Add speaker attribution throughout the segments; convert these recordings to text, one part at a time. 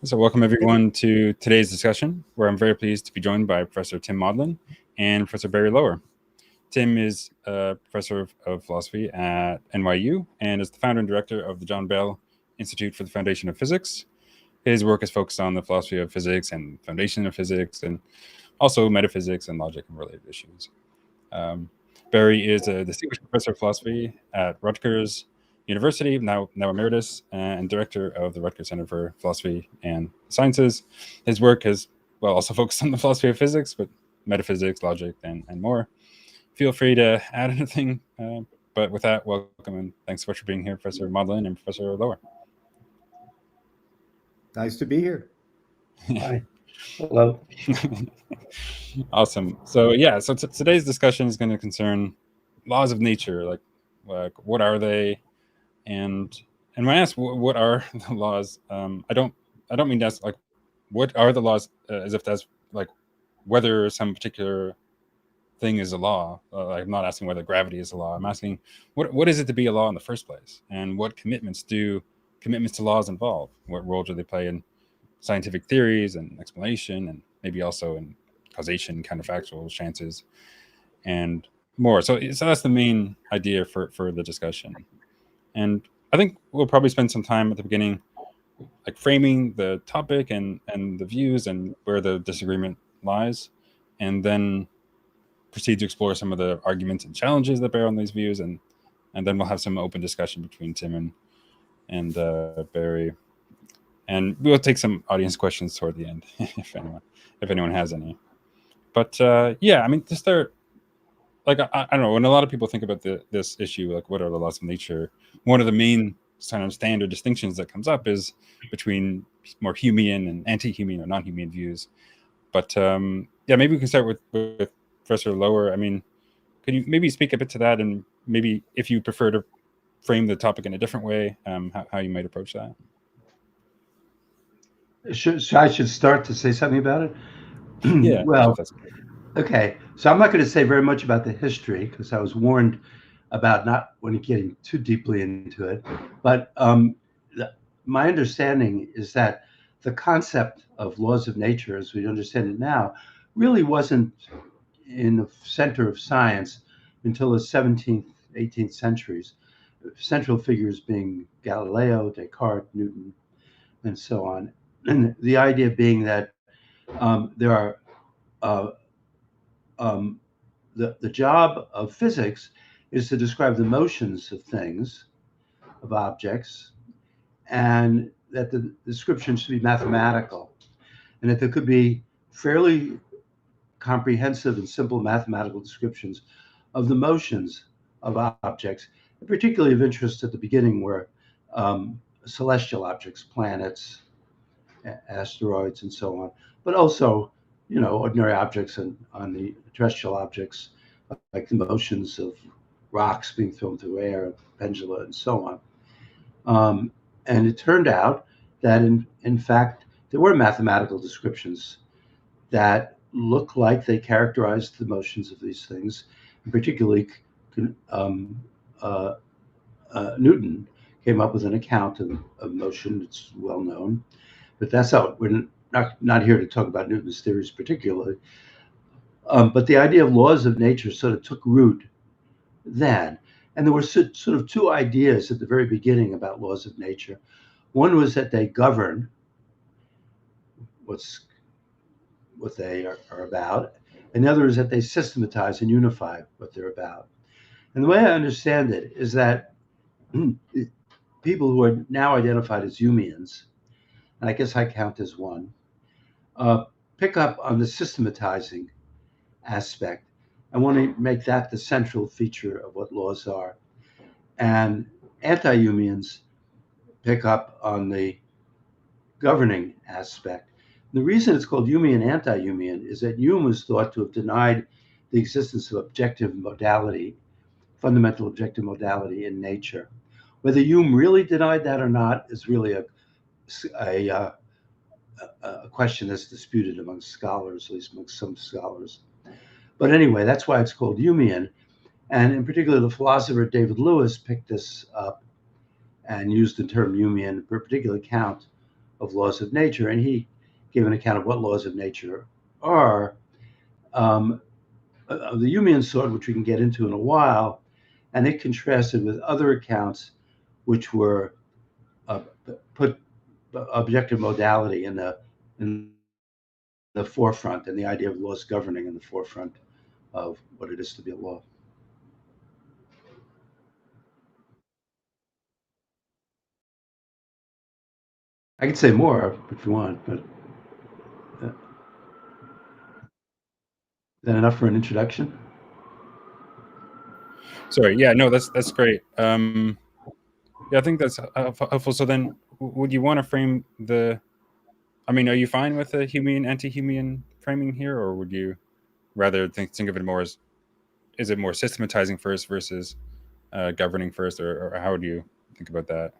Speaker 1: So welcome everyone to today's discussion, where I'm very pleased to be joined by Professor Tim Maudlin and Professor Barry Loewer. Tim is a professor of philosophy at NYU and is the founder and director of the John Bell Institute for the Foundation of Physics. His work is focused on the philosophy of physics and foundation of physics, and also metaphysics and logic and related issues. Barry is a distinguished professor of philosophy at Rutgers University, now emeritus, and director of the Rutgers Center for Philosophy and Sciences. His work has also focused on the philosophy of physics, but metaphysics, logic, and more. Feel free to add anything, but with that, welcome and thanks so much for being here, Professor Maudlin and Professor Loewer.
Speaker 2: Nice to be here.
Speaker 3: Hi. Hello.
Speaker 1: Awesome. So today's discussion is going to concern laws of nature, like what are they, and when I ask what are the laws, I don't mean to ask like what are the laws as if that's like whether some particular thing is a law. I'm not asking whether gravity is a law. I'm asking what is it to be a law in the first place, and what commitments to laws involve? What role do they play in scientific theories and explanation, and maybe also in causation, counterfactual chances, and more. So that's the main idea for the discussion. And I think we'll probably spend some time at the beginning like framing the topic and the views and where the disagreement lies, and then proceed to explore some of the arguments and challenges that bear on these views, and then we'll have some open discussion between Tim and Barry, and we'll take some audience questions toward the end if anyone has any. But I mean, to start, like I don't know, when a lot of people think about this issue, like what are the laws of nature, one of the main kind of standard distinctions that comes up is between more Humean and anti-Humean or non-Humean views. But maybe we can start with Professor Loewer. I mean, could you maybe speak a bit to that, and maybe if you prefer to frame the topic in a different way, how you might approach that?
Speaker 3: I should start to say something about it?
Speaker 1: Yeah.
Speaker 3: Well, okay. So I'm not going to say very much about the history because I was warned about not getting too deeply into it. But my understanding is that the concept of laws of nature, as we understand it now, really wasn't in the center of science until the 17th, 18th centuries. Central figures being Galileo, Descartes, Newton, and so on. And the idea being that there are the job of physics is to describe the motions of things, of objects, and that the description should be mathematical, and that there could be fairly comprehensive and simple mathematical descriptions of the motions of objects, and particularly of interest at the beginning were celestial objects, planets, asteroids, and so on, but also, ordinary objects on the terrestrial objects, like the motions of rocks being thrown through air, pendula, and so on. And it turned out that, in fact, there were mathematical descriptions that look like they characterized the motions of these things, and particularly Newton came up with an account of motion. It's well known. But that's how we're not here to talk about Newton's theories particularly. But the idea of laws of nature sort of took root then. And there were sort of two ideas at the very beginning about laws of nature. One was that they govern what they are about. And the other is that they systematize and unify what they're about. And the way I understand it is that people who are now identified as Humeans, and I guess I count as one, pick up on the systematizing aspect. I want to make that the central feature of what laws are. And anti-Humeans pick up on the governing aspect. The reason it's called Humean anti-Humean is that Hume was thought to have denied the existence of objective modality, fundamental objective modality in nature. Whether Hume really denied that or not is really a question that's disputed among scholars, at least among some scholars. But anyway, that's why it's called Humean. And in particular, the philosopher David Lewis picked this up and used the term Humean for a particular account of laws of nature, and he gave an account of what laws of nature are, of the Humean sort, which we can get into in a while, and it contrasted with other accounts which were put objective modality in the forefront, and the idea of laws governing in the forefront of what it is to be a law. I could say more if you want, but is that enough for an introduction?
Speaker 1: Sorry, yeah, no, that's great. Yeah, I think that's helpful. So then, would you want to frame the? I mean, are you fine with the Humean anti-Humean framing here, or would you rather think of it more as, is it more systematizing first versus governing first, or how do you think about that?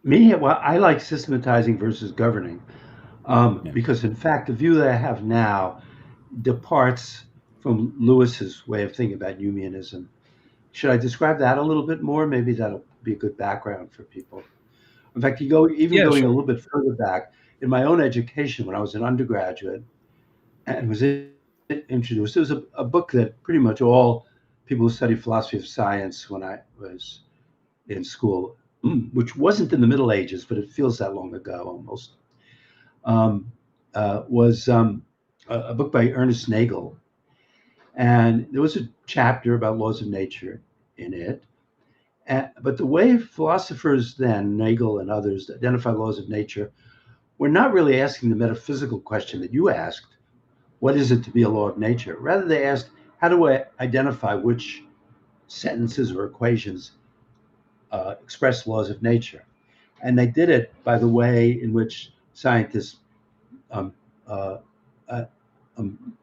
Speaker 3: Me, well, I like systematizing versus governing,
Speaker 1: Yeah.
Speaker 3: because in fact, the view that I have now departs from Lewis's way of thinking about Humeanism. Should I describe that a little bit more? Maybe that'll be a good background for people. In fact, even
Speaker 1: Yeah,
Speaker 3: going a
Speaker 1: sure.
Speaker 3: little bit further back in my own education when I was an undergraduate and was introduced. There was a book that pretty much all people who study philosophy of science when I was in school, which wasn't in the Middle Ages, but it feels that long ago almost, um, was a book by Ernest Nagel. And there was a chapter about laws of nature in it. But the way philosophers then, Nagel and others, identify laws of nature, were not really asking the metaphysical question that you asked, what is it to be a law of nature? Rather, they asked, how do I identify which sentences or equations express laws of nature? And they did it by the way in which scientists um, uh, uh,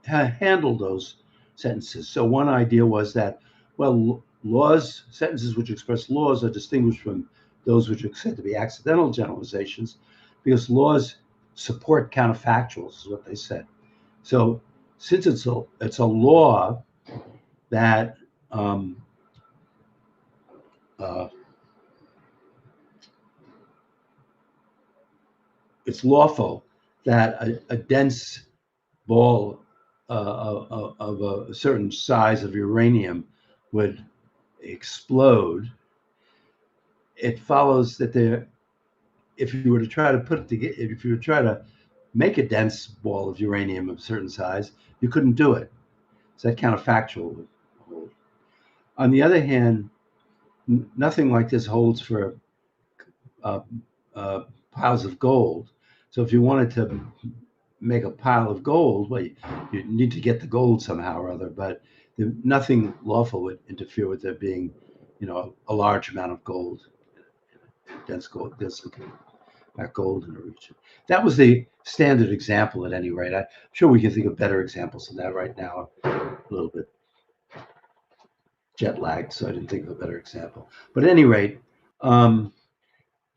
Speaker 3: handle those sentences. So one idea was that, well, laws, sentences which express laws are distinguished from those which are said to be accidental generalizations because laws support counterfactuals, is what they said. So since it's a law that um, uh, it's lawful that a dense ball of a certain size of uranium would explode, it follows that there, if you were to try to put it together, if you were to try to make a dense ball of uranium of a certain size, you couldn't do it. So that counterfactual would hold. On the other hand, nothing like this holds for uh, uh, piles of gold. So if you wanted to make a pile of gold, well, you need to get the gold somehow or other, but nothing lawful would interfere with there being, a large amount of gold, dense gold, that gold in a region. That was the standard example at any rate. I'm sure we can think of better examples than that right now. A little bit jet lagged, so I didn't think of a better example. But at any rate, um,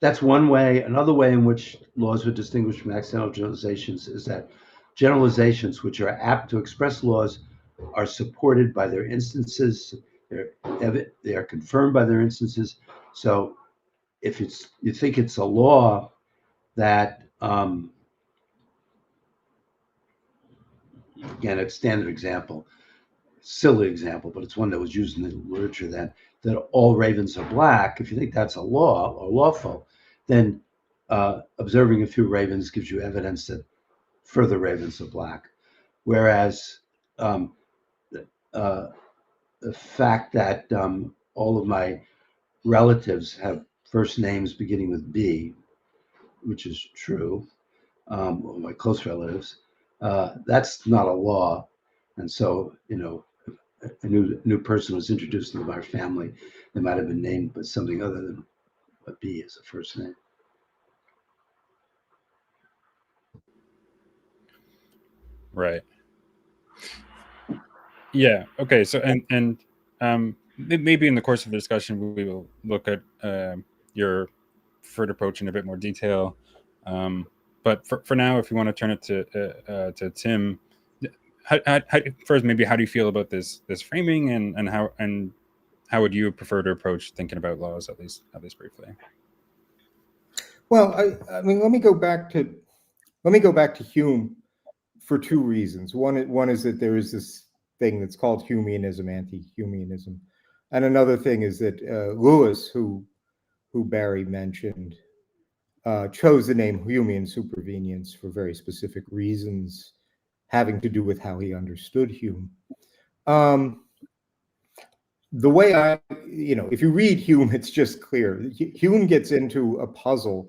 Speaker 3: that's one way. Another way in which laws are distinguished from accidental generalizations is that generalizations, which are apt to express laws, are supported by their instances. They are confirmed by their instances. So if you think it's a law that, again, a standard example, silly example, but it's one that was used in the literature then, that all ravens are black. If you think that's a law or lawful, then observing a few ravens gives you evidence that further ravens are black. Whereas um, uh, the fact that all of my relatives have first names beginning with B, which is true, my close relatives, that's not a law. And so, a new person was introduced into our family, they might have been named by something other than a B as a first name.
Speaker 1: Right. Yeah. Okay. So maybe in the course of the discussion we will look at your preferred approach in a bit more detail. But for now, if you want to turn it to Tim, first maybe how do you feel about this framing, and how would you prefer to approach thinking about laws, at least briefly?
Speaker 2: Well, I mean, let me go back to Hume for two reasons. One is that there is this thing that's called Humeanism, anti-Humeanism, and another thing is that Lewis, who Barry mentioned, chose the name Humean supervenience for very specific reasons having to do with how he understood Hume. The way if you read Hume, it's just clear. Hume gets into a puzzle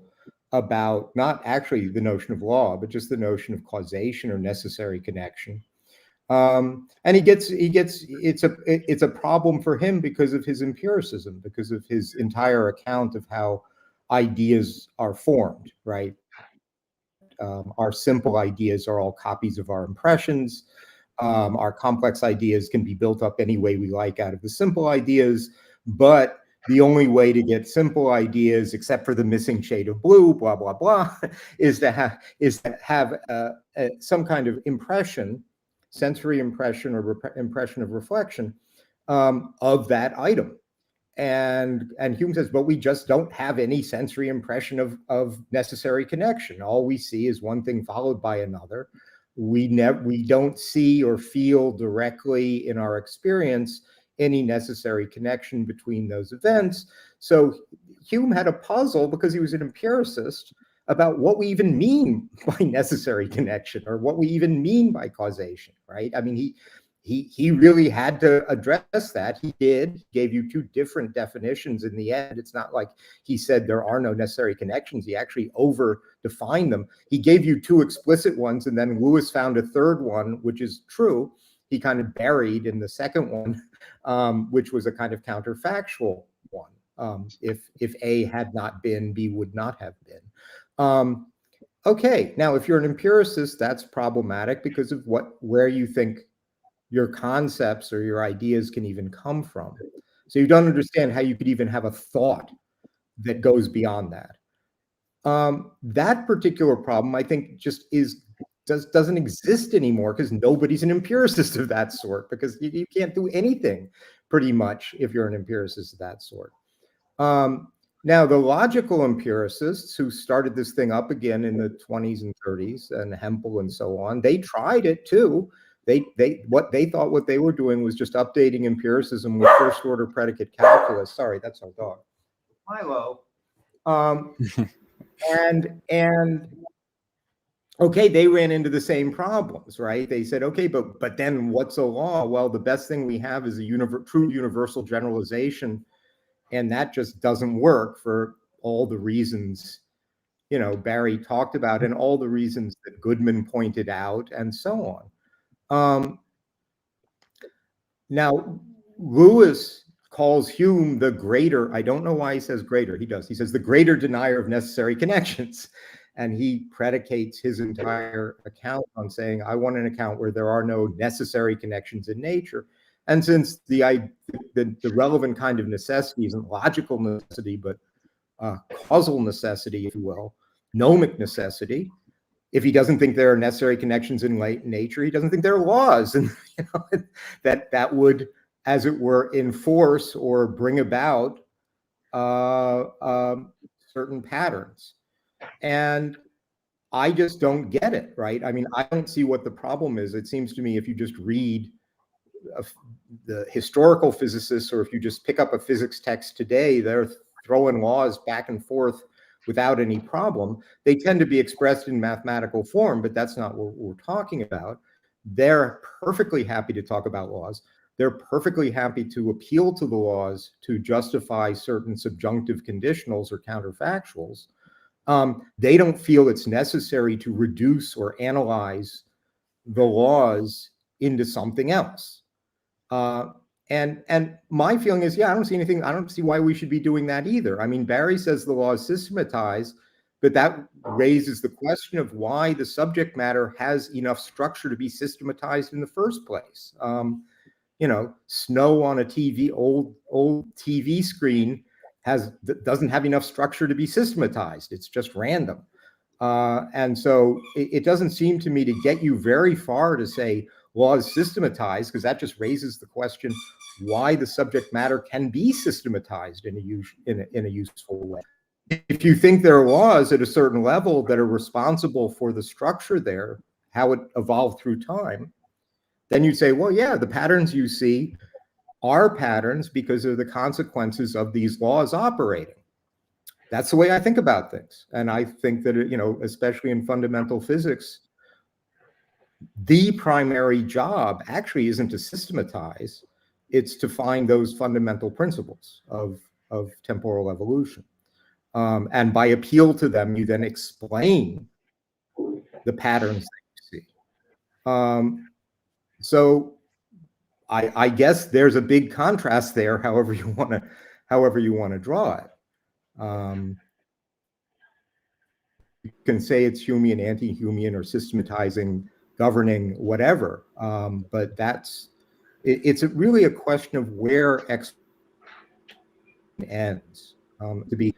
Speaker 2: about not actually the notion of law, but just the notion of causation or necessary connection. And it's a problem for him because of his empiricism, because of his entire account of how ideas are formed, right? Our simple ideas are all copies of our impressions. Our complex ideas can be built up any way we like out of the simple ideas, but the only way to get simple ideas, except for the missing shade of blue, blah blah blah, is to have some kind of impression, sensory impression or impression of reflection of that item. And Hume says, but we just don't have any sensory impression of necessary connection. All we see is one thing followed by another. We don't see or feel directly in our experience any necessary connection between those events. So Hume had a puzzle because he was an empiricist about what we even mean by necessary connection or what we even mean by causation, right? I mean, he really had to address that. He did. He gave you two different definitions in the end. It's not like he said there are no necessary connections. He actually over-defined them. He gave you two explicit ones, and then Lewis found a third one, which is true. He kind of buried in the second one, which was a kind of counterfactual one. If A had not been, B would not have been. Okay, now if you're an empiricist, that's problematic because of where you think your concepts or your ideas can even come from. So you don't understand how you could even have a thought that goes beyond that. That particular problem, I think, just doesn't exist anymore because nobody's an empiricist of that sort, because you can't do anything pretty much if you're an empiricist of that sort. Now, the logical empiricists who started this thing up again in the 20s and 30s, and Hempel and so on, they tried it too. They thought what they were doing was just updating empiricism with first order predicate calculus. Sorry, that's our dog, Milo. And okay, they ran into the same problems, right? They said, okay, but then what's a law? Well, the best thing we have is a true universal generalization, and that just doesn't work for all the reasons Barry talked about, and all the reasons that Goodman pointed out, and so on. Now, Lewis calls Hume the greater. I don't know why he says greater. He does. He says the greater denier of necessary connections. And he predicates his entire account on saying, I want an account where there are no necessary connections in nature. And since the relevant kind of necessity isn't logical necessity, but causal necessity, if you will, gnomic necessity, if he doesn't think there are necessary connections in nature, he doesn't think there are laws, and that would, as it were, enforce or bring about certain patterns. And I just don't get it, right? I mean, I don't see what the problem is. It seems to me if you just read the historical physicists, or if you just pick up a physics text today, they're throwing laws back and forth without any problem. They tend to be expressed in mathematical form, but that's not what we're talking about. They're perfectly happy to talk about laws. They're perfectly happy to appeal to the laws to justify certain subjunctive conditionals or counterfactuals. They don't feel it's necessary to reduce or analyze the laws into something else. And my feeling is, I don't see why we should be doing that either. I mean, Barry says the law is systematized, but that raises the question of why the subject matter has enough structure to be systematized in the first place. Snow on a old TV screen doesn't have enough structure to be systematized. It's just random. And so it doesn't seem to me to get you very far to say law is systematized, because that just raises the question why the subject matter can be systematized in a useful way. if you think there are laws at a certain level that are responsible for the structure there, how it evolved through time, then you say, well, yeah, the patterns you see are patterns because of the consequences of these laws operating. That's the way I think about things. And I think that, especially in fundamental physics, the primary job actually isn't to systematize, it's to find those fundamental principles of temporal evolution. And by appeal to them, you then explain the patterns that you see. So I guess there's a big contrast there, however you want to draw it. You can say it's Humean, anti-Humean, or systematizing, governing, whatever. But it's really a question of where X ends. To be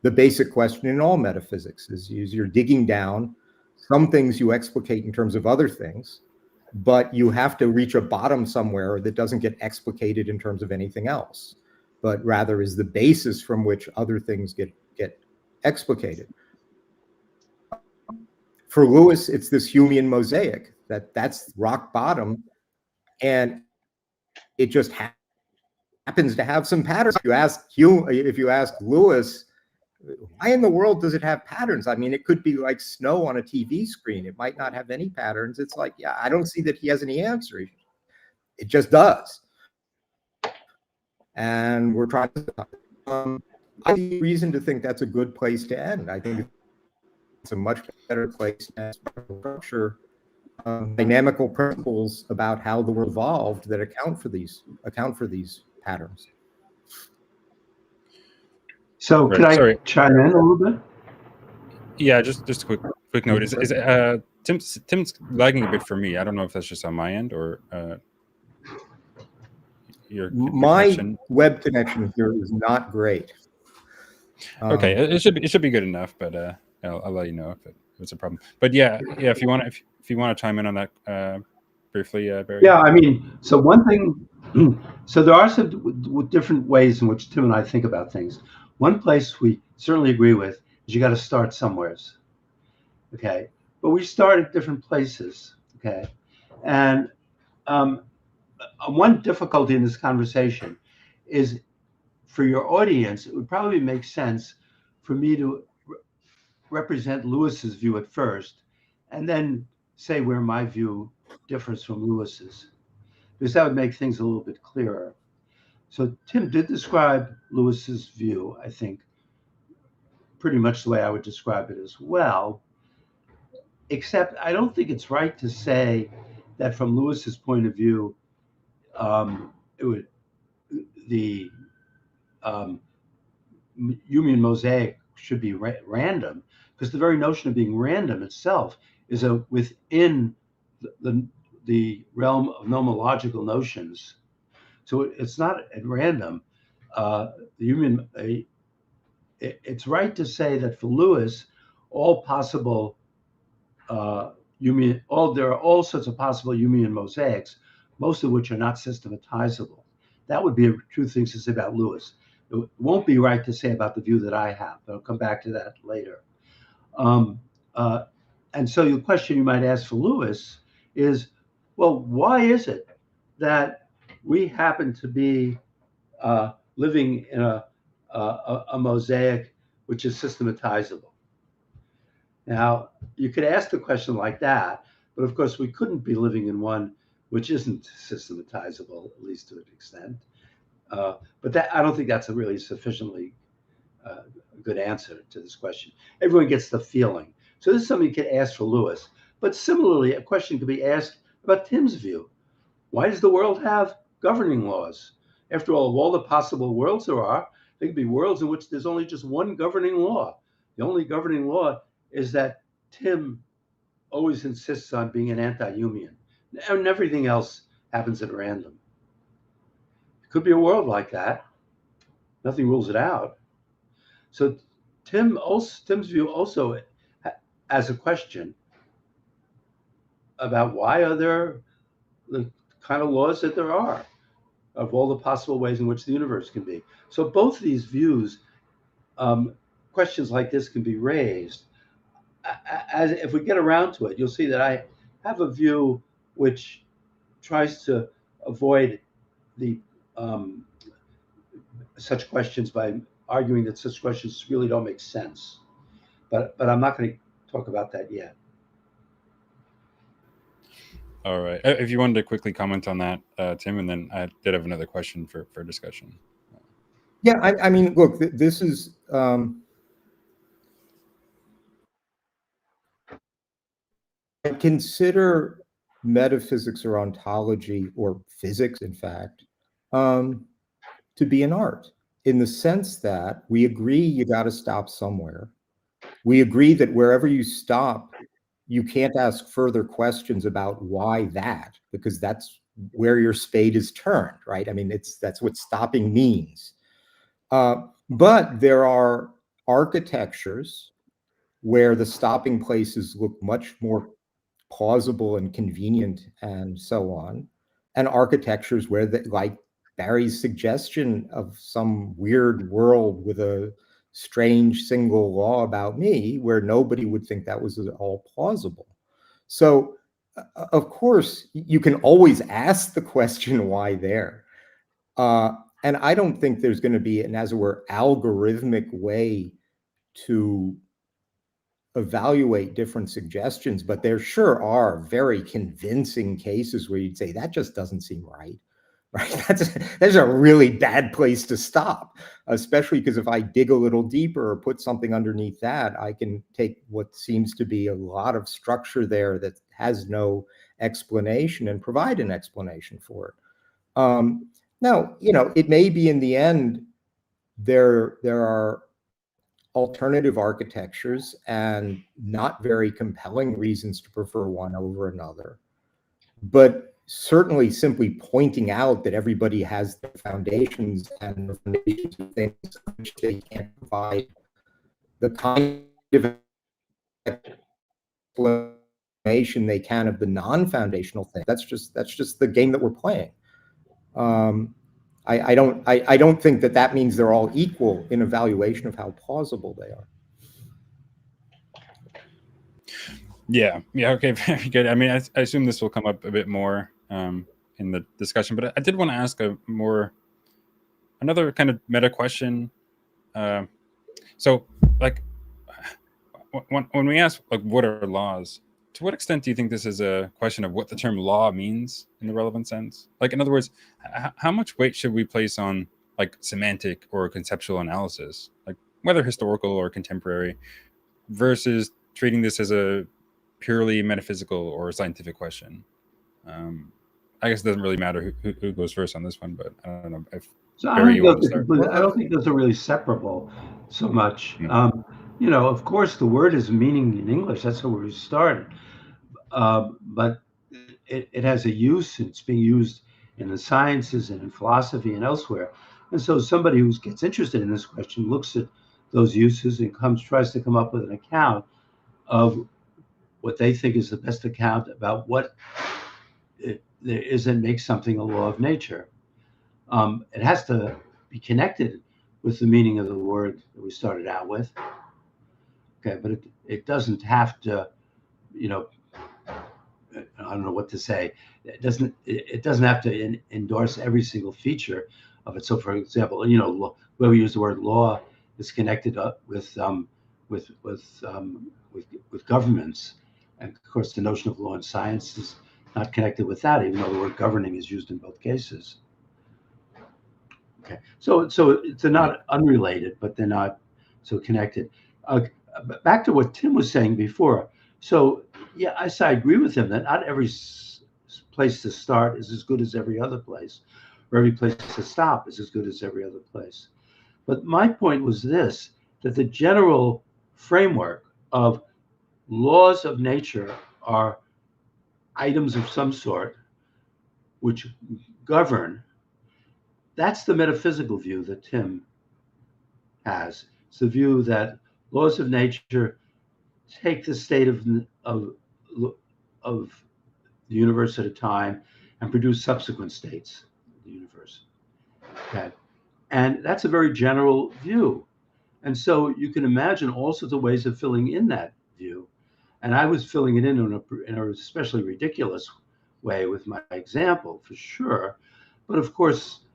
Speaker 2: the basic question in all metaphysics is you're digging down. Some things you explicate in terms of other things, but you have to reach a bottom somewhere that doesn't get explicated in terms of anything else, but rather is the basis from which other things get explicated. For Lewis, it's this Humean mosaic that's rock bottom, and it just happens to have some patterns. If you ask Lewis, why in the world does it have patterns? I mean, it could be like snow on a TV screen. It might not have any patterns. It's like, yeah, I don't see that he has any answer. It just does. And we're trying to, I see reason to think that's a good place to end. I think it's a much better place to structure dynamical principles about how the world evolved that account for these patterns.
Speaker 3: So could I chime in a little bit?
Speaker 1: Yeah, just a quick note. Is Tim's lagging a bit for me. I don't know if that's just on my end or
Speaker 2: my
Speaker 1: connection.
Speaker 2: Web connection here is not great.
Speaker 1: Okay, it should be good enough, but I'll let you know if it's a problem. But yeah, if you want to chime in on that briefly, Barry.
Speaker 3: Yeah, I mean, so one thing, so there are some different ways in which Tim and I think about things. One place we certainly agree with is you got to start somewheres, okay? But we start at different places, okay? And one difficulty in this conversation is for your audience, it would probably make sense for me to represent Lewis's view at first, and then say where my view differs from Lewis's, because that would make things a little bit clearer. So Tim did describe Lewis's view, I think, pretty much the way I would describe it as well, except I don't think it's right to say that from Lewis's point of view, the Humean mosaic should be random, because the very notion of being random itself is within the realm of nomological notions. So it's not at random. It's right to say that for Lewis, all possible there are all sorts of possible Humean mosaics, most of which are not systematizable. That would be a true thing to say about Lewis. It won't be right to say about the view that I have, but I'll come back to that later. And so the question you might ask for Lewis is, well, why is it that we happen to be living in a mosaic which is systematizable? Now, you could ask the question like that, but of course we couldn't be living in one which isn't systematizable, at least to an extent. But I don't think that's a really sufficiently good answer to this question. Everyone gets the feeling. So this is something you could ask for Lewis. But similarly, a question could be asked about Tim's view. Why does the world have governing laws? After all, of all the possible worlds there are, there could be worlds in which there's only just one governing law. The only governing law is that Tim always insists on being an anti-Humean, and everything else happens at random. It could be a world like that. Nothing rules it out. So Tim's view also has a question about why are there the kind of laws that there are of all the possible ways in which the universe can be. So both these views questions like this can be raised, as if we get around to it, you'll see that I have a view which tries to avoid the such questions by arguing that such questions really don't make sense. But I'm not going to talk about that yet.
Speaker 1: All right. If you wanted to quickly comment on that, Tim, and then I did have another question for discussion.
Speaker 2: Yeah, I mean, look, this is I consider metaphysics or ontology, or physics, in fact, to be an art, in the sense that we agree you got to stop somewhere. We agree that wherever you stop, you can't ask further questions about why that, because that's where your spade is turned, right? I mean, that's what stopping means. But there are architectures where the stopping places look much more plausible and convenient and so on, and architectures where, like Barry's suggestion of some weird world with a strange single law about me, where nobody would think that was at all plausible. So of course you can always ask the question, why there? And I don't think there's going to be an, as it were, algorithmic way to evaluate different suggestions, but there sure are very convincing cases where you'd say that just doesn't seem right. Right? That's a really bad place to stop, especially because if I dig a little deeper or put something underneath that, I can take what seems to be a lot of structure there that has no explanation and provide an explanation for it. Now, it may be in the end there are alternative architectures and not very compelling reasons to prefer one over another. But certainly simply pointing out that everybody has their foundations and the foundations of things which they can't provide the kind of explanation they can of the non-foundational thing. That's just the game that we're playing. I don't think that means they're all equal in evaluation of how plausible they are.
Speaker 1: Yeah, okay, very good. I mean, I assume this will come up a bit more in the discussion, but I did want to ask another kind of meta question. So, like, when we ask, like, what are laws, to what extent do you think this is a question of what the term law means in the relevant sense? Like, in other words, how much weight should we place on, like, semantic or conceptual analysis, like whether historical or contemporary, versus treating this as a purely metaphysical or scientific question? I guess it doesn't really matter who goes first on this one, but I don't know if
Speaker 3: So
Speaker 1: Barry, you want to start.
Speaker 3: I don't think those are really separable so much. Of course, the word is meaning in English. That's where we started. But it has a use. It's being used in the sciences and in philosophy and elsewhere. And so somebody who gets interested in this question looks at those uses and tries to come up with an account of what they think is the best account about what it is that makes something a law of nature. It has to be connected with the meaning of the word that we started out with. Okay, but it doesn't have to, I don't know what to say. It doesn't have to endorse every single feature of it. So, for example, where we use the word law is connected up with governments, and of course, the notion of law in science is not connected with that, even though the word governing is used in both cases. Okay, so they're not unrelated, but they're not so connected. Back to what Tim was saying before. So yeah, I agree with him that not every place to start is as good as every other place, or every place to stop is as good as every other place. But my point was this, that the general framework of laws of nature are items of some sort which govern. That's the metaphysical view that Tim has. It's the view that laws of nature take the state of the universe at a time and produce subsequent states of the universe. Okay. And that's a very general view. And so you can imagine all sorts of ways of filling in that view. And I was filling it in a especially ridiculous way with my example, for sure. But of course,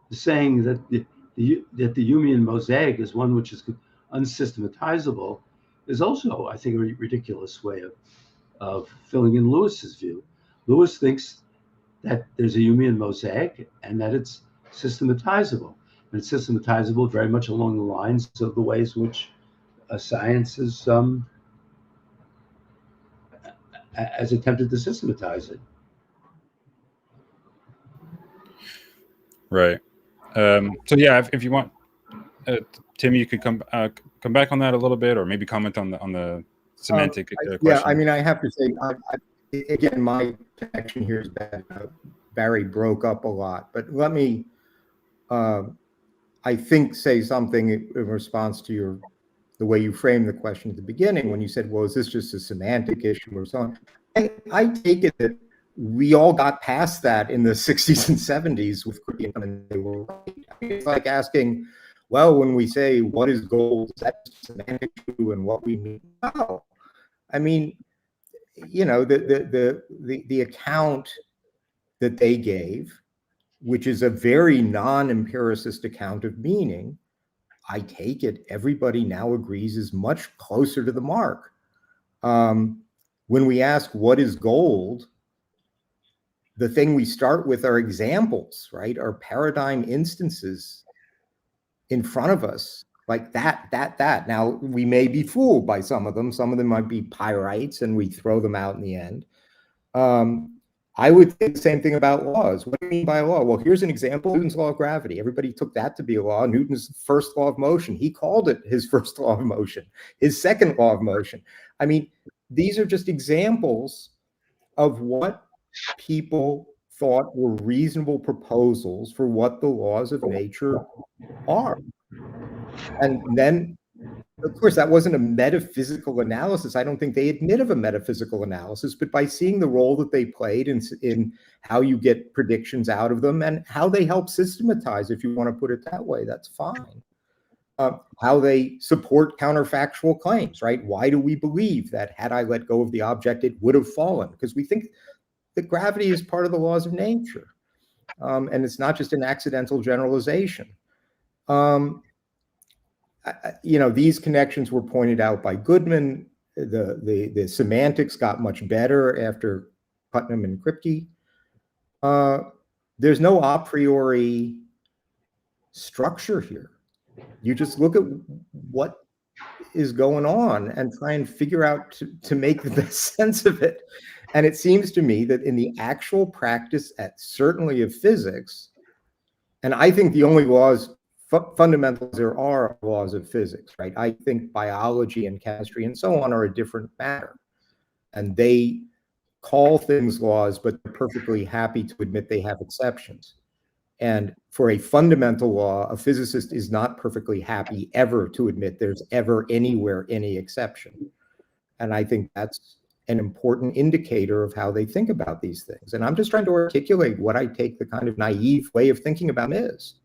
Speaker 3: saying that that the Humean mosaic is one which is unsystematizable is also, I think, a ridiculous way of filling in Lewis's view. Lewis thinks that there's a Humean mosaic and that it's systematizable. And it's systematizable very much along the lines of the ways in which science has attempted to systematize it.
Speaker 1: Right. So yeah, if you want, Tim, you could come back on that a little bit, or maybe comment on the semantic question.
Speaker 2: Yeah, I mean, I have to say, again, my connection here is bad. Barry broke up a lot, but let me, I think, say something in response to the way you framed the question at the beginning when you said, well, is this just a semantic issue or so on? I take it that we all got past that in the 60s and 70s with criticism, and they were right. I mean, it's like asking, well, when we say what is gold, is that just a semantic issue and what we mean? No. I mean, the account that they gave, which is a very non-empiricist account of meaning, I take it everybody now agrees is much closer to the mark. When we ask what is gold, the thing we start with are examples, right? Are paradigm instances in front of us, like that. Now, we may be fooled by some of them. Some of them might be pyrites, and we throw them out in the end. I would think the same thing about laws. What do you mean by a law? Well, here's an example, Newton's law of gravity. Everybody took that to be a law. Newton's first law of motion. He called it his first law of motion, his second law of motion. I mean, these are just examples of what people thought were reasonable proposals for what the laws of nature are. And then, of course, that wasn't a metaphysical analysis. I don't think they admit of a metaphysical analysis, but by seeing the role that they played in how you get predictions out of them and how they help systematize, if you want to put it that way, that's fine. How they support counterfactual claims, right? Why do we believe that had I let go of the object, it would have fallen? Because we think that gravity is part of the laws of nature. And it's not just an accidental generalization. These connections were pointed out by Goodman. The semantics got much better after Putnam and Kripke. There's no a priori structure here. You just look at what is going on and try and figure out to make the best sense of it. And it seems to me that in the actual practice, certainly of physics, and I think the only laws, fundamentals there are laws of physics, right? I think biology and chemistry and so on are a different matter. And they call things laws, but they're perfectly happy to admit they have exceptions. And for a fundamental law, a physicist is not perfectly happy ever to admit there's ever anywhere any exception. And I think that's an important indicator of how they think about these things. And I'm just trying to articulate what I take the kind of naive way of thinking about them is.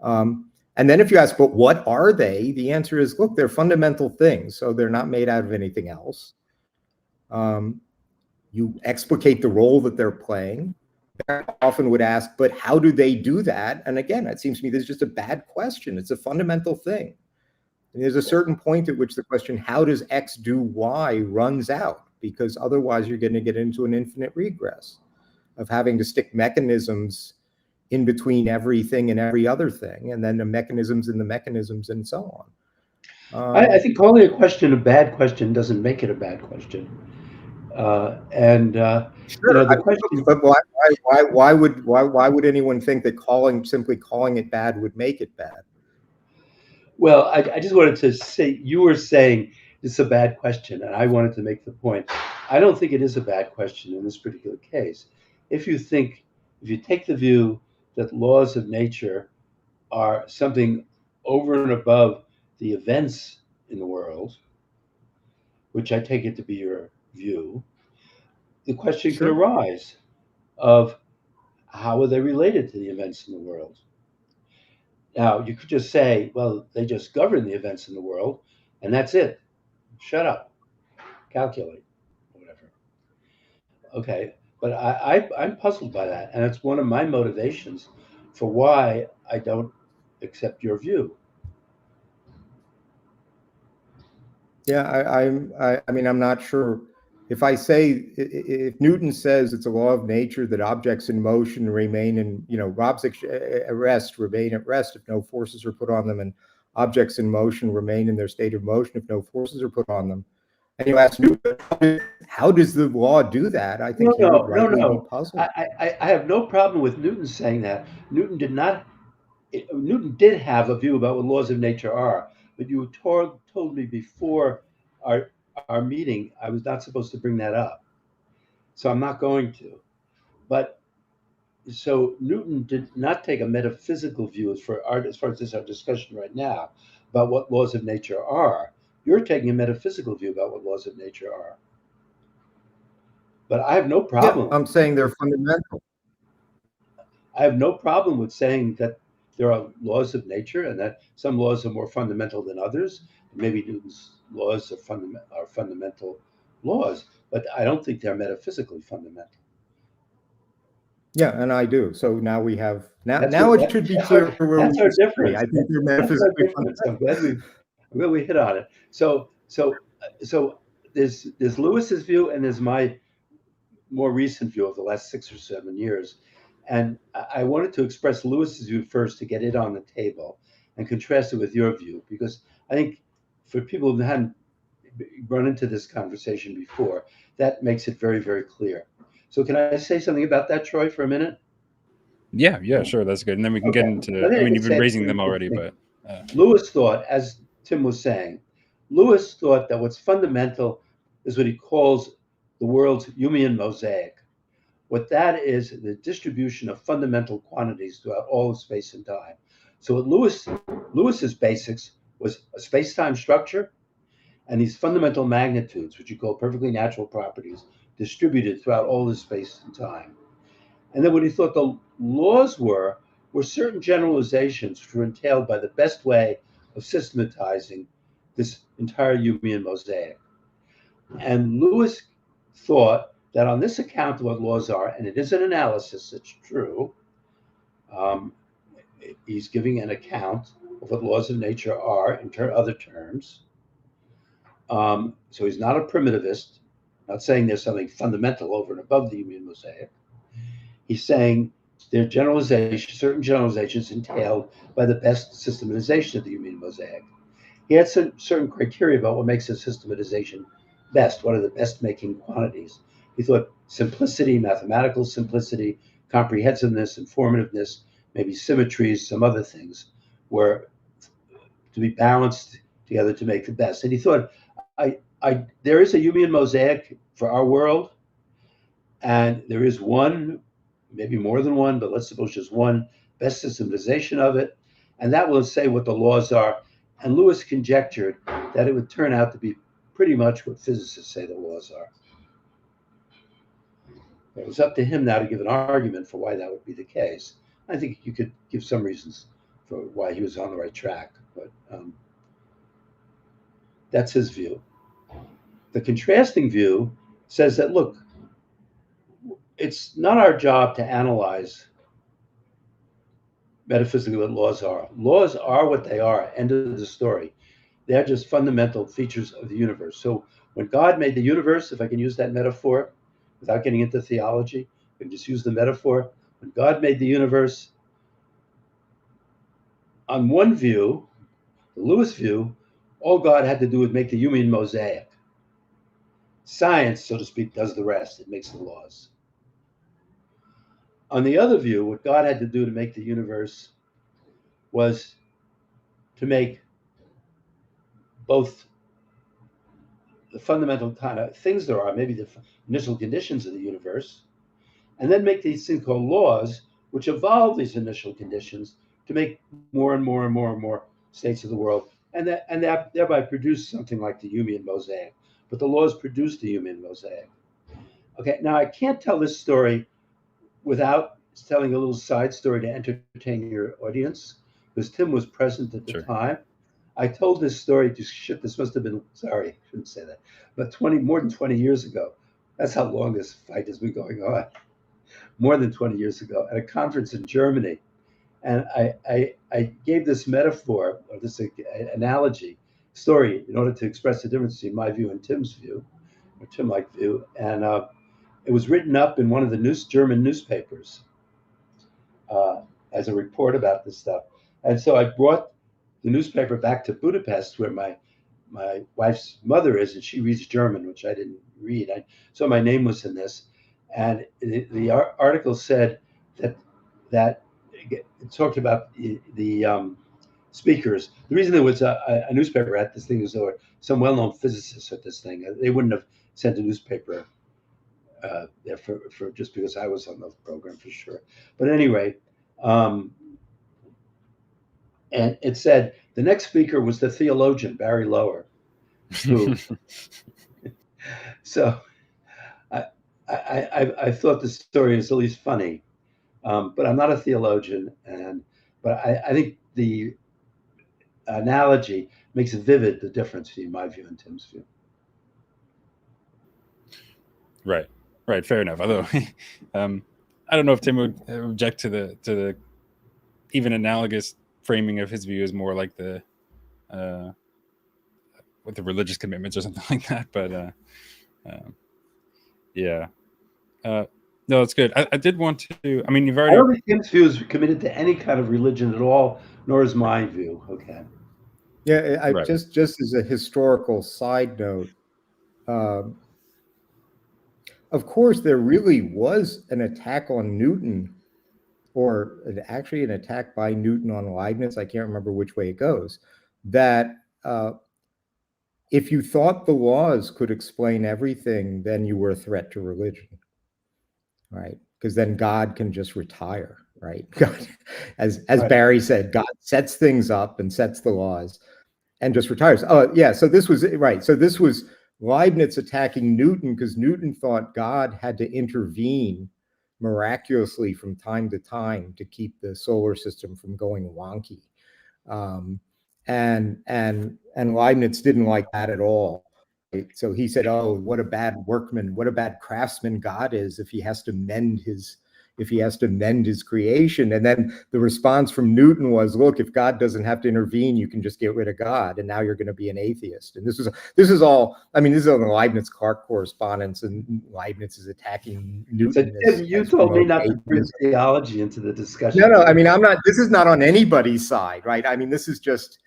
Speaker 2: And then if you ask, but what are they? The answer is, look, they're fundamental things. So they're not made out of anything else. You explicate the role that they're playing. I often would ask, but how do they do that? And again, it seems to me this is just a bad question. It's a fundamental thing. And there's a certain point at which the question, how does X do Y, runs out, because otherwise you're going to get into an infinite regress of having to stick mechanisms in between everything and every other thing, and then the mechanisms and the mechanisms and so on.
Speaker 3: I think calling a question a bad question doesn't make it a bad question.
Speaker 2: Sure,
Speaker 3: the question,
Speaker 2: but why would anyone think that simply calling it bad would make it bad?
Speaker 3: Well, I just wanted to say, you were saying it's a bad question, and I wanted to make the point. I don't think it is a bad question in this particular case. If you take the view that laws of nature are something over and above the events in the world, which I take it to be your view, the question could arise of how are they related to the events in the world? Now, you could just say, well, they just govern the events in the world, and that's it. Shut up, calculate, whatever. Okay, but I'm puzzled by that, and it's one of my motivations for why I don't accept your view.
Speaker 2: Yeah, I mean, I'm not sure if I say if Newton says it's a law of nature that objects in motion remain in, objects at rest remain at rest if no forces are put on them, and objects in motion remain in their state of motion if no forces are put on them. And you ask Newton, how does the law do that? I think
Speaker 3: No,
Speaker 2: he would
Speaker 3: no, no,
Speaker 2: rightly be
Speaker 3: no.
Speaker 2: puzzled.
Speaker 3: I have no problem with Newton saying that. Newton did not. Newton did have a view about what laws of nature are, but you told me before our meeting I was not supposed to bring that up, so I'm not going to. But so Newton did not take a metaphysical view as far as this our discussion right now about what laws of nature are. You're taking a metaphysical view about what laws of nature are, but I have no
Speaker 2: Yeah,
Speaker 3: problem.
Speaker 2: I'm saying they're fundamental.
Speaker 3: I have no problem with saying that there are laws of nature and that some laws are more fundamental than others. Maybe Newton's laws are fundamental laws, but I don't think they're metaphysically fundamental.
Speaker 2: Yeah, and I do. So now we have
Speaker 3: That's
Speaker 2: now
Speaker 3: what
Speaker 2: it should be clear where we
Speaker 3: that's our
Speaker 2: disagree.
Speaker 3: difference.
Speaker 2: I think they're
Speaker 3: That's our
Speaker 2: metaphysically
Speaker 3: difference. I'm glad we hit on it. So there's Lewis's view and there's my more recent view of the last 6 or 7 years. And I wanted to express Lewis's view first to get it on the table and contrast it with your view, because I think for people who hadn't run into this conversation before, that makes it very, very clear. So can I say something about that, Troy, for a minute?
Speaker 1: Yeah, sure, that's good. And then we can get
Speaker 3: Okay.
Speaker 1: into.
Speaker 3: I think
Speaker 1: I
Speaker 3: I
Speaker 1: mean,
Speaker 3: can
Speaker 1: you've been
Speaker 3: say
Speaker 1: raising
Speaker 3: three
Speaker 1: them
Speaker 3: quick
Speaker 1: already,
Speaker 3: things.
Speaker 1: but
Speaker 3: Lewis thought, as Tim was saying, Lewis thought that what's fundamental is what he calls the world's Humean mosaic. What that is, the distribution of fundamental quantities throughout all of space and time. So what Lewis's basics was a space-time structure and these fundamental magnitudes, which you call perfectly natural properties, distributed throughout all of space and time. And then what he thought the laws were certain generalizations which were entailed by the best way of systematizing this entire Humean mosaic. And Lewis thought that on this account of what laws are, and it is an analysis, it's true, um, he's giving an account of what laws of nature are in other terms. So he's not a primitivist, not saying there's something fundamental over and above the Humean mosaic. He's saying there are certain generalizations entailed by the best systematization of the Humean mosaic. He had certain criteria about what makes a systematization best. What are the best making quantities? He thought simplicity, mathematical simplicity, comprehensiveness, informativeness, maybe symmetries, some other things were to be balanced together to make the best. And he thought, there is a Humean mosaic for our world, and there is one, maybe more than one, but let's suppose just one best systematization of it, and that will say what the laws are. And Lewis conjectured that it would turn out to be pretty much what physicists say the laws are. It was up to him now to give an argument for why that would be the case. I think you could give some reasons for why he was on the right track, but that's his view. The contrasting view says that, look, it's not our job to analyze metaphysically what laws are. Laws are what they are, end of the story. They're just fundamental features of the universe. So when God made the universe, if I can use that metaphor without getting into theology, I can just use the metaphor. When God made the universe, on one view, the Lewis view, all God had to do was make the Humean mosaic. Science, so to speak, does the rest. It makes the laws. On the other view, what God had to do to make the universe was to make both the fundamental kind of things there are, maybe the initial conditions of the universe, and then make these things called laws, which evolve these initial conditions to make more and more and more and more states of the world, and that thereby produce something like the Humean mosaic. But the laws produce the Humean mosaic. Okay, now I can't tell this story without telling a little side story to entertain your audience, because Tim was present at the
Speaker 1: Sure.
Speaker 3: time. I told this story to shit. This must have been, sorry, I shouldn't say that, but more than 20 years ago. That's how long this fight has been going on. More than 20 years ago at a conference in Germany. And I gave this metaphor or this analogy story in order to express the difference between my view and Tim's view, or Tim-like view. And it was written up in one of the German newspapers as a report about this stuff. And so I brought the newspaper back to Budapest, where my wife's mother is, and she reads German, which I didn't read. So my name was in this, and the article said that it talked about the speakers. The reason there was a newspaper at this thing is there were some well-known physicists at this thing. They wouldn't have sent a newspaper there for just because I was on the program, for sure. But anyway, and it said the next speaker was the theologian Barry Loewer, who. So I thought the story is at least funny, but I'm not a theologian, but I think the analogy makes it vivid, the difference between my view and Tim's view.
Speaker 1: Right, fair enough. Although I don't know if Tim would object to the even analogous framing of his view as more like the with the religious commitments or something like that. But yeah, no, it's good. I did want to. I mean, you've already.
Speaker 3: I don't think Tim's view is committed to any kind of religion at all, nor is my view. Okay.
Speaker 2: Yeah,
Speaker 1: Right.
Speaker 2: just as a historical side note, of course, there really was an attack on Newton, or actually an attack by Newton on Leibniz. I can't remember which way it goes. That if you thought the laws could explain everything, then you were a threat to religion, right? Because then God can just retire, right? God, as
Speaker 3: Right.
Speaker 2: Barry said, God sets things up and sets the laws and just retires. Oh, yeah. So this was right. So this was Leibniz attacking Newton because Newton thought God had to intervene miraculously from time to time to keep the solar system from going wonky. And Leibniz didn't like that at all. Right? So he said, "Oh, what a bad workman, what a bad craftsman God is if he has to mend his creation." And then the response from Newton was, "Look, if God doesn't have to intervene, you can just get rid of God, and now you're going to be an atheist." And this is all. I mean, this is on the Leibniz-Clark correspondence, and Leibniz is attacking Newton.
Speaker 3: So Tim, you told me not to bring theology into the discussion.
Speaker 2: No. I mean, I'm not. This is not on anybody's side, right? I mean, this is just.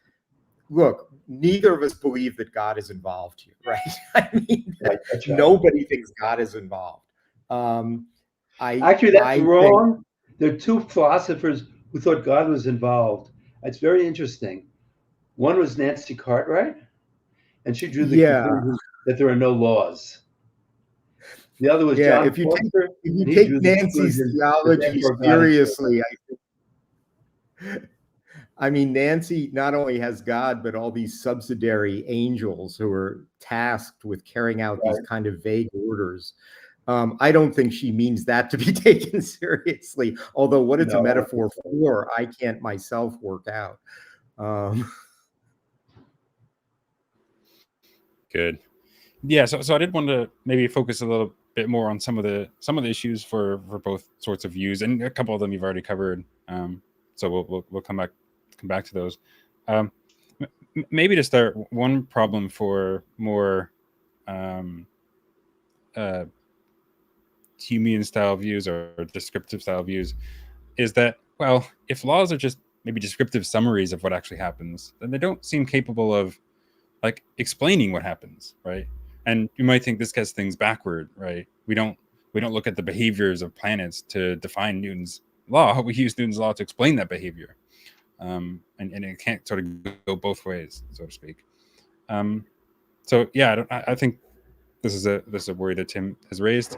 Speaker 2: Look, neither of us believe that God is involved here, right? I mean,
Speaker 3: right.
Speaker 2: Nobody thinks God is involved.
Speaker 3: Actually, that's wrong. There are two philosophers who thought God was involved. It's very interesting. One was Nancy Cartwright, and she drew the conclusion that there are no laws. The other was John Foster.
Speaker 2: If you take Nancy's theology seriously, I mean, Nancy not only has God, but all these subsidiary angels who are tasked with carrying out these kind of vague orders. I don't think she means that to be taken seriously, although what it's a metaphor for, I can't myself work out.
Speaker 1: Good. Yeah, so I did want to maybe focus a little bit more on some of the issues for both sorts of views, and a couple of them you've already covered. So we'll come back to those. Maybe to start, one problem for more Humean style views or descriptive style views is that, well, if laws are just maybe descriptive summaries of what actually happens, then they don't seem capable of like explaining what happens, right? And you might think this gets things backward, right? We don't look at the behaviors of planets to define Newton's law. We use Newton's law to explain that behavior. And it can't sort of go both ways, so to speak. So yeah, I think this is a worry that Tim has raised.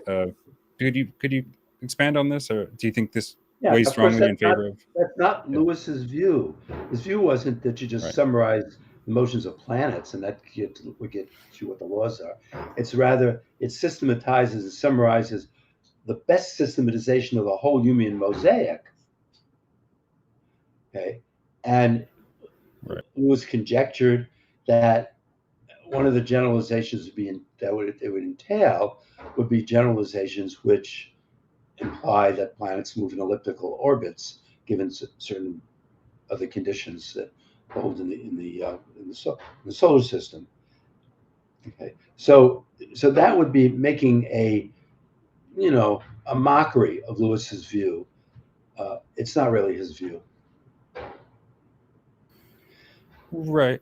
Speaker 1: Could you expand on this, or do you think this weighs strongly in favor of?
Speaker 3: That's not Lewis's view. His view wasn't that you just summarize the motions of planets and that would get you what the laws are. It's rather it systematizes, it summarizes the best systematization of the whole Humean mosaic. Okay, And
Speaker 1: Right.
Speaker 3: it was conjectured that one of the generalizations it would entail would be generalizations which imply that planets move in elliptical orbits given certain other conditions that hold in the solar system. Okay, so that would be making a mockery of Lewis's view. It's not really his view.
Speaker 1: Right.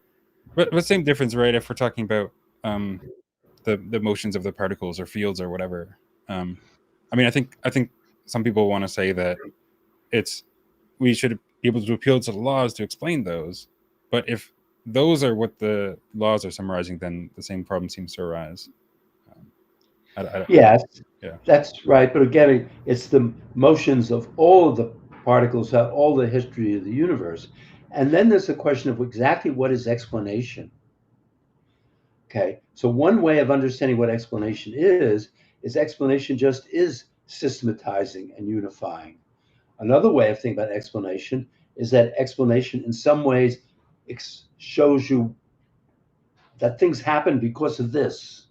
Speaker 1: But same difference, right? If we're talking about the motions of the particles or fields or whatever. I mean, I think some people want to say that we should be able to appeal to the laws to explain those. But if those are what the laws are summarizing, then the same problem seems to arise.
Speaker 3: Yes,
Speaker 1: yeah.
Speaker 3: that's right. But again, it's the motions of all of the particles, all the history of the universe. And then there's the question of exactly what is explanation. Okay, so one way of understanding what explanation is explanation just is systematizing and unifying. Another way of thinking about explanation is that explanation in some ways shows you that things happen because of this.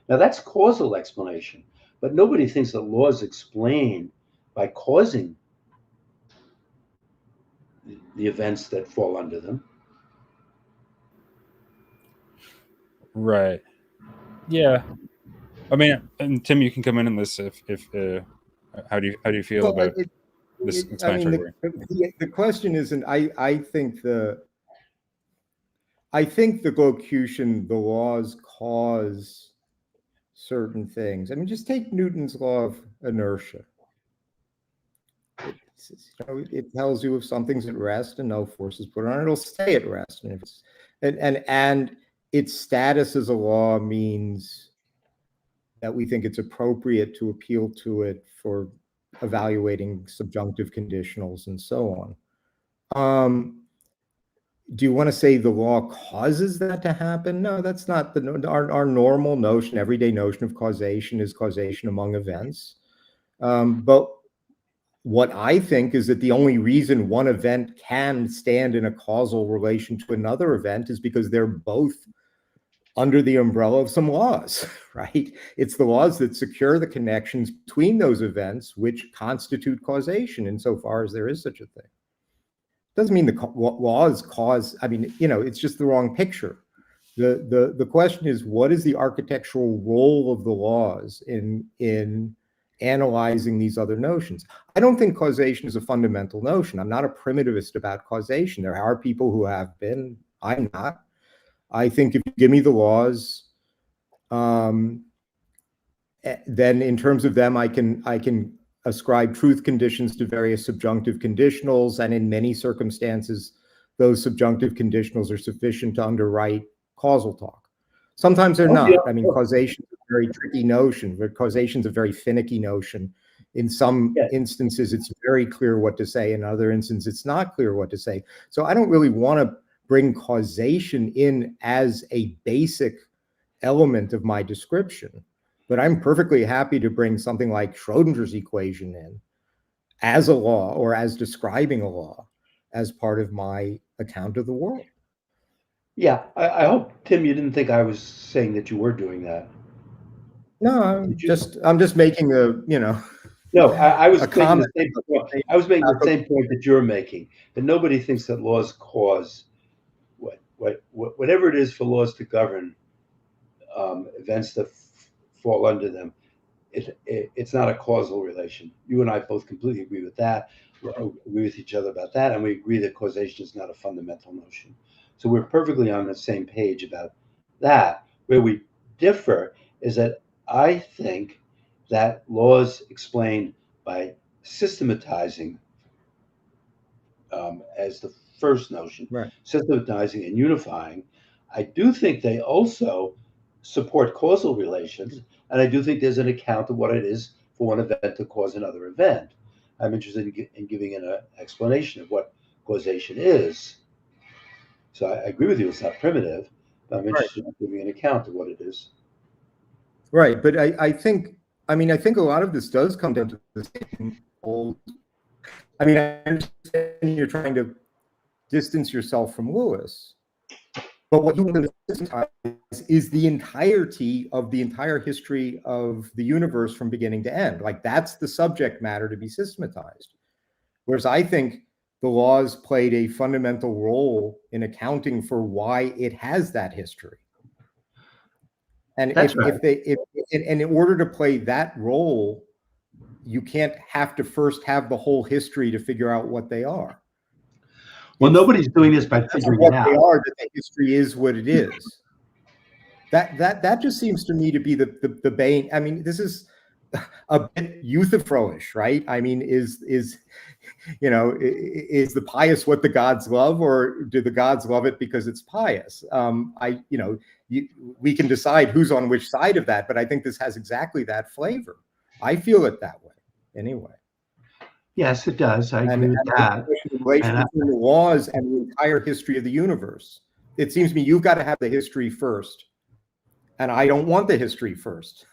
Speaker 3: Now that's causal explanation, but nobody thinks that laws explain by causing the events that fall under them.
Speaker 1: Right. Yeah. I mean, and Tim, you can come in on this if how do you feel about this
Speaker 2: I mean,
Speaker 1: explanatory work?
Speaker 2: the question isn't. I think the locution, the laws cause certain things. I mean, just take Newton's law of inertia. It tells you if something's at rest and no force is put on it, it'll stay at rest. And if it's and its status as a law means that we think it's appropriate to appeal to it for evaluating subjunctive conditionals and so on. Do you want to say the law causes that to happen? No, that's not our normal notion. Everyday notion of causation is causation among events. But what I think is that the only reason one event can stand in a causal relation to another event is because they're both under the umbrella of some laws, right? It's the laws that secure the connections between those events which constitute causation insofar as there is such a thing. Doesn't mean the laws cause, I mean, it's just the wrong picture. The question is, what is the architectural role of the laws in analyzing these other notions? I don't think causation is a fundamental notion. I'm not a primitivist about causation. There are people who have been. I'm not. I think if you give me the laws, then in terms of them, I can ascribe truth conditions to various subjunctive conditionals, and in many circumstances, those subjunctive conditionals are sufficient to underwrite causal talk. Sometimes they're not. I mean, causation is a very tricky notion, but causation is a very finicky notion. In some instances, it's very clear what to say. In other instances, it's not clear what to say. So I don't really want to bring causation in as a basic element of my description. But I'm perfectly happy to bring something like Schrodinger's equation in as a law or as describing a law as part of my account of the world.
Speaker 3: Yeah, I hope, Tim, you didn't think I was saying that you were doing that.
Speaker 2: No, I'm just making
Speaker 3: No, I was making
Speaker 2: comment.
Speaker 3: the same point. I was making the same point that you're making, that nobody thinks that laws cause whatever it is for laws to govern events that fall under them. It's not a causal relation. You and I both completely agree with that. We agree with each other about that, and we agree that causation is not a fundamental notion. So we're perfectly on the same page about that. Where we differ is that I think that laws explained by systematizing as the first notion,
Speaker 2: right.
Speaker 3: systematizing and unifying. I do think they also support causal relations, and I do think there's an account of what it is for one event to cause another event. I'm interested in giving an explanation of what causation is. So I agree with you, it's not primitive, but I'm interested in giving an account of what it is.
Speaker 2: Right, but I think a lot of this does come down to the same old. I mean, I understand you're trying to distance yourself from Lewis. But what you want to systematize is the entirety of the entire history of the universe from beginning to end. Like, that's the subject matter to be systematized. Whereas I think the laws played a fundamental role in accounting for why it has that history. And in order to play that role, you can't have to first have the whole history to figure out what they are.
Speaker 3: Well, nobody's doing this by figuring it out.
Speaker 2: They are, that the history is what it is. That just seems to me to be the bane. I mean, this is a bit euthyphroish, right? I mean, is the pious what the gods love, or do the gods love it because it's pious? We can decide who's on which side of that, but I think this has exactly that flavor. I feel it that way, anyway.
Speaker 3: Yes, it does. I agree with that.
Speaker 2: The relation between the laws and the entire history of the universe. It seems to me you've got to have the history first, and I don't want the history first.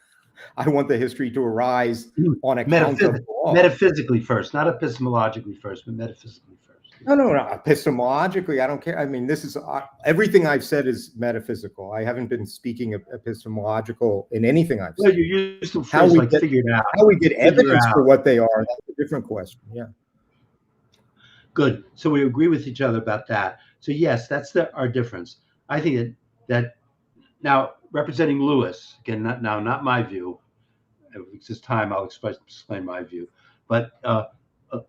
Speaker 2: I want the history to arise on account of the law.
Speaker 3: Metaphysically first, not epistemologically first, but metaphysically first.
Speaker 2: No. Epistemologically, I don't care. I mean, this is everything I've said is metaphysical. I haven't been speaking of epistemological in anything I've said.
Speaker 3: Well, you used the phrase like figured out.
Speaker 2: How we get evidence for what they are, that's a different question. Yeah.
Speaker 3: Good. So we agree with each other about that. So yes, that's our difference. I think that now representing Lewis, again, not my view. If it's this time, I'll explain my view. But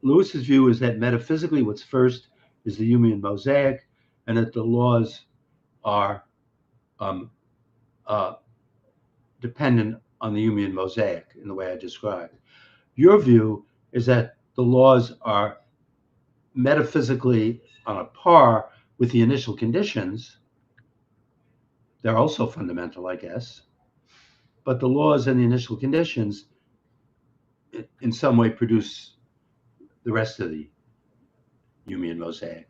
Speaker 3: Lewis's view is that metaphysically, what's first is the Humean mosaic, and that the laws are dependent on the Humean mosaic in the way I described. Your view is that the laws are metaphysically on a par with the initial conditions. They're also fundamental, I guess. But the laws and the initial conditions in some way produce the rest of the Humean mosaic,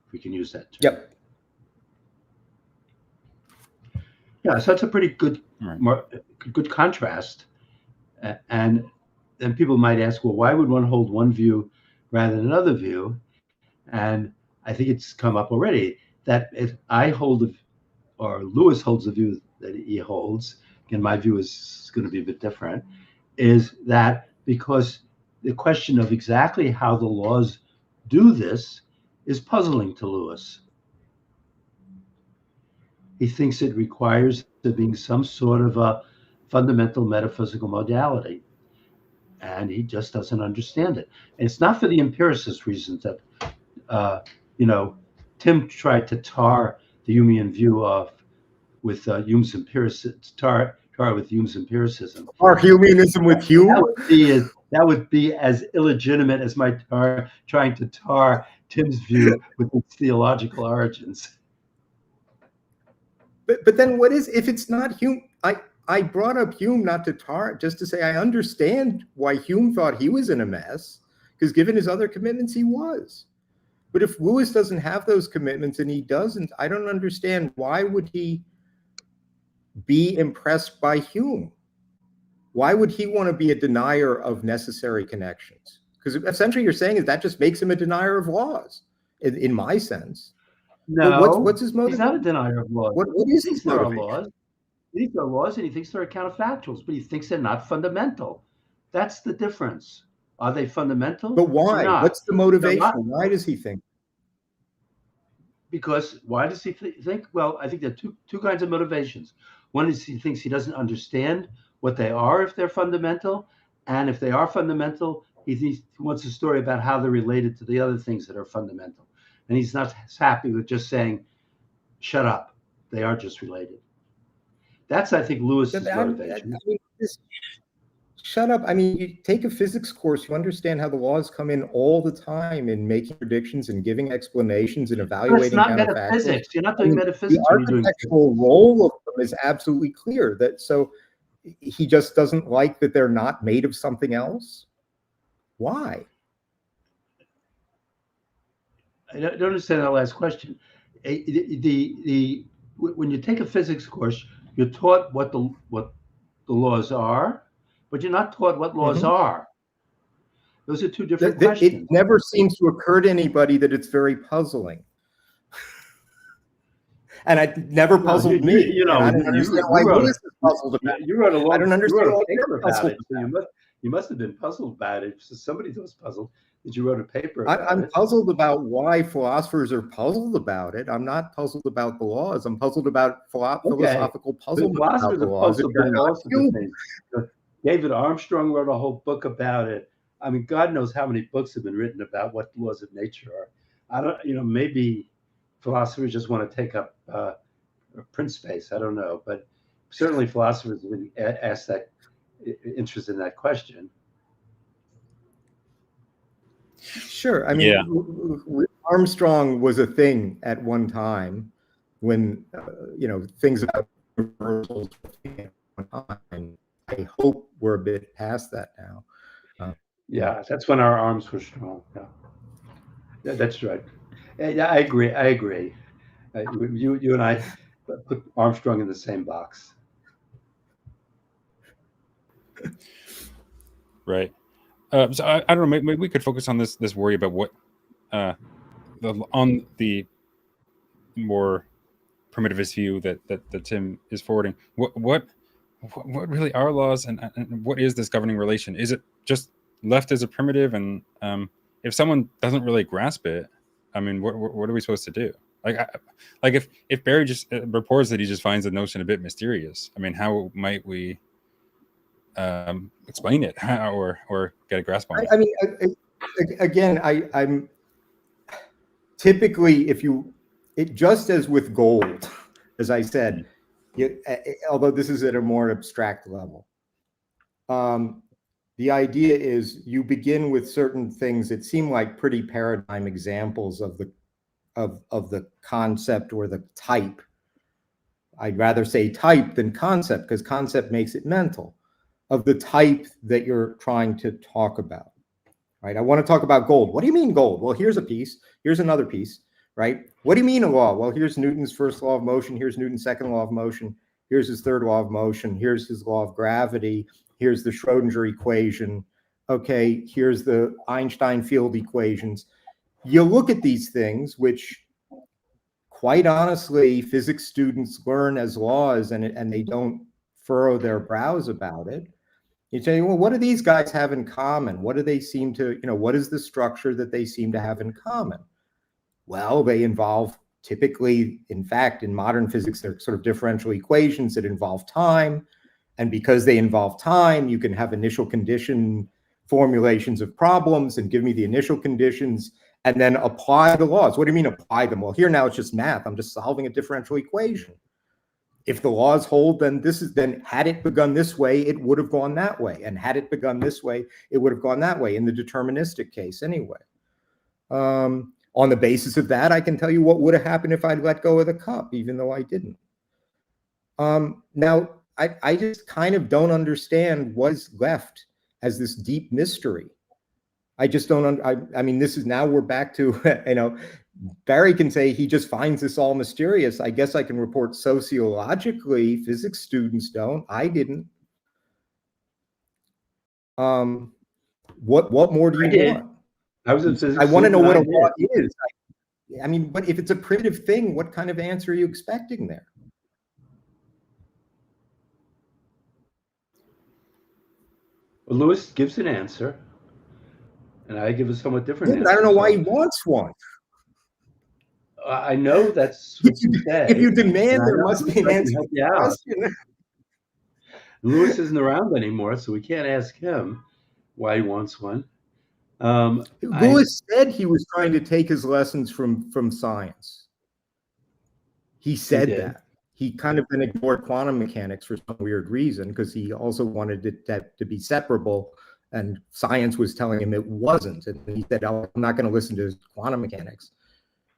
Speaker 3: if we can use that term.
Speaker 2: Yep.
Speaker 3: Yeah, so that's a pretty good contrast. And then people might ask, well, why would one hold one view rather than another view? And I think it's come up already that if I hold, or Lewis holds the view that he holds, and my view is going to be a bit different, is that because the question of exactly how the laws do this is puzzling to Lewis. He thinks it requires there being some sort of a fundamental metaphysical modality, and he just doesn't understand it. And it's not for the empiricist reasons that, Tim tried to tar the Humean view with Hume's empiricism, tar with Hume's empiricism.
Speaker 2: Or Humeanism with Hume?
Speaker 3: That would be as illegitimate as my trying to tar Tim's view with its theological origins.
Speaker 2: But then what is, if it's not Hume? I brought up Hume not to tar, just to say I understand why Hume thought he was in a mess, because given his other commitments, he was. But if Lewis doesn't have those commitments, and he doesn't, I don't understand why would he be impressed by Hume? Why would he want to be a denier of necessary connections? Because essentially you're saying is that just makes him a denier of laws, in my sense.
Speaker 3: No,
Speaker 2: what's his motive?
Speaker 3: He's not a denier of laws.
Speaker 2: What is his
Speaker 3: motivation? Laws. He thinks there are laws, and he thinks they're counterfactuals, but he thinks they're not fundamental. That's the difference. Are they fundamental?
Speaker 2: But why? What's the motivation? Why does he think?
Speaker 3: Because why does he think? Well, I think there are two kinds of motivations. One is he thinks he doesn't understand what they are if they're fundamental, and if they are fundamental, he wants a story about how they're related to the other things that are fundamental. And he's not happy with just saying, shut up, they are just related. That's, I think, Lewis's motivation.
Speaker 2: Shut up. I mean, you take a physics course, you understand how the laws come in all the time in making predictions and giving explanations and evaluating counterfactuals.
Speaker 3: It's not metaphysics. You're not doing metaphysics.
Speaker 2: The architectural role of them is absolutely clear. So he just doesn't like that they're not made of something else? Why?
Speaker 3: I don't understand that last question. When you take a physics course, you're taught what the laws are, but you're not taught what laws are. Those are two different
Speaker 2: It
Speaker 3: questions.
Speaker 2: never seems to occur to anybody that it's very puzzling. And it never puzzled me. And I don't understand why Lewis is puzzled about it.
Speaker 3: You wrote a
Speaker 2: I don't understand why
Speaker 3: paper
Speaker 2: you're
Speaker 3: about
Speaker 2: puzzled
Speaker 3: it. So you must have been puzzled about it. So somebody was puzzled that you wrote a paper about
Speaker 2: I'm
Speaker 3: it.
Speaker 2: puzzled about why philosophers are puzzled about it. I'm not puzzled about the laws. I'm puzzled about philosophical puzzlement about
Speaker 3: philosophers
Speaker 2: the
Speaker 3: are
Speaker 2: laws.
Speaker 3: puzzled by all sorts of things. David Armstrong wrote a whole book about it. I mean, God knows how many books have been written about what the laws of nature are. I don't, maybe philosophers just want to take up print space. I don't know, but certainly philosophers have been asked that, interested in that question.
Speaker 2: Sure. I mean, Armstrong was a thing at one time when, things about universals at one time. I hope we're a bit past that now.
Speaker 3: Yeah, that's when our arms were strong. Yeah, that's right. Yeah, I agree. You and I put Armstrong in the same box.
Speaker 1: Right. So I don't know. Maybe we could focus on this worry about what on the more primitivist view that Tim is forwarding. What really are laws, and what is this governing relation? Is it just left as a primitive? And if someone doesn't really grasp it, I mean, what are we supposed to do? Like if Barry just reports that he just finds the notion a bit mysterious, I mean, how might we explain it or get a grasp on it?
Speaker 2: I mean, again, I'm typically, just as with gold, as I said, although this is at a more abstract level, the idea is you begin with certain things that seem like pretty paradigm examples of the concept or the type. I'd rather say type than concept, because concept makes it mental, of the type that you're trying to talk about, right? I want to talk about gold. What do you mean gold? Well, here's a piece. Here's another piece, right? What do you mean a law? Well, here's Newton's first law of motion. Here's Newton's second law of motion. Here's his third law of motion. Here's his law of gravity. Here's the Schrodinger equation. Okay, here's the Einstein field equations. You look at these things, which quite honestly, physics students learn as laws, and they don't furrow their brows about it. You say, well, what do these guys have in common? What do they seem to, what is the structure that they seem to have in common? Well, they involve typically, in fact, in modern physics, they're sort of differential equations that involve time. And because they involve time, you can have initial condition formulations of problems and give me the initial conditions and then apply the laws. What do you mean apply them? Well, here now it's just math. I'm just solving a differential equation. If the laws hold, then had it begun this way, it would have gone that way. And had it begun this way, it would have gone that way in the deterministic case anyway. On the basis of that, I can tell you what would have happened if I'd let go of the cup, even though I didn't. Now, I just kind of don't understand what's left as this deep mystery. I just don't, I mean, this is now we're back to, Barry can say he just finds this all mysterious. I guess I can report sociologically, physics students don't. I didn't. What more do you want?
Speaker 3: I was a physics
Speaker 2: I want to know what a
Speaker 3: student,
Speaker 2: law is. I mean, but if it's a primitive thing, what kind of answer are you expecting there?
Speaker 3: Well, Lewis gives an answer, and I give a somewhat different answer.
Speaker 2: I don't know why he wants one.
Speaker 3: I know that's what you say.
Speaker 2: If you demand, there must be an answer to the question.
Speaker 3: Lewis isn't around anymore, so we can't ask him why he wants one.
Speaker 2: Lewis said he was trying to take his lessons from science. He said that. He kind of then ignored quantum mechanics for some weird reason, because he also wanted it to be separable, and science was telling him it wasn't. And he said, oh, I'm not going to listen to quantum mechanics.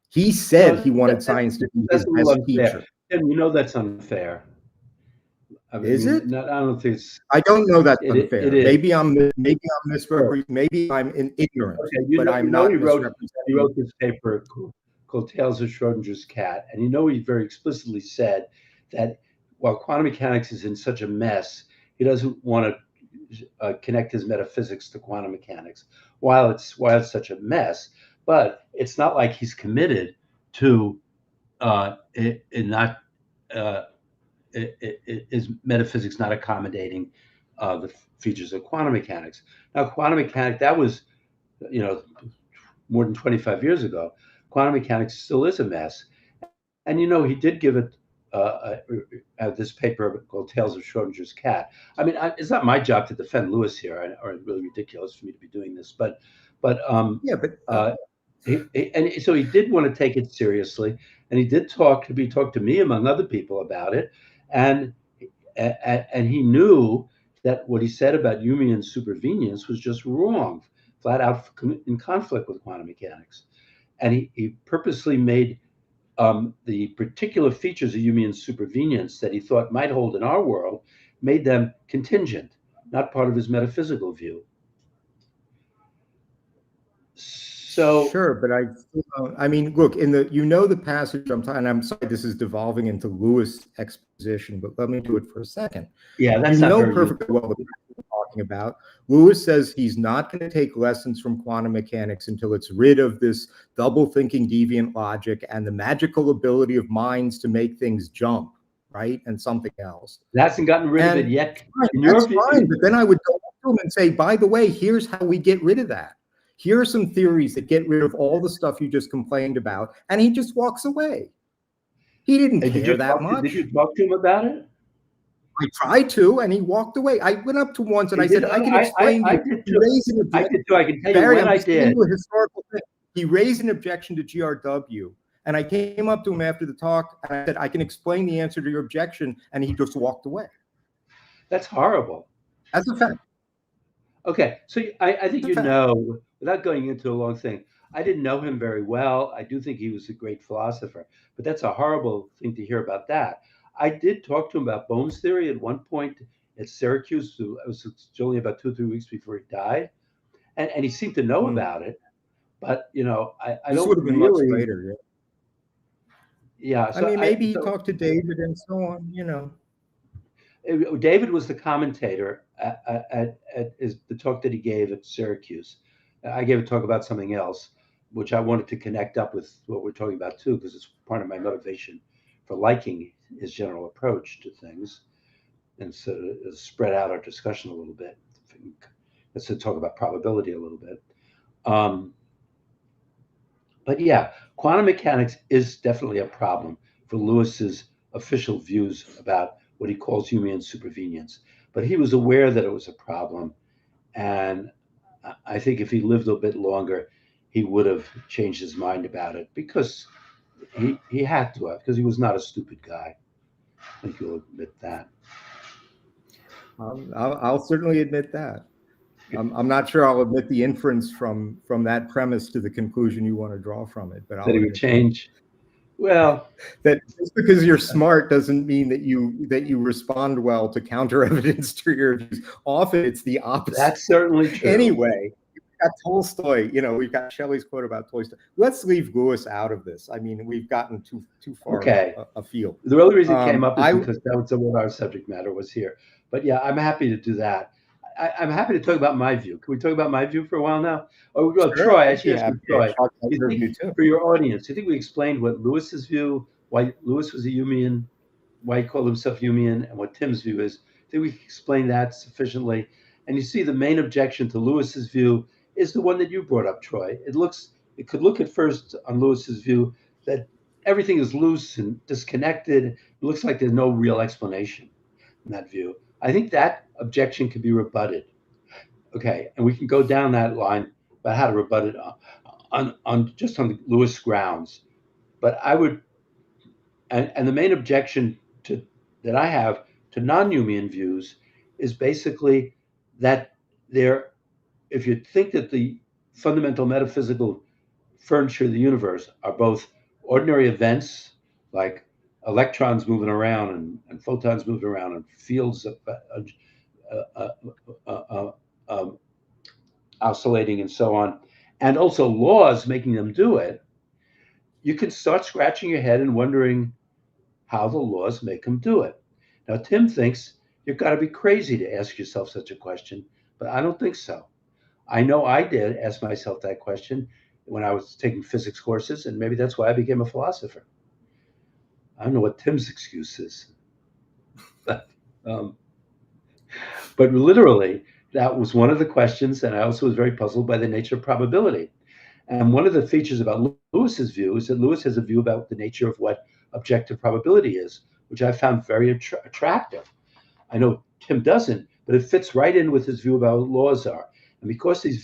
Speaker 2: He said he wanted science to be his best teacher.
Speaker 3: And that's unfair.
Speaker 2: Is it?
Speaker 3: I don't think it's.
Speaker 2: I don't know that's unfair.
Speaker 3: It is.
Speaker 2: Maybe I'm misrepresenting. Maybe I'm ignorant.
Speaker 3: Okay,
Speaker 2: but I'm not.
Speaker 3: He wrote this paper called Tales of Schrodinger's Cat, and he very explicitly said that while quantum mechanics is in such a mess, he doesn't want to connect his metaphysics to quantum mechanics, while it's such a mess. But it's not like he's committed to not is metaphysics not accommodating the features of quantum mechanics. Now, quantum mechanics, that was, more than 25 years ago. Quantum mechanics still is a mess. And, he did give it this paper called Tales of Schrodinger's Cat. I mean, it's not my job to defend Lewis here, or it's really ridiculous for me to be doing this. But
Speaker 2: Yeah, but
Speaker 3: and so he did want to take it seriously, and he did talk to me among other people about it, and he knew that what he said about Humean supervenience was just wrong, flat out in conflict with quantum mechanics, and he purposely made the particular features of Humean supervenience that he thought might hold in our world, made them contingent, not part of his metaphysical view. So
Speaker 2: sure, but I mean, look, in the passage I'm talking, and I'm sorry this is devolving into Lewis exposition, but let me do it for a second.
Speaker 3: Yeah, that's not very
Speaker 2: perfectly well what we're talking about. Lewis says he's not going to take lessons from quantum mechanics until it's rid of this double thinking deviant logic and the magical ability of minds to make things jump, right? And something else.
Speaker 3: It hasn't gotten rid of it yet.
Speaker 2: That's fine, but then I would go up to him and say, by the way, here's how we get rid of that. Here are some theories that get rid of all the stuff you just complained about, and he just walks away. He didn't care that much.
Speaker 3: Did you talk to him about it?
Speaker 2: I tried to, and he walked away. I went up to once and I said, I can explain to you. He raised an objection.
Speaker 3: I can tell you when I did.
Speaker 2: A historical thing. He raised an objection to GRW, and I came up to him after the talk, and I said, I can explain the answer to your objection, and he just walked away.
Speaker 3: That's horrible.
Speaker 2: That's a fact.
Speaker 3: Okay, so I think without going into a long thing, I didn't know him very well. I do think he was a great philosopher, but that's a horrible thing to hear about that. I did talk to him about Bohm's theory at one point at Syracuse. It was only about 2 or 3 weeks before he died, and he seemed to know about it, but I don't
Speaker 2: would have been
Speaker 3: really.
Speaker 2: Much later,
Speaker 3: yeah.
Speaker 2: So I mean, maybe he talked to David and so on.
Speaker 3: David was the commentator at the talk that he gave at Syracuse. I gave a talk about something else, which I wanted to connect up with what we're talking about too, because it's part of my motivation for liking his general approach to things, and so spread out our discussion a little bit. Let's talk about probability a little bit. But yeah, quantum mechanics is definitely a problem for Lewis's official views about what he calls Humean supervenience. But he was aware that it was a problem, and I think if he lived a bit longer, he would have changed his mind about it, because he had to have, because he was not a stupid guy. I think you'll admit that.
Speaker 2: I'll certainly admit that. I'm not sure I'll admit the inference from that premise to the conclusion you want to draw from it, but
Speaker 3: that he would change. Well,
Speaker 2: that just because you're smart doesn't mean that you respond well to counter evidence to your views. Often it's the opposite.
Speaker 3: That's certainly true.
Speaker 2: Anyway, we've got Tolstoy. We've got Shelley's quote about Tolstoy. Let's leave Lewis out of this. I mean, we've gotten too far afield.
Speaker 3: The only reason it came up is because that was what our subject matter was here. But yeah, I'm happy to do that. I'm happy to talk about my view. Can we talk about my view for a while now? Oh, well, sure. Troy, I should ask you, Troy. For your audience, do you think we explained what Lewis's view, why Lewis was a Humean, why he called himself Humean, and what Tim's view is? I think we explained that sufficiently. And you see, the main objection to Lewis's view is the one that you brought up, Troy. It could look at first on Lewis's view that everything is loose and disconnected. It looks like there's no real explanation in that view. I think that objection can be rebutted. Okay, and we can go down that line about how to rebut it on the Lewis grounds. But I would, and the main objection that I have to non-Humean views is basically that if you think that the fundamental metaphysical furniture of the universe are both ordinary events like electrons moving around and photons moving around and fields oscillating and so on, and also laws making them do it, you can start scratching your head and wondering how the laws make them do it. Now, Tim thinks you've got to be crazy to ask yourself such a question, but I don't think so. I know I did ask myself that question when I was taking physics courses, and maybe that's why I became a philosopher. I don't know what Tim's excuse is, but um, but literally, that was one of the questions, and I also was very puzzled by the nature of probability. And one of the features about Lewis's view is that Lewis has a view about the nature of what objective probability is, which I found very attractive. I know Tim doesn't, but it fits right in with his view about what laws are. And because these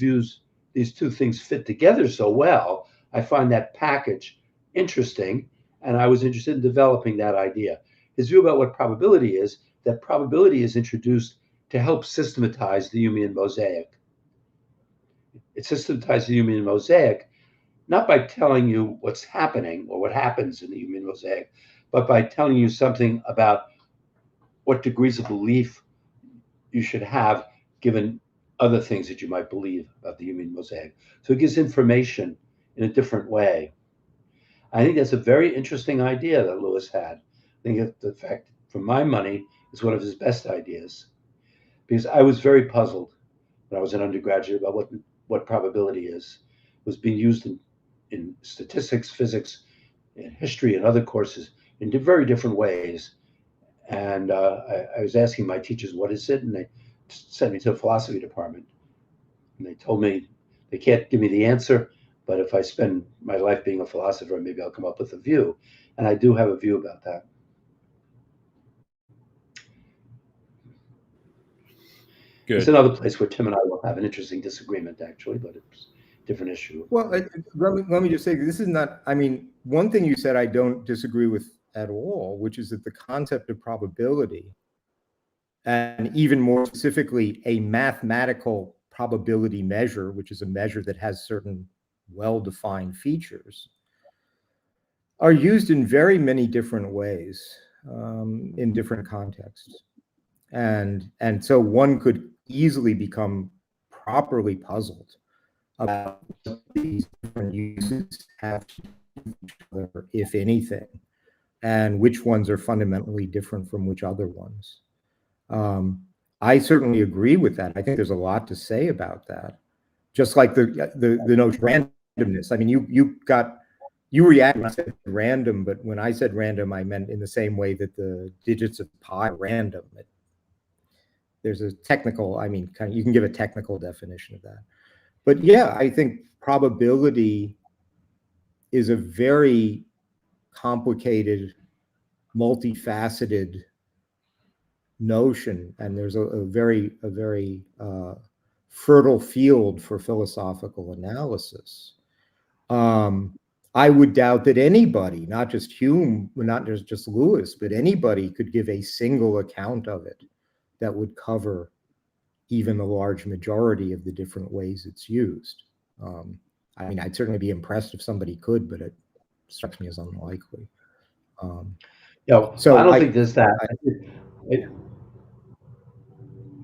Speaker 3: two things fit together so well, I find that package interesting, and I was interested in developing that idea. His view about what probability is, that probability is introduced to help systematize the Humean mosaic. It systematizes the Humean mosaic not by telling you what's happening or what happens in the Humean mosaic, but by telling you something about what degrees of belief you should have given other things that you might believe about the Humean mosaic. So it gives information in a different way. I think that's a very interesting idea that Lewis had. I think that, the fact, for my money, is one of his best ideas, because I was very puzzled when I was an undergraduate about what probability is. It was being used in statistics, physics, in history, and other courses in very different ways. And I was asking my teachers, what is it? And they sent me to the philosophy department. And they told me they can't give me the answer, but if I spend my life being a philosopher, maybe I'll come up with a view. And I do have a view about that.
Speaker 1: Good.
Speaker 3: It's another place where Tim and I will have an interesting disagreement, actually, but it's a different issue.
Speaker 2: Well, let me just say, this is not, I mean, one thing you said I don't disagree with at all, which is that the concept of probability, and even more specifically, a mathematical probability measure, which is a measure that has certain well-defined features, are used in very many different ways in different contexts. And so one could easily become properly puzzled about what these different uses have to do with each other, if anything, and which ones are fundamentally different from which other ones. I certainly agree with that. I think there's a lot to say about that. Just like the notion of randomness. I mean, you reacted when I said random, but when I said random, I meant in the same way that the digits of pi are random. There's a technical, I mean, you can give a technical definition of that. But yeah, I think probability is a very complicated, multifaceted notion, and there's a very fertile field for philosophical analysis. I would doubt that anybody, not just Hume, not just Lewis, but anybody could give a single account of it that would cover even the large majority of the different ways it's used. I mean, I'd certainly be impressed if somebody could, but it strikes me as unlikely.
Speaker 3: So I don't think there's that.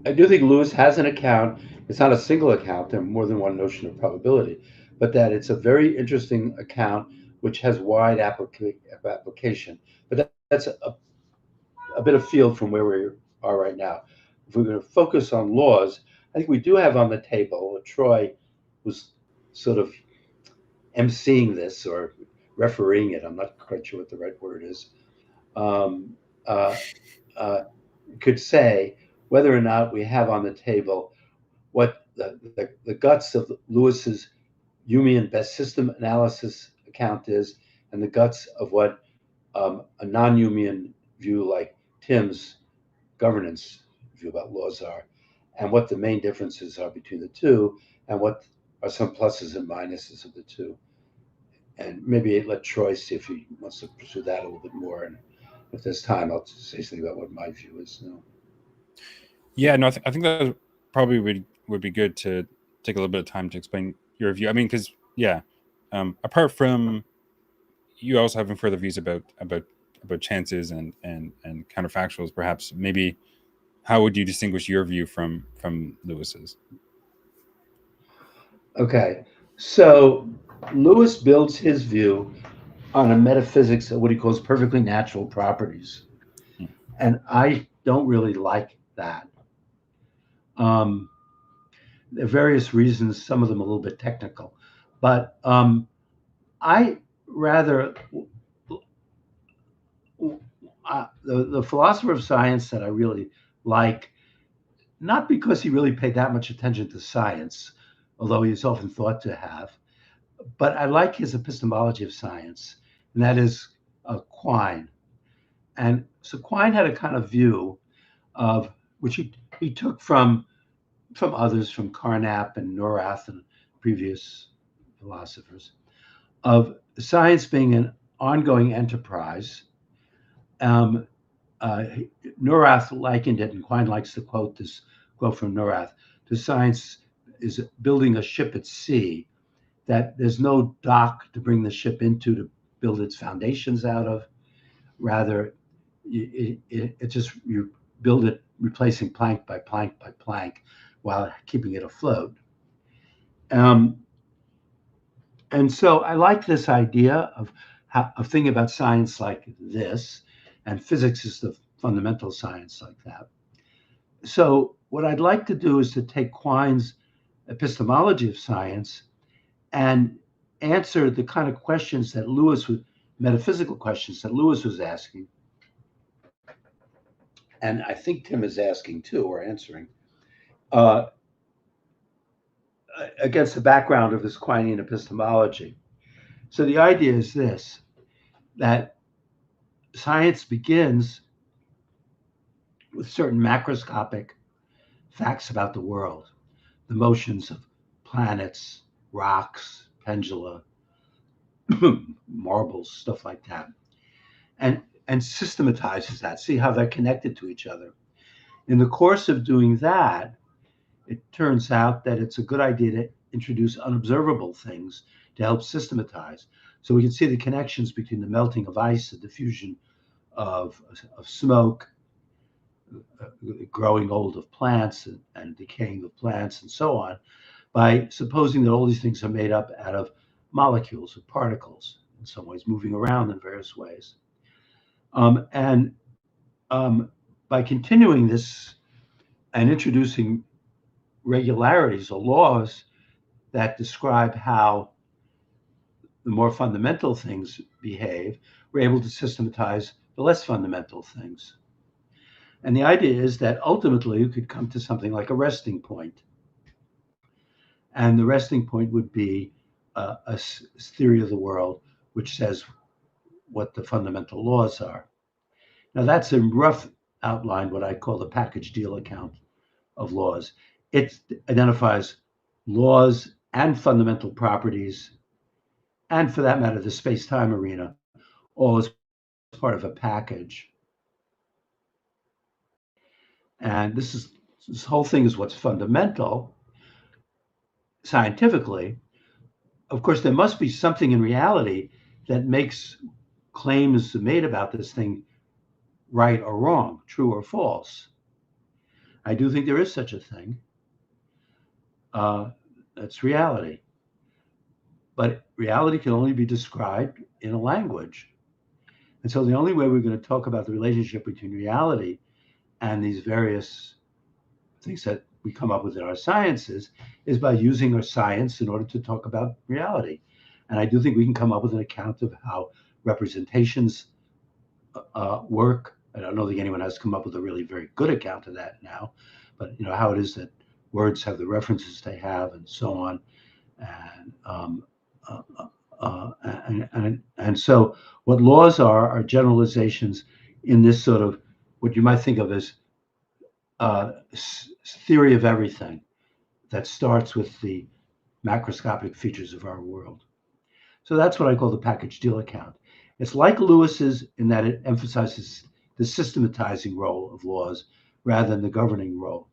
Speaker 3: I do think Lewis has an account. It's not a single account. There are more than one notion of probability, but that it's a very interesting account which has wide application. But that's a bit of field from where we are right now. If we're going to focus on laws, I think we do have on the table, Troy was sort of emceeing this or refereeing it. I'm not quite sure what the right word is. Could say whether or not we have on the table what the guts of Lewis's Humean best system analysis account is, and the guts of what a non-Humean view like Tim's governance view about laws are, and what the main differences are between the two, and what are some pluses and minuses of the two. And maybe let Troy see if he wants to pursue that a little bit more. And if there's time, I'll say something about what my view is now.
Speaker 1: Yeah, no, I think that probably would be good to take a little bit of time to explain your view. I mean, because apart from you also having further views about chances and counterfactuals, perhaps maybe how would you distinguish your view from Lewis's?
Speaker 3: Okay, so Lewis builds his view on a metaphysics of what he calls perfectly natural properties, and I don't really like that. There are various reasons, some of them a little bit technical, but I rather the philosopher of science that I really like, not because he really paid that much attention to science, although he's often thought to have, but I like his epistemology of science, and that is Quine. And so Quine had a kind of view of which he took from others, from Carnap and Neurath and previous philosophers, of science being an ongoing enterprise. Neurath likened it, and Quine likes to quote this quote from Neurath, to science is building a ship at sea, that there's no dock to bring the ship into to build its foundations out of. Rather, it just, you build it replacing plank by plank by plank while keeping it afloat. And so I like this idea of thinking about science like this, and physics is the fundamental science like that. So what I'd like to do is to take Quine's epistemology of science and answer the kind of questions that metaphysical questions that Lewis was asking, and I think Tim is asking too, or answering, against the background of this Quinean epistemology. So the idea is this, that science begins with certain macroscopic facts about the world, the motions of planets, rocks, pendula, marbles, stuff like that, and systematizes that, see how they're connected to each other. In the course of doing that, it turns out that it's a good idea to introduce unobservable things to help systematize. So we can see the connections between the melting of ice, the diffusion of smoke, growing old of plants and decaying of plants and so on, by supposing that all these things are made up out of molecules or particles, in some ways moving around in various ways. And by continuing this and introducing regularities or laws that describe how the more fundamental things behave, we're able to systematize the less fundamental things. And the idea is that ultimately you could come to something like a resting point. And the resting point would be a theory of the world which says what the fundamental laws are. Now, that's in rough outline what I call the package deal account of laws. It identifies laws and fundamental properties, and for that matter, the space-time arena, all as part of a package. And this whole thing is what's fundamental scientifically. Of course, there must be something in reality that makes claims made about this thing right or wrong, true or false. I do think there is such a thing. That's reality. But reality can only be described in a language. And so the only way we're going to talk about the relationship between reality and these various things that we come up with in our sciences is by using our science in order to talk about reality. And I do think we can come up with an account of how representations work. I don't know that anyone has come up with a really very good account of that now, but how it is that words have the references they have and so on. And so what laws are generalizations in this sort of what you might think of as theory of everything that starts with the macroscopic features of our world. So that's what I call the package deal account. It's like Lewis's in that it emphasizes the systematizing role of laws rather than the governing role.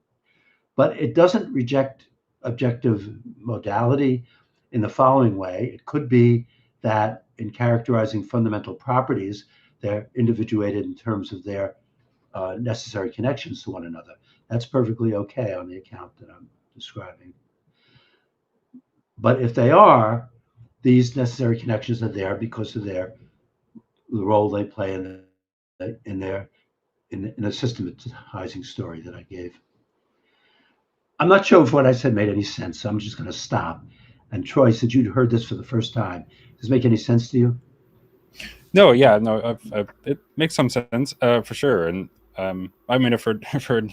Speaker 3: But it doesn't reject objective modality in the following way. It could be that in characterizing fundamental properties, they're individuated in terms of their necessary connections to one another. That's perfectly okay on the account that I'm describing. But if they are, these necessary connections are there because of the role they play in the systematizing story that I gave. I'm not sure if what I said made any sense, so I'm just going to stop. And Troy, since you'd heard this for the first time, does it make any sense to you?
Speaker 1: No, yeah, no, it makes some sense for sure. And I mean, I've heard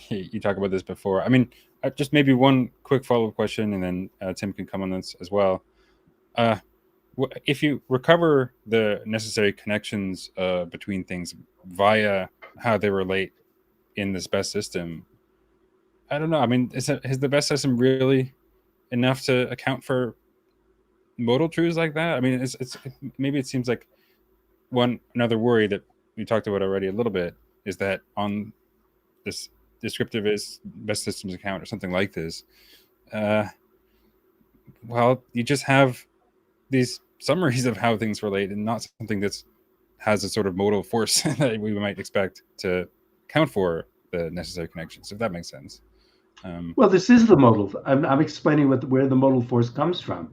Speaker 1: you talk about this before. I mean, just maybe one quick follow-up question, and then Tim can come on this as well. If you recover the necessary connections between things via how they relate in this best system, I don't know. I mean, is the best system really enough to account for modal truths like that? I mean, it's maybe it seems like another worry that we talked about already a little bit is that on this descriptivist best systems account or something like this, well, you just have these summaries of how things relate and not something that's has a sort of modal force that we might expect to account for the necessary connections, if that makes sense.
Speaker 3: Well, this is the modal. I'm explaining where the modal force comes from.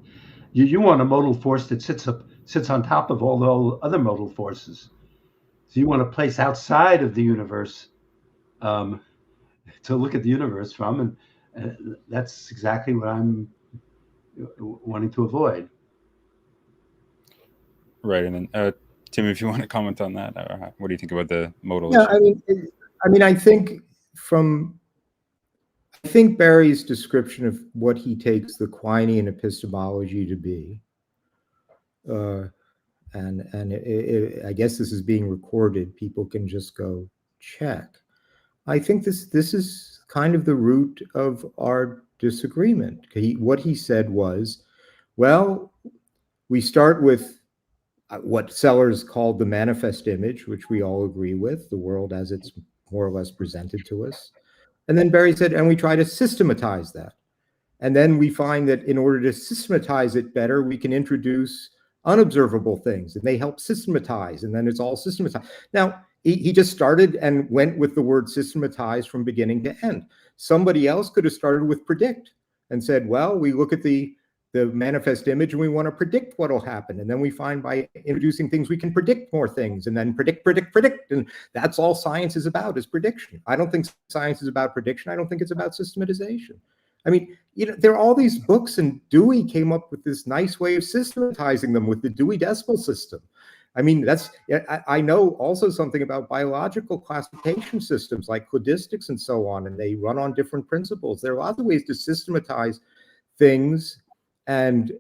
Speaker 3: You want a modal force that sits on top of all the other modal forces. So you want a place outside of the universe to look at the universe from, and that's exactly what I'm wanting to avoid.
Speaker 1: Right, and then Tim, if you want to comment on that, what do you think about the modal
Speaker 2: Yeah,
Speaker 1: issue?
Speaker 2: I think Barry's description of what he takes the Quinean epistemology to be, and I guess this is being recorded. People can just go check. I think this is kind of the root of our disagreement. What he said was, well, we start with what Sellers called the manifest image, which we all agree with, the world as it's more or less presented to us. And then Barry said, and we try to systematize that. And then we find that in order to systematize it better, we can introduce unobservable things and they help systematize, and then it's all systematized. Now, he just started and went with the word systematize from beginning to end. Somebody else could have started with predict and said, well, we look at the manifest image and we want to predict what will happen. And then we find by introducing things, we can predict more things and then predict. And that's all science is about, is prediction. I don't think science is about prediction. I don't think it's about systematization. I mean, there are all these books, and Dewey came up with this nice way of systematizing them with the Dewey Decimal System. I mean, I know also something about biological classification systems like cladistics and so on, and they run on different principles. There are lots of ways to systematize things and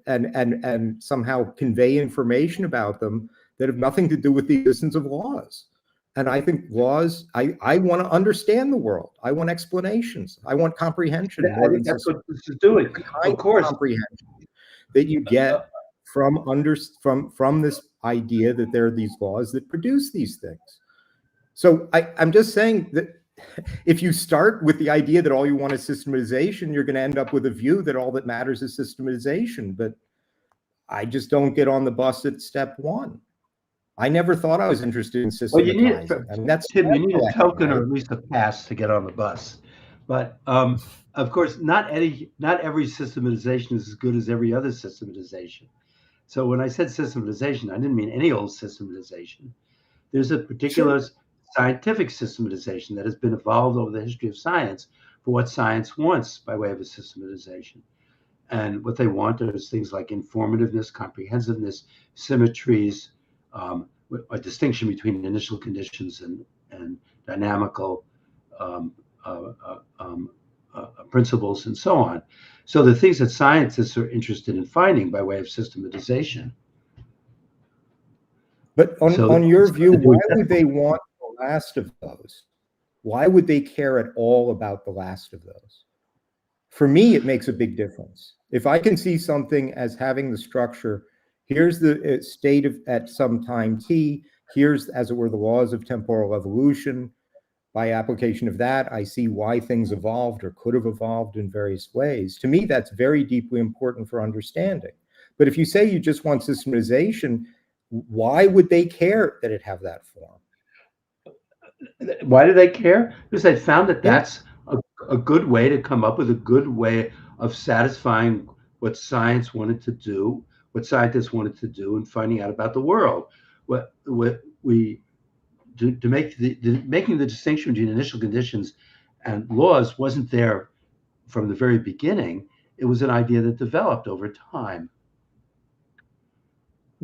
Speaker 2: somehow convey information about them that have nothing to do with the existence of laws. And I think laws, I want to understand the world. I want explanations. I want comprehension.
Speaker 3: I think that's what this is doing. Of course,
Speaker 2: comprehension that you get from this idea that there are these laws that produce these things. So I'm just saying that if you start with the idea that all you want is systematization, you're going to end up with a view that all that matters is systematization. But I just don't get on the bus at step one. I never thought I was interested in systematizing.
Speaker 3: Well, Tim, you need a token, right? Or at least a pass to get on the bus. But of course, not every systematization is as good as every other systematization. So when I said systematization, I didn't mean any old systematization. There's a particular scientific systematization that has been evolved over the history of science for what science wants by way of a systematization. And what they want is things like informativeness, comprehensiveness, symmetries, a distinction between initial conditions and dynamical principles and so on. So the things that scientists are interested in finding by way of systematization.
Speaker 2: But on your view, why would they want the last of those? Why would they care at all about the last of those? For me, it makes a big difference. If I can see something as having the structure, here's the state of at some time t, here's, as it were, the laws of temporal evolution. By application of that, I see why things evolved or could have evolved in various ways. To me, that's very deeply important for understanding. But if you say you just want systematization, why would they care that it have that form?
Speaker 3: Why do they care? Because they found that that's a good way to come up with a good way of satisfying what science wanted to do, what scientists wanted to do, and finding out about the world. Making the distinction between initial conditions and laws wasn't there from the very beginning, it was an idea that developed over time.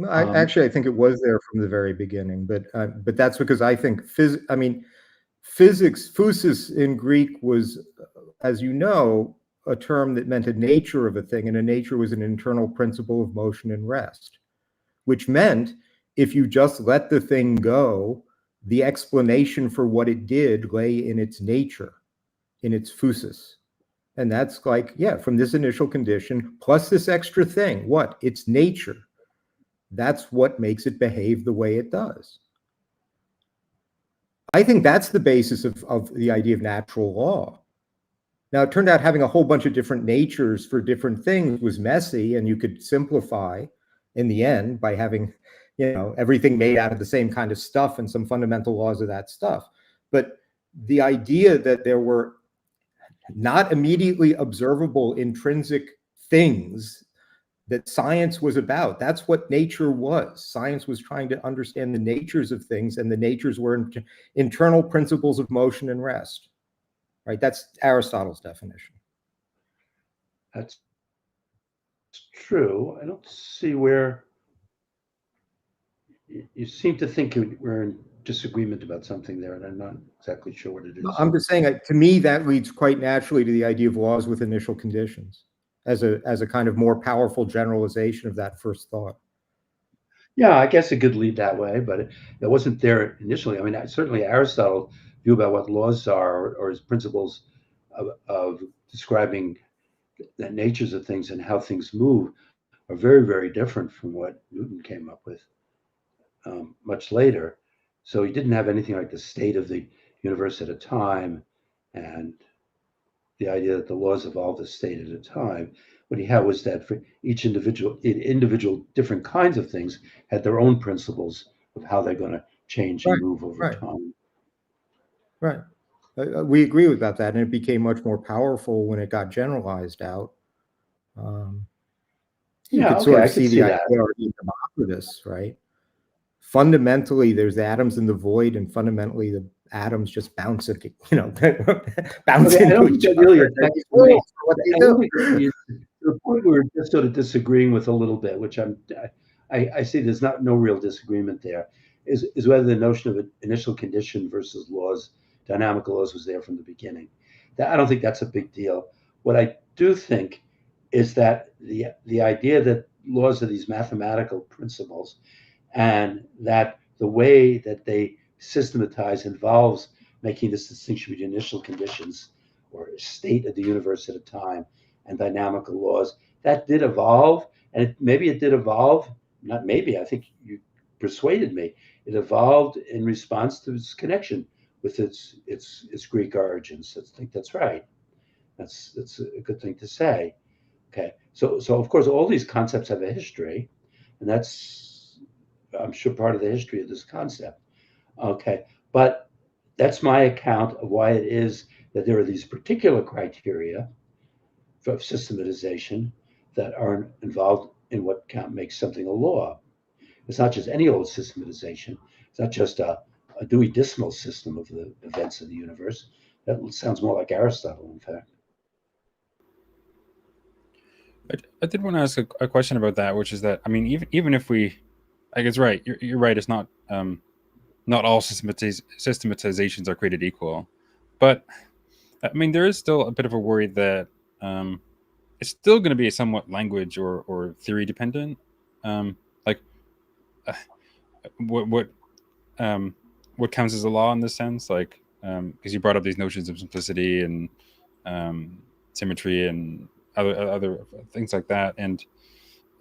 Speaker 2: Actually, I think it was there from the very beginning, but that's because I think physics, physis in Greek was, as you know, a term that meant a nature of a thing, and a nature was an internal principle of motion and rest, which meant if you just let the thing go, the explanation for what it did lay in its nature, in its physis. And that's like, yeah, from this initial condition plus this extra thing, what? Its nature. That's what makes it behave the way it does. I think that's the basis of the idea of natural law. Now, it turned out having a whole bunch of different natures for different things was messy, and you could simplify in the end by having, everything made out of the same kind of stuff and some fundamental laws of that stuff. But the idea that there were not immediately observable intrinsic things that science was about. That's what nature was. Science was trying to understand the natures of things, and the natures were internal principles of motion and rest. Right? That's Aristotle's definition.
Speaker 3: That's true. I don't see where you seem to think we're in disagreement about something there, and I'm not exactly sure what it is.
Speaker 2: I'm just saying, to me, that leads quite naturally to the idea of laws with initial conditions as a kind of more powerful generalization of that first thought.
Speaker 3: Yeah, I guess it could lead that way, but it wasn't there initially. I mean, certainly Aristotle's view about what laws are, or his principles of describing the natures of things and how things move, are very, very different from what Newton came up with much later. So he didn't have anything like the state of the universe at a time and the idea that the laws evolved a state at a time. What he had was that for each individual different kinds of things had their own principles of how they're going to change and move over time.
Speaker 2: Right. We agree about that, and it became much more powerful when it got generalized out. You could sort of see the idea of Democritus, right? Fundamentally, there's atoms in the void, and fundamentally, the atoms just bounce bounce into each other.
Speaker 3: The point we're just sort of disagreeing with a little bit, which I see there's no real disagreement there, is whether the notion of an initial condition versus laws, dynamical laws, was there from the beginning. I don't think that's a big deal. What I do think is that the idea that laws are these mathematical principles, and that the way that they systematize involves making this distinction between initial conditions or state of the universe at a time and dynamical laws, that did evolve. And maybe it did evolve, not maybe, I think you persuaded me, it evolved in response to its connection with its Greek origins. I think that's right. That's a good thing to say. Okay, so of course all these concepts have a history, and that's, I'm sure, part of the history of this concept. Okay, but that's my account of why it is that there are these particular criteria for systematization that are involved in what makes something a law. It's not just any old systematization. It's not just a Dewey Decimal system of the events of the universe. That sounds more like Aristotle, in fact.
Speaker 1: I did want to ask a question about that, which is that, I mean, even if we, I guess, right, you're right, it's not all systematizations are created equal, but I mean, there is still a bit of a worry that it's still going to be somewhat language or theory dependent. Like what counts as a law in this sense? Like, because you brought up these notions of simplicity and symmetry and other things like that, and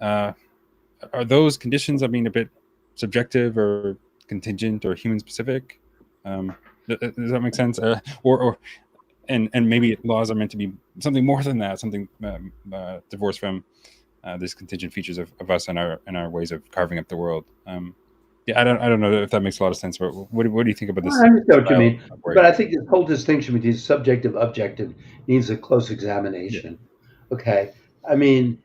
Speaker 1: are those conditions, I mean, a bit subjective or contingent or human specific? Does that make sense? And maybe laws are meant to be something more than that, something divorced from these contingent features of us and our ways of carving up the world. Yeah, I don't know if that makes a lot of sense, but what do you think about this?
Speaker 3: I understand what you mean, but I think this whole distinction between subjective objective needs a close examination. Yeah. Okay, I mean,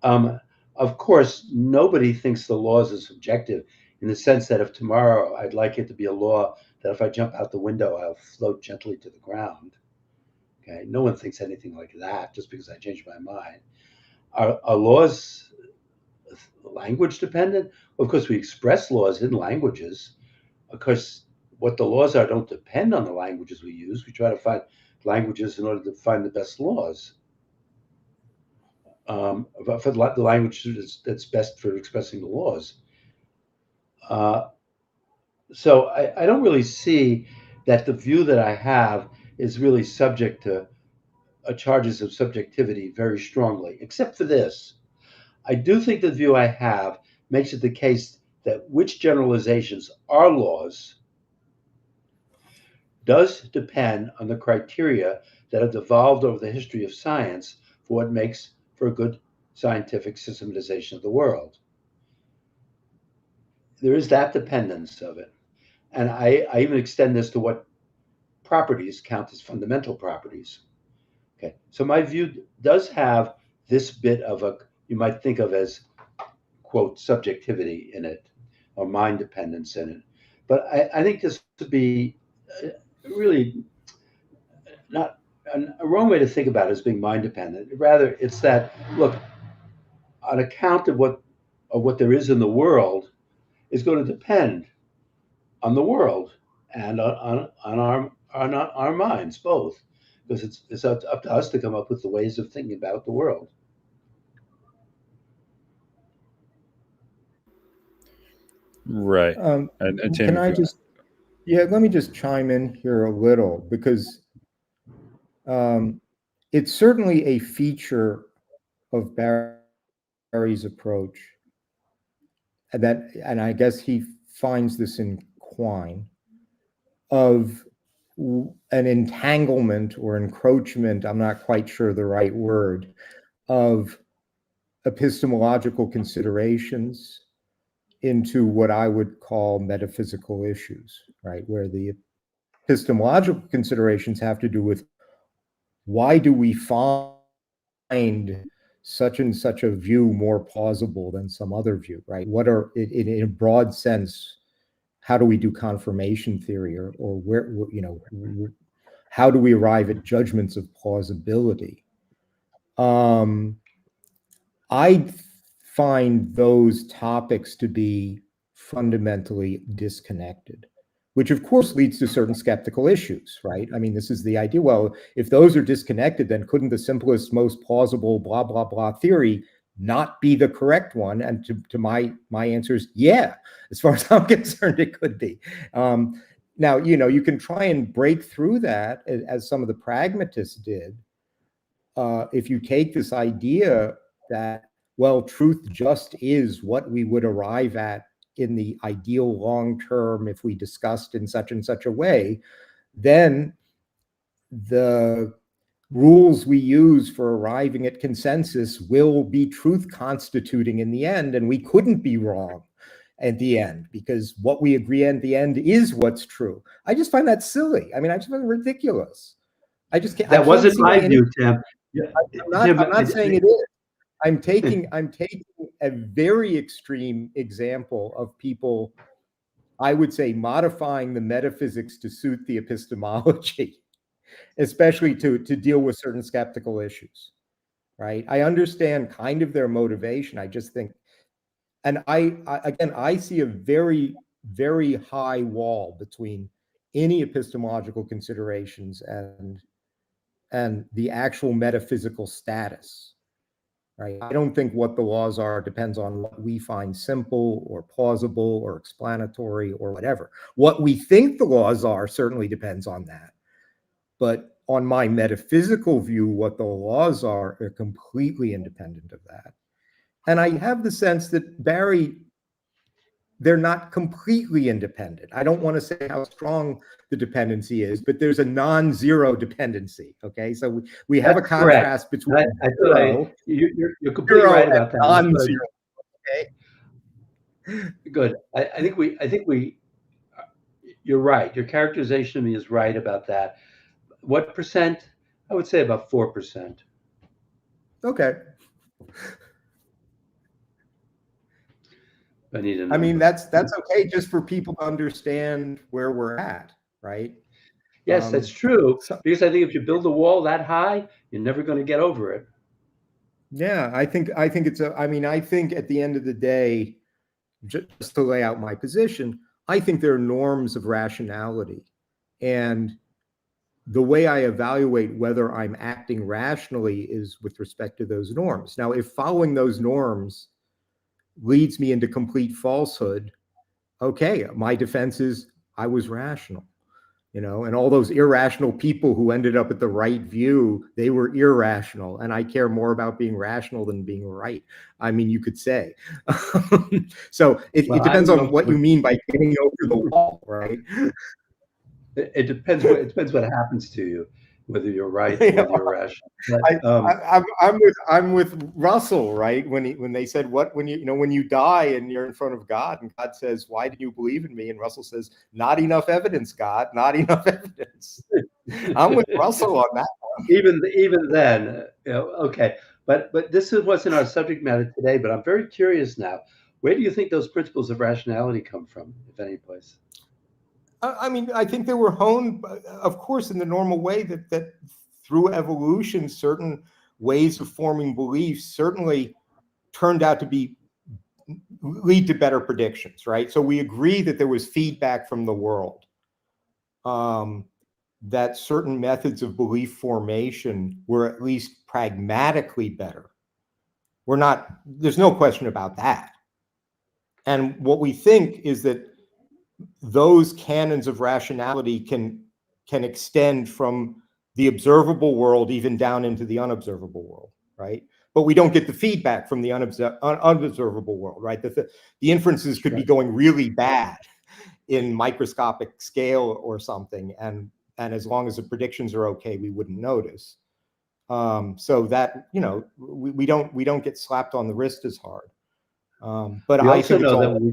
Speaker 3: of course, nobody thinks the laws are subjective in the sense that if tomorrow I'd like it to be a law that if I jump out the window, I'll float gently to the ground. Okay, no one thinks anything like that just because I changed my mind. Are laws language dependent? Well, of course, we express laws in languages. Of course, what the laws are don't depend on the languages we use. We try to find languages in order to find the best laws. For the language that's best for expressing the laws. Uh, so I don't really see that the view that I have is really subject to charges of subjectivity very strongly, except for this. I do think the view I have makes it the case that which generalizations are laws does depend on the criteria that have evolved over the history of science for what makes for a good scientific systematization of the world. There is that dependence of it. And I even extend this to what properties count as fundamental properties. Okay, so my view does have this bit of a, you might think of as, quote, subjectivity in it, or mind dependence in it. But I think this would be really not a wrong way to think about it as being mind dependent. Rather, it's that, look, on account of what there is in the world is going to depend on the world and on our minds both, because it's up to us to come up with the ways of thinking about the world.
Speaker 1: Right. And Tim,
Speaker 2: Can
Speaker 1: if
Speaker 2: I
Speaker 1: you,
Speaker 2: just, yeah, let me just chime in here a little, because it's certainly a feature of Barry's approach, and I guess he finds this in Quine, of an entanglement or encroachment, I'm not quite sure the right word, of epistemological considerations into what I would call metaphysical issues, right? Where the epistemological considerations have to do with why do we find such and such a view more plausible than some other view, right? What are, in a broad sense, how do we do confirmation theory, or where, you know, how do we arrive at judgments of plausibility? I find those topics to be fundamentally disconnected, which of course leads to certain skeptical issues, right? I mean, this is the idea. Well, if those are disconnected, then couldn't the simplest, most plausible, blah, blah, blah theory not be the correct one? And to my answer is, yeah, as far as I'm concerned, it could be. Now, you know, you can try and break through that, as some of the pragmatists did, if you take this idea that, well, truth just is what we would arrive at in the ideal long term if we discussed in such and such a way, then the rules we use for arriving at consensus will be truth constituting in the end, and we couldn't be wrong at the end, because what we agree at the end is what's true. I just find that silly. I mean, I just find it ridiculous. I just can't.
Speaker 3: That wasn't my view, Tim.
Speaker 2: I'm not saying it is. I'm taking a very extreme example of people, I would say, modifying the metaphysics to suit the epistemology, especially to deal with certain skeptical issues, right? I understand kind of their motivation. I just think, and I see a very, very high wall between any epistemological considerations and the actual metaphysical status. Right? I don't think what the laws are depends on what we find simple or plausible or explanatory or whatever. What we think the laws are certainly depends on that. But on my metaphysical view, what the laws are completely independent of that. And I have the sense that Barry, they're not completely independent. I don't want to say how strong the dependency is, but there's a non-zero dependency. Okay, so we have
Speaker 3: That's
Speaker 2: a contrast
Speaker 3: correct.
Speaker 2: between
Speaker 3: You're completely right about that.
Speaker 2: non-zero. Okay.
Speaker 3: Good. I think we. You're right. Your characterization of me is right about that. What percent? I would say about 4%.
Speaker 2: Okay.
Speaker 3: I need a
Speaker 2: I mean,
Speaker 3: number.
Speaker 2: that's okay, just for people to understand where we're at, right?
Speaker 3: Yes, that's true.
Speaker 2: So,
Speaker 3: Because I think if you build a wall that high, you're never going to get over it.
Speaker 2: yeah, I think it's I mean, I think at the end of the day, just to lay out my position, I think there are norms of rationality. And the way I evaluate whether I'm acting rationally is with respect to those norms. Now, if following those norms leads me into complete falsehood, okay, my defense is I was rational. And all those irrational people who ended up at the right view, they were irrational. And I care more about being rational than being right. I mean, you could say. So
Speaker 3: Well,
Speaker 2: it
Speaker 3: I
Speaker 2: depends
Speaker 3: don't
Speaker 2: on
Speaker 3: know.
Speaker 2: what you mean by getting over the wall, right?
Speaker 3: It depends. It depends what happens to you, whether you're right or
Speaker 2: You
Speaker 3: whether
Speaker 2: know,
Speaker 3: you're rational. But
Speaker 2: I'm with Russell, right? When they said when you die and you're in front of God and God says, "Why did you believe in me?" and Russell says, "Not enough evidence, God, not enough evidence." I'm with Russell on that.
Speaker 3: even then, okay. But this wasn't our subject matter today. But I'm very curious now. Where do you think those principles of rationality come from, if any place?
Speaker 2: I mean, I think they were honed, of course, in the normal way that through evolution, certain ways of forming beliefs certainly turned out to lead to better predictions, right? So we agree that there was feedback from the world, that certain methods of belief formation were at least pragmatically better. There's no question about that. And what we think is that those canons of rationality can extend from the observable world even down into the unobservable world, right? But we don't get the feedback from the unobservable world, right? The inferences could be going really bad in microscopic scale or something, and as long as the predictions are okay, we wouldn't notice. So that we don't get slapped on the wrist as hard. But
Speaker 3: We
Speaker 2: I
Speaker 3: also
Speaker 2: think it's
Speaker 3: know that
Speaker 2: all.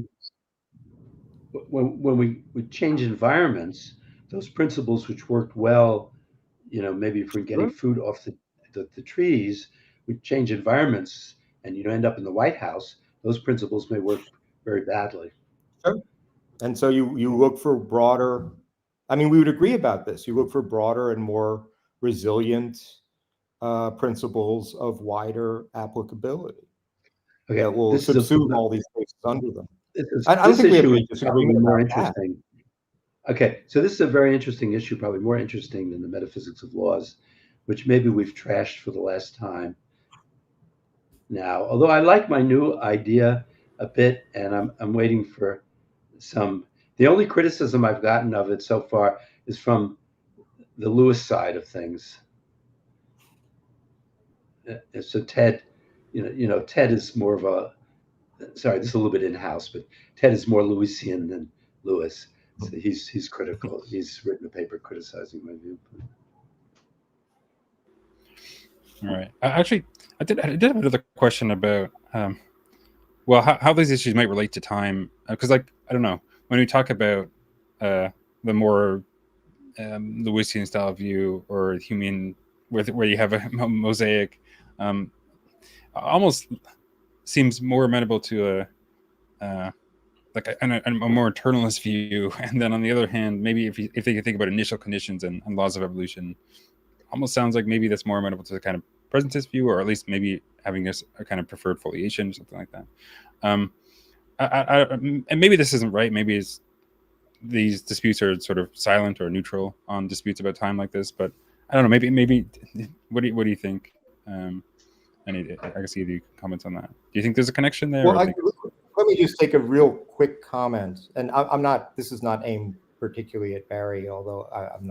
Speaker 3: when we change environments, those principles which worked well, maybe for getting food off the trees, we change environments and you end up in the White House, those principles may work very badly.
Speaker 2: Sure. And so you look for broader, I mean, we would agree about this. You look for broader and more resilient principles of wider applicability
Speaker 3: Okay,
Speaker 2: that will subsume all these places under them. I don't
Speaker 3: this
Speaker 2: think we have
Speaker 3: issue is
Speaker 2: any
Speaker 3: probably
Speaker 2: disagreement
Speaker 3: more
Speaker 2: about that.
Speaker 3: interesting. Okay, so this is a very interesting issue, probably more interesting than the metaphysics of laws, which maybe we've trashed for the last time now. Although I like my new idea a bit, and I'm waiting for some. The only criticism I've gotten of it so far is from the Lewis side of things. So Ted, Ted is more of a. Sorry, this is a little bit in-house, but Ted is more Lewisian than Lewis. So he's critical. He's written a paper criticizing my view.
Speaker 1: All right. I did have another question about how these issues might relate to time, because I don't know, when we talk about the more Lewisian style view or Humean, where you have a mosaic, almost seems more amenable to a more eternalist view. And then on the other hand, maybe if they think about initial conditions and laws of evolution, almost sounds like maybe that's more amenable to the kind of presentist view, or at least maybe having a kind of preferred foliation or something like that. And maybe this isn't right. Maybe these disputes are sort of silent or neutral on disputes about time like this. But I don't know. Maybe what do you think? I guess either you can comment on that. Do you think there's a connection there?
Speaker 2: Well, let me just take a real quick comment, and I'm not. This is not aimed particularly at Barry, although I'm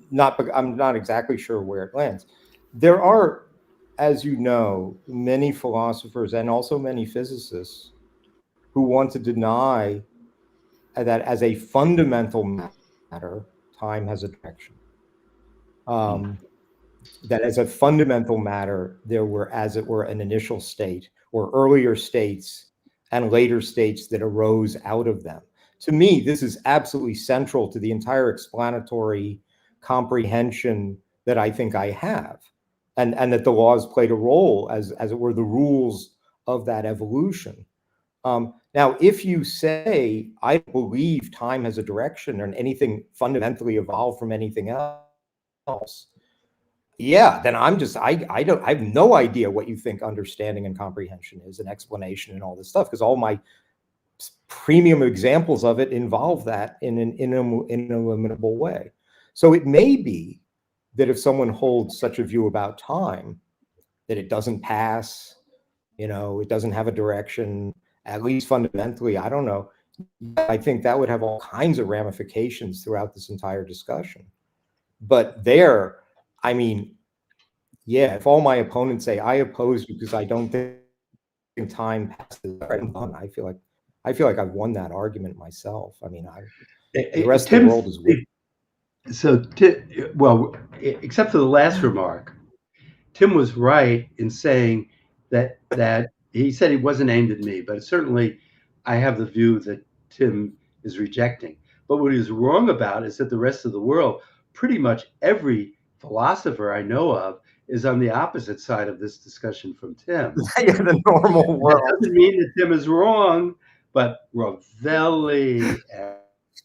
Speaker 2: not exactly sure where it lands. There are, as you know, many philosophers and also many physicists who want to deny that as a fundamental matter, time has a direction. That as a fundamental matter, there were, as it were, an initial state or earlier states and later states that arose out of them. To me, this is absolutely central to the entire explanatory comprehension that I think I have, and that the laws played a role as it were the rules of that evolution. Now, if you say, I believe time has a direction and anything fundamentally evolved from anything else, yeah, then I have no idea what you think understanding and comprehension is, and explanation and all this stuff, because all my premium examples of it involve that in an ineliminable way. So it may be that if someone holds such a view about time, that it doesn't pass, it doesn't have a direction, at least fundamentally, I don't know. I think that would have all kinds of ramifications throughout this entire discussion. But I mean, yeah, if all my opponents say I oppose you because I don't think time passes, I feel like I've won that argument myself. I mean, the rest of the world is with.
Speaker 3: So, well, except for the last remark, Tim was right in saying that he said he wasn't aimed at me, but certainly I have the view that Tim is rejecting. But what he was wrong about is that the rest of the world, pretty much every philosopher I know of, is on the opposite side of this discussion from Tim.
Speaker 2: Yeah, the normal world.
Speaker 3: That doesn't mean that Tim is wrong, but Ravelli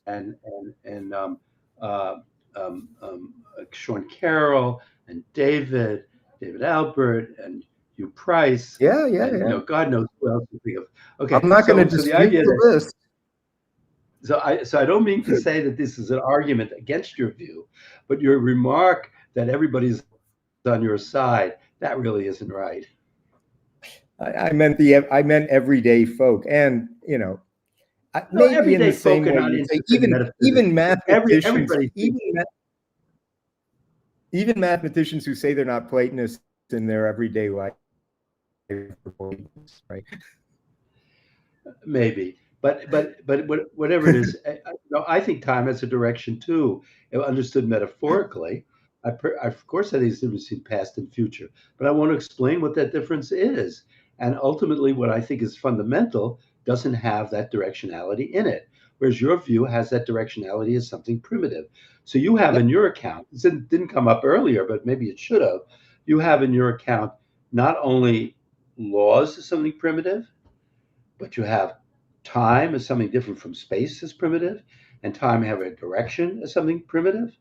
Speaker 3: and Sean Carroll and David Albert and Hugh Price.
Speaker 2: Yeah.
Speaker 3: God knows who else to think of. Okay,
Speaker 2: I'm not going to dispute the list.
Speaker 3: So I don't mean to say that this is an argument against your view, but your remark that everybody's on your side, that really isn't right.
Speaker 2: I meant everyday folk, and maybe in the same way you say even mathematicians, even mathematicians who say they're not Platonists in their everyday life, right?
Speaker 3: Maybe, but whatever it is, I think time has a direction too, understood metaphorically. Of course, I think it's between past and future, but I want to explain what that difference is. And ultimately, what I think is fundamental doesn't have that directionality in it, whereas your view has that directionality as something primitive. So you have in your account, it didn't come up earlier, but maybe it should have, you have in your account not only laws as something primitive, but you have time as something different from space as primitive, and time having a direction as something primitive.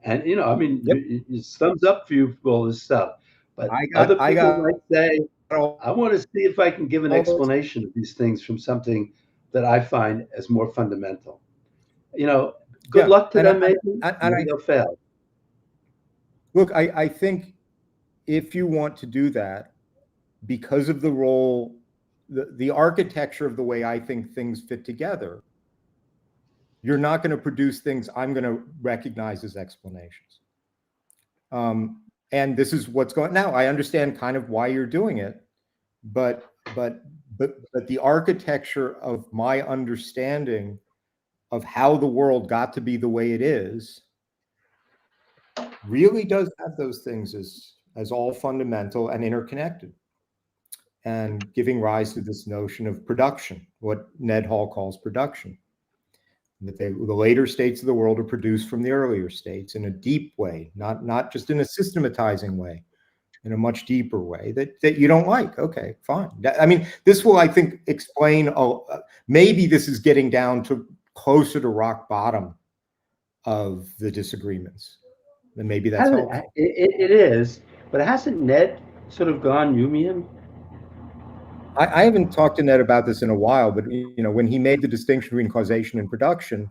Speaker 3: And I mean, it's thumbs up for you for all this stuff. But other people might say, I want to see if I can give an explanation of these things from something that I find as more fundamental. Good luck to them, maybe. Maybe they'll fail.
Speaker 2: Look, I think if you want to do that, because of the role, the architecture of the way I think things fit together, you're not going to produce things I'm going to recognize as explanations. And this is what's going now. I understand kind of why you're doing it, but the architecture of my understanding of how the world got to be the way it is really does have those things as all fundamental and interconnected, and giving rise to this notion of production, what Ned Hall calls production. That the later states of the world are produced from the earlier states in a deep way, not just in a systematizing way, in a much deeper way that you don't like. Okay, fine. I mean, this will, I think, explain. Maybe this is getting down to closer to rock bottom of the disagreements. Then maybe that's helpful.
Speaker 3: It is, but hasn't Ned sort of gone Humean?
Speaker 2: I haven't talked to Ned about this in a while, but when he made the distinction between causation and production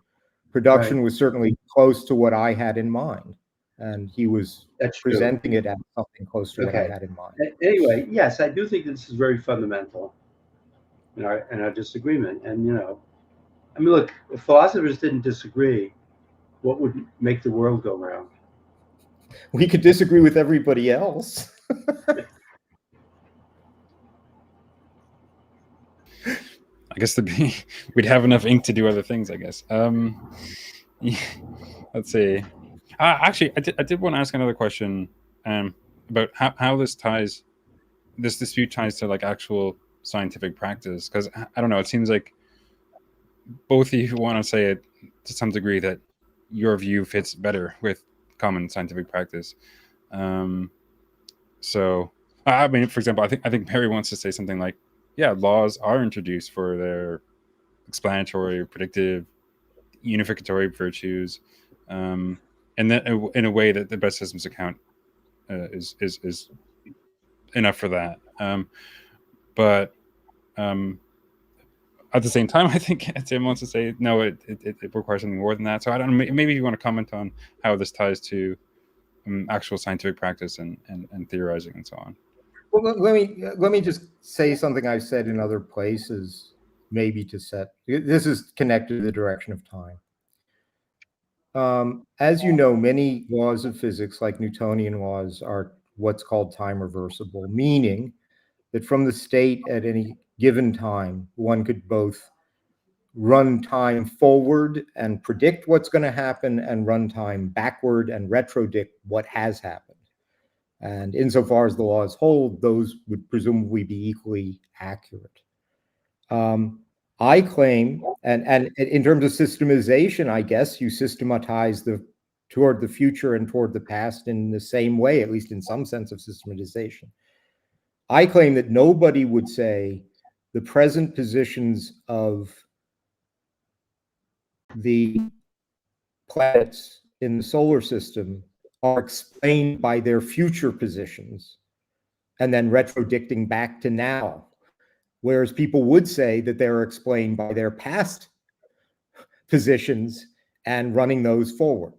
Speaker 2: right. was certainly close to what I had in mind, and he was presenting it as something close to what I had in mind.
Speaker 3: Anyway, yes, I do think this is very fundamental in our disagreement. And I mean, look, if philosophers didn't disagree, what would make the world go round?
Speaker 2: We could disagree with everybody else.
Speaker 1: I guess we'd have enough ink to do other things, I guess. Yeah, let's see. Actually, I did want to ask another question about how this dispute ties to like actual scientific practice, because I don't know, it seems like both of you want to say it to some degree that your view fits better with common scientific practice. So I mean, for example, I think Perry wants to say something like laws are introduced for their explanatory, predictive, unificatory virtues, and then in a way that the best systems account is enough for that. But at the same time, I think Tim wants to say no. It requires something more than that. So I don't know. Maybe you want to comment on how this ties to actual scientific practice and theorizing and so on.
Speaker 2: Well, let me just say something I've said in other places, maybe to set. This is connected to the direction of time. As you know, many laws of physics, like Newtonian laws, are what's called time reversible, meaning that from the state at any given time, one could both run time forward and predict what's going to happen, and run time backward and retrodict what has happened. And insofar as the laws hold, those would presumably be equally accurate. I claim, and in terms of systematization, I guess you systematize toward the future and toward the past in the same way, at least in some sense of systematization. I claim that nobody would say the present positions of the planets in the solar system are explained by their future positions and then retrodicting back to now. Whereas people would say that they're explained by their past positions and running those forward.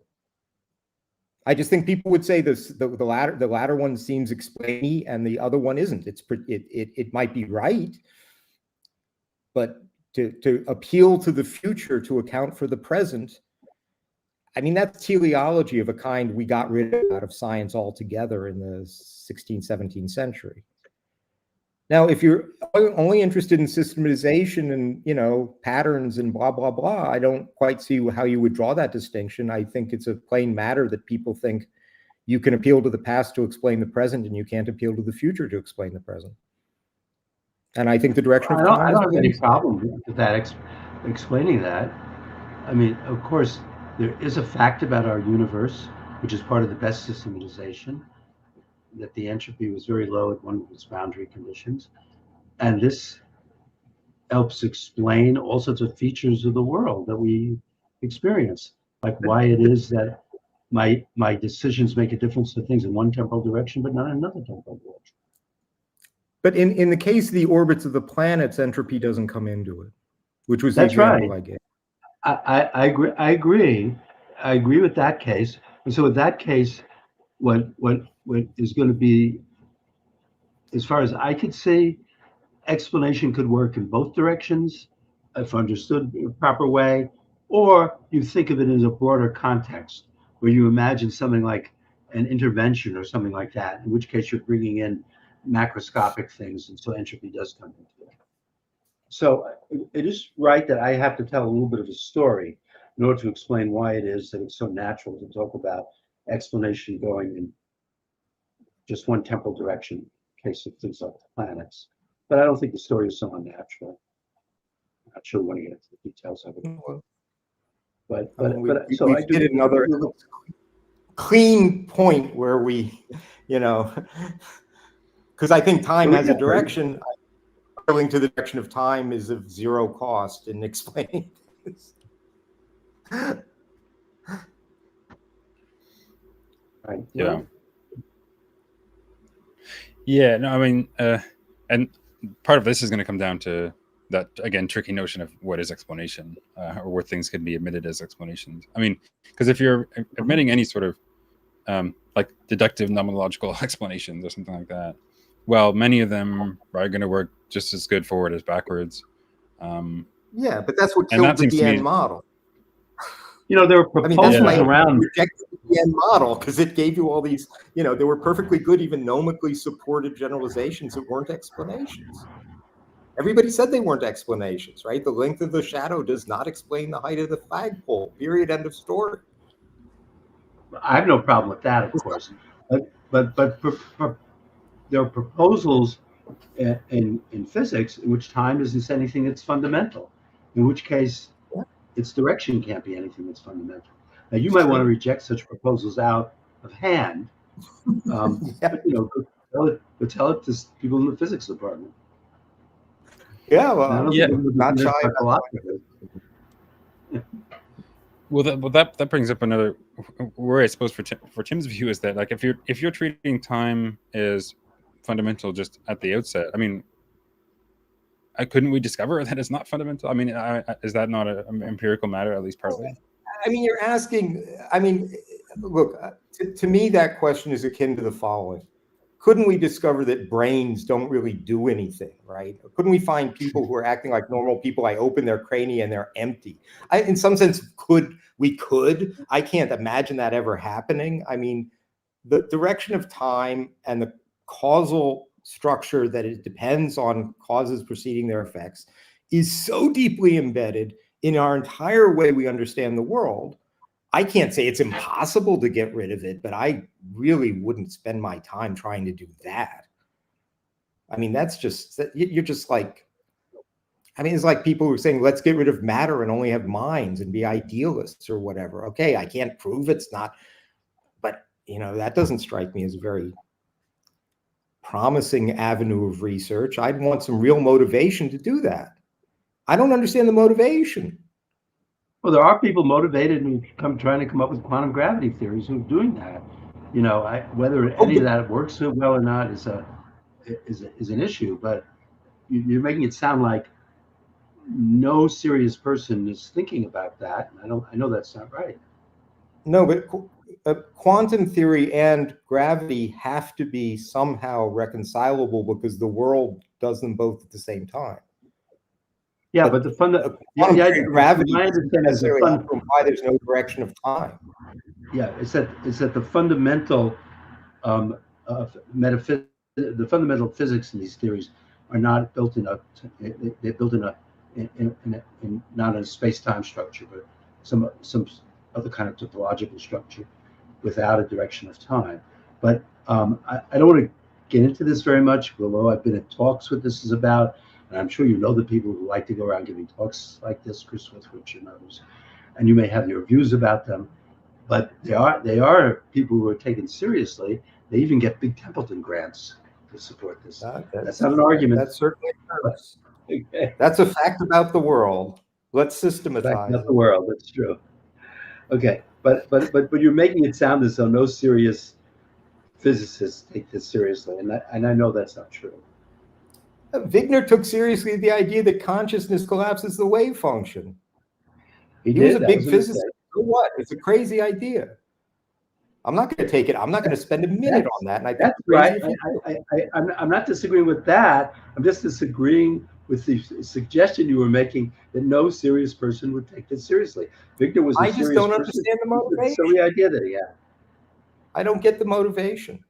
Speaker 2: I just think people would say this: the latter one seems explainy, and the other one isn't. It might be right, but to appeal to the future to account for the present, I mean, that's teleology of a kind we got rid of out of science altogether in the 16th, 17th century. Now, if you're only interested in systematization and, you know, patterns and blah, blah, blah, I don't quite see how you would draw that distinction. I think it's a plain matter that people think you can appeal to the past to explain the present, and you can't appeal to the future to explain the present. And I think the direction of time.
Speaker 3: I don't have any problem with that, explaining that. I mean, of course, there is a fact about our universe, which is part of the best systematization, that the entropy was very low at one of its boundary conditions. And this helps explain all sorts of features of the world that we experience, like why it is that my decisions make a difference to things in one temporal direction, but not in another temporal direction.
Speaker 2: But in the case of the orbits of the planets, entropy doesn't come into it, which was the
Speaker 3: That's
Speaker 2: example
Speaker 3: right.
Speaker 2: I gave.
Speaker 3: I agree with that case. And so with that case, what is going to be, as far as I could see, explanation could work in both directions, if understood in a proper way, or you think of it in a broader context, where you imagine something like an intervention or something like that, in which case you're bringing in macroscopic things, and so entropy does come into it. So it is right that I have to tell a little bit of a story in order to explain why it is that it's so natural to talk about explanation going in just one temporal direction, in case of things like the planets. But I don't think the story is so unnatural. I'm not sure we want to get into the details of it. But so I
Speaker 2: did another clean point where we, you know, because I think time has a direction. Appealing to the direction of time is of zero cost in explaining this.
Speaker 3: Right.
Speaker 1: Yeah. Yeah. No, I mean, and part of this is going to come down to that, again, tricky notion of what is explanation, or what things can be admitted as explanations. I mean, because if you're admitting any sort of like deductive nomenological explanations or something like that, well, many of them are going to work just as good forward as backwards.
Speaker 2: Yeah, but that's what killed the DN model.
Speaker 3: You know, there were proposals around.
Speaker 2: Rejected the DN model because it gave you all these, you know, there were perfectly good, even nomically supported generalizations that weren't explanations. Everybody said they weren't explanations, right? The length of the shadow does not explain the height of the flagpole. Period. End of story.
Speaker 3: I have no problem with that, of course, but there are proposals in physics in which time isn't anything that's fundamental, in which case its direction can't be anything that's fundamental. Now, you might want to reject such proposals out of hand, but, you know, tell it to people in the physics department.
Speaker 2: Yeah,
Speaker 3: And I
Speaker 2: well,
Speaker 3: don't
Speaker 1: Yeah.
Speaker 3: think it would be
Speaker 2: not shy
Speaker 3: finished by
Speaker 2: about
Speaker 3: philosophers.
Speaker 1: Well, that brings up another worry, I suppose, for Tim's view, is that like if you're treating time as fundamental just at the outset, I mean, couldn't we discover that it's not fundamental? I mean, is that not an empirical matter, at least partly?
Speaker 2: I mean, you're asking, I mean, look, to me, that question is akin to the following. Couldn't we discover that brains don't really do anything, right? Or couldn't we find people who are acting like normal people? I open their crania and they're empty. In some sense, we could. I can't imagine that ever happening. I mean, the direction of time and the causal structure that it depends on causes preceding their effects is so deeply embedded in our entire way we understand the world. I can't say it's impossible to get rid of it, but I really wouldn't spend my time trying to do that. I mean, you're just like, I mean, it's like people who are saying, let's get rid of matter and only have minds and be idealists or whatever. Okay, I can't prove it's not, but that doesn't strike me as a very promising avenue of research. I'd want some real motivation to do that. I don't understand the motivation.
Speaker 3: Well, there are people motivated and trying to come up with quantum gravity theories who are doing that. Whether any of that works so well or not is an issue. But you're making it sound like no serious person is thinking about that. I know that's not right.
Speaker 2: No, but quantum theory and gravity have to be somehow reconcilable because the world does them both at the same time.
Speaker 3: Yeah, but
Speaker 2: gravity
Speaker 3: my
Speaker 2: doesn't
Speaker 3: understanding is
Speaker 2: necessarily have to imply there's no direction of time.
Speaker 3: Yeah, it's that the fundamental the fundamental physics in these theories are not built they're built not in a space-time structure, but some other kind of topological structure without a direction of time. But I don't want to get into this very much, although I've been at talks what this is about, and I'm sure you know the people who like to go around giving talks like this, Chris Withridge and others, and you may have your views about them. But they are people who are taken seriously. They even get big Templeton grants to support this. That's not an argument.
Speaker 2: That certainly occurs.
Speaker 3: Okay.
Speaker 2: That's a fact about the world. Let's
Speaker 3: Fact
Speaker 2: systematize
Speaker 3: about
Speaker 2: it.
Speaker 3: the world. That's true. Okay, but you're making it sound as though no serious physicists take this seriously, and I know that's not true.
Speaker 2: Wigner took seriously the idea that consciousness collapses the wave function.
Speaker 3: He
Speaker 2: was a
Speaker 3: did.
Speaker 2: big physicist. So what? It's a crazy idea. I'm not going to take it. I'm not going to spend a minute on that. And I think
Speaker 3: That's right. I'm not disagreeing with that. I'm just disagreeing with the suggestion you were making that no serious person would take this seriously. Wigner was a serious person.
Speaker 2: I just don't understand the motivation.
Speaker 3: So the idea that he had.
Speaker 2: I don't get the motivation.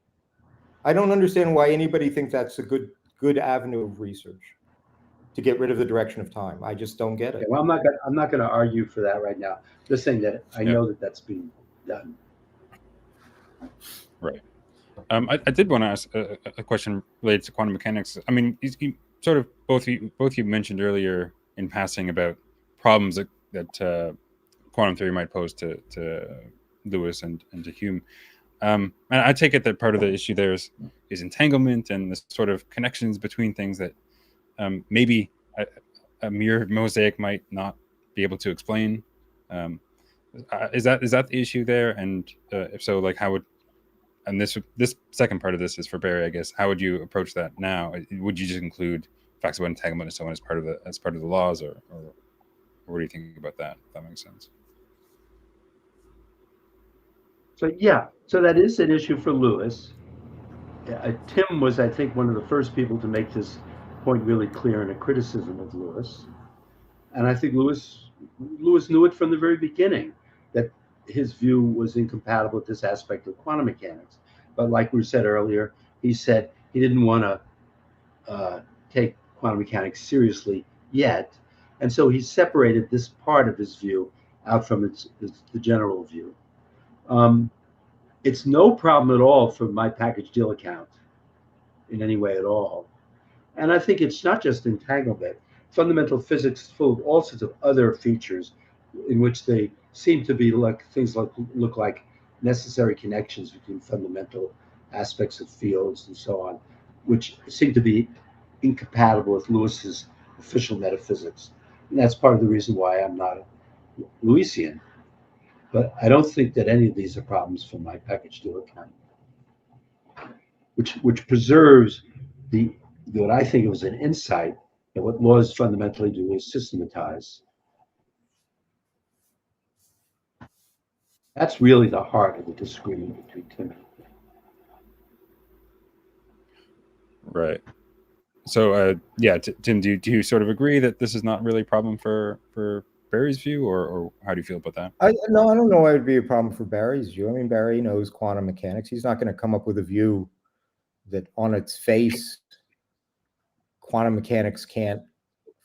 Speaker 2: I don't understand why anybody thinks that's a good avenue of research to get rid of the direction of time. I just don't get it.
Speaker 3: Okay, well, I'm not going to argue for that right now. Just saying that I know that that's being done.
Speaker 1: Right. I did want to ask a question related to quantum mechanics. I mean, you sort of both you mentioned earlier in passing about problems that quantum theory might pose to Lewis and to Hume. And I take it that part of the issue there is entanglement and the sort of connections between things that maybe a mere mosaic might not be able to explain. Is that the issue there? And if so, like how would, and this second part of this is for Barry, I guess. How would you approach that now? Would you just include facts about entanglement and so on as part of the laws, or what do you think about that? If that makes sense.
Speaker 3: So so that is an issue for Lewis. Tim was, I think, one of the first people to make this point really clear in a criticism of Lewis, and I think Lewis knew it from the very beginning that his view was incompatible with this aspect of quantum mechanics. But like we said earlier, he said he didn't want to take quantum mechanics seriously yet, and so he separated this part of his view out from the general view. It's no problem at all for my package deal account in any way at all. And I think it's not just entanglement. Fundamental physics is full of all sorts of other features in which they seem to be look like necessary connections between fundamental aspects of fields and so on, which seem to be incompatible with Lewis's official metaphysics. And that's part of the reason why I'm not a Lewisian. But I don't think that any of these are problems for my package deal account, which preserves the what I think was an insight that what laws fundamentally do is systematize. That's really the heart of the disagreement between Tim and me.
Speaker 1: Right. So, yeah, Tim, do you sort of agree that this is not really a problem for Barry's view, or how do you feel about that?
Speaker 2: No, I don't know why it would be a problem for Barry's view. I mean, Barry knows quantum mechanics. He's not going to come up with a view that on its face quantum mechanics can't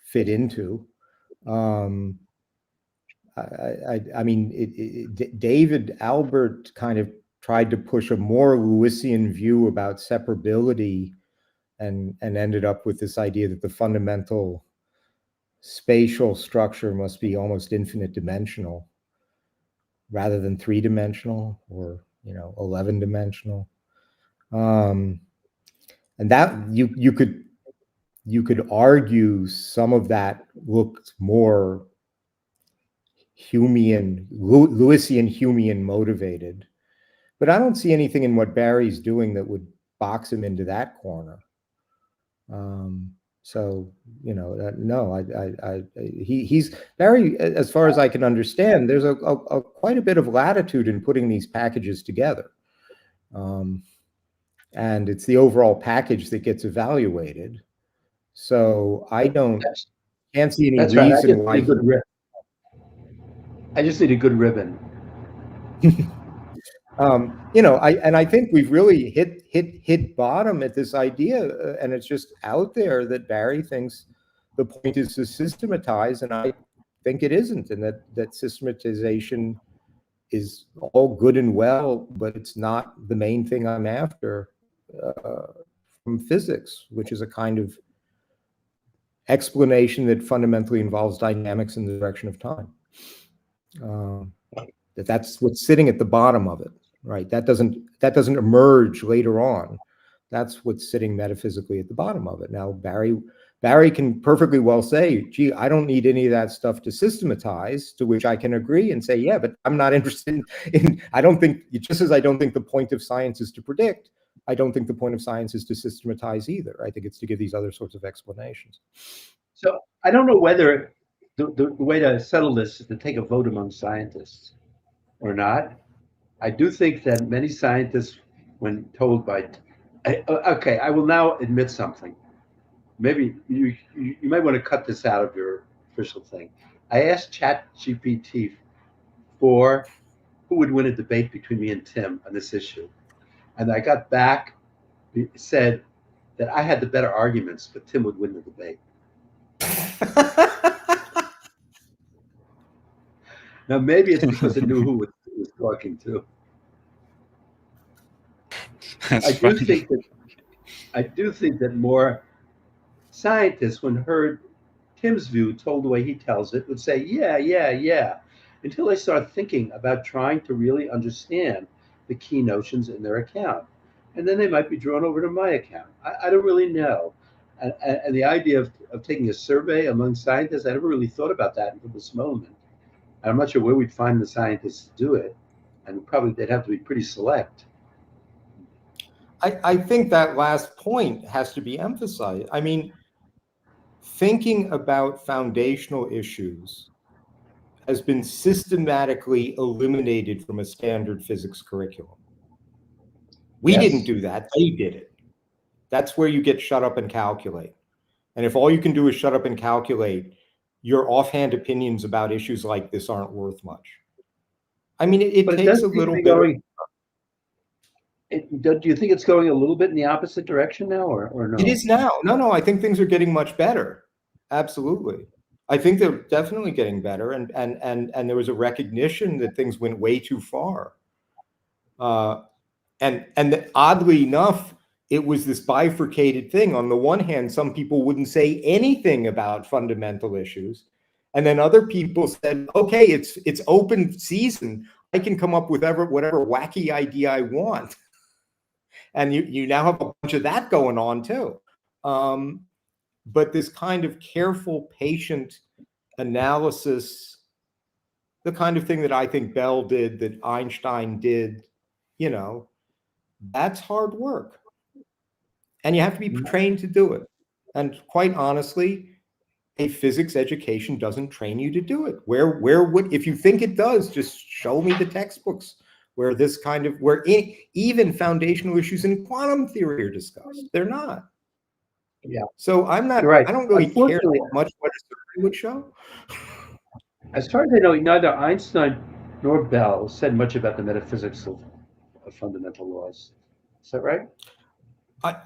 Speaker 2: fit into. I mean, David Albert kind of tried to push a more Lewisian view about separability and ended up with this idea that the fundamental spatial structure must be almost infinite dimensional rather than three-dimensional or 11-dimensional. And that you could argue some of that looked more Humean, Lewisian Humean motivated, but I don't see anything in what Barry's doing that would box him into that corner. So no, he's Barry, as far as I can understand, there's a quite a bit of latitude in putting these packages together, and it's the overall package that gets evaluated. So I can't see any reason why.
Speaker 3: I just need a good ribbon.
Speaker 2: I think we've really hit bottom at this idea, and it's just out there that Barry thinks the point is to systematize, and I think it isn't, and that systematization is all good and well, but it's not the main thing I'm after from physics, which is a kind of explanation that fundamentally involves dynamics in the direction of time. That's what's sitting at the bottom of it. Right, that doesn't emerge later on. That's what's sitting metaphysically at the bottom of it. Now, Barry can perfectly well say, "Gee, I don't need any of that stuff to systematize." To which I can agree and say, "Yeah, but I'm not interested in. I don't think, just as I don't think the point of science is to predict, I don't think the point of science is to systematize either. I think it's to give these other sorts of explanations."
Speaker 3: So I don't know whether the way to settle this is to take a vote among scientists or not. I do think that many scientists, when told by, okay, I will now admit something. Maybe you might want to cut this out of your official thing. I asked ChatGPT for who would win a debate between me and Tim on this issue, and I got back, said that I had the better arguments, but Tim would win the debate. Now maybe it's because it knew who it was talking to.
Speaker 1: That's
Speaker 3: I
Speaker 1: funny.
Speaker 3: do think that more scientists, when heard Tim's view told the way he tells it, would say, yeah, until they start thinking about trying to really understand the key notions in their account. And then they might be drawn over to my account. I don't really know. And the idea of taking a survey among scientists, I never really thought about that until this moment. And I'm not sure where we'd find the scientists to do it. And probably they'd have to be pretty select.
Speaker 2: I think that last point has to be emphasized. I mean, thinking about foundational issues has been systematically eliminated from a standard physics curriculum. We didn't do that, they did it. That's where you get shut up and calculate. And if all you can do is shut up and calculate, your offhand opinions about issues like this aren't worth much. I mean, it takes a little bit.
Speaker 3: Do you think it's going a little bit in the opposite direction now, or no?
Speaker 2: It is now. No, I think things are getting much better. Absolutely. I think they're definitely getting better, and there was a recognition that things went way too far. And oddly enough, it was this bifurcated thing. On the one hand, some people wouldn't say anything about fundamental issues, and then other people said, "Okay, it's open season. I can come up with whatever wacky idea I want." And you now have a bunch of that going on too. but this kind of careful, patient analysis, the kind of thing that I think Bell did, that Einstein did, you know, that's hard work. And you have to be trained to do it. And quite honestly, a physics education doesn't train you to do it. Where would, if you think it does, just show me the textbooks where this kind of, where even foundational issues in quantum theory are discussed. They're not.
Speaker 3: Yeah.
Speaker 2: So I'm not,
Speaker 3: Right.
Speaker 2: I don't really care
Speaker 3: Unfortunately,
Speaker 2: much what a survey would show.
Speaker 3: as far as I know, neither Einstein nor Bell said much about the metaphysics of fundamental laws. Is that right?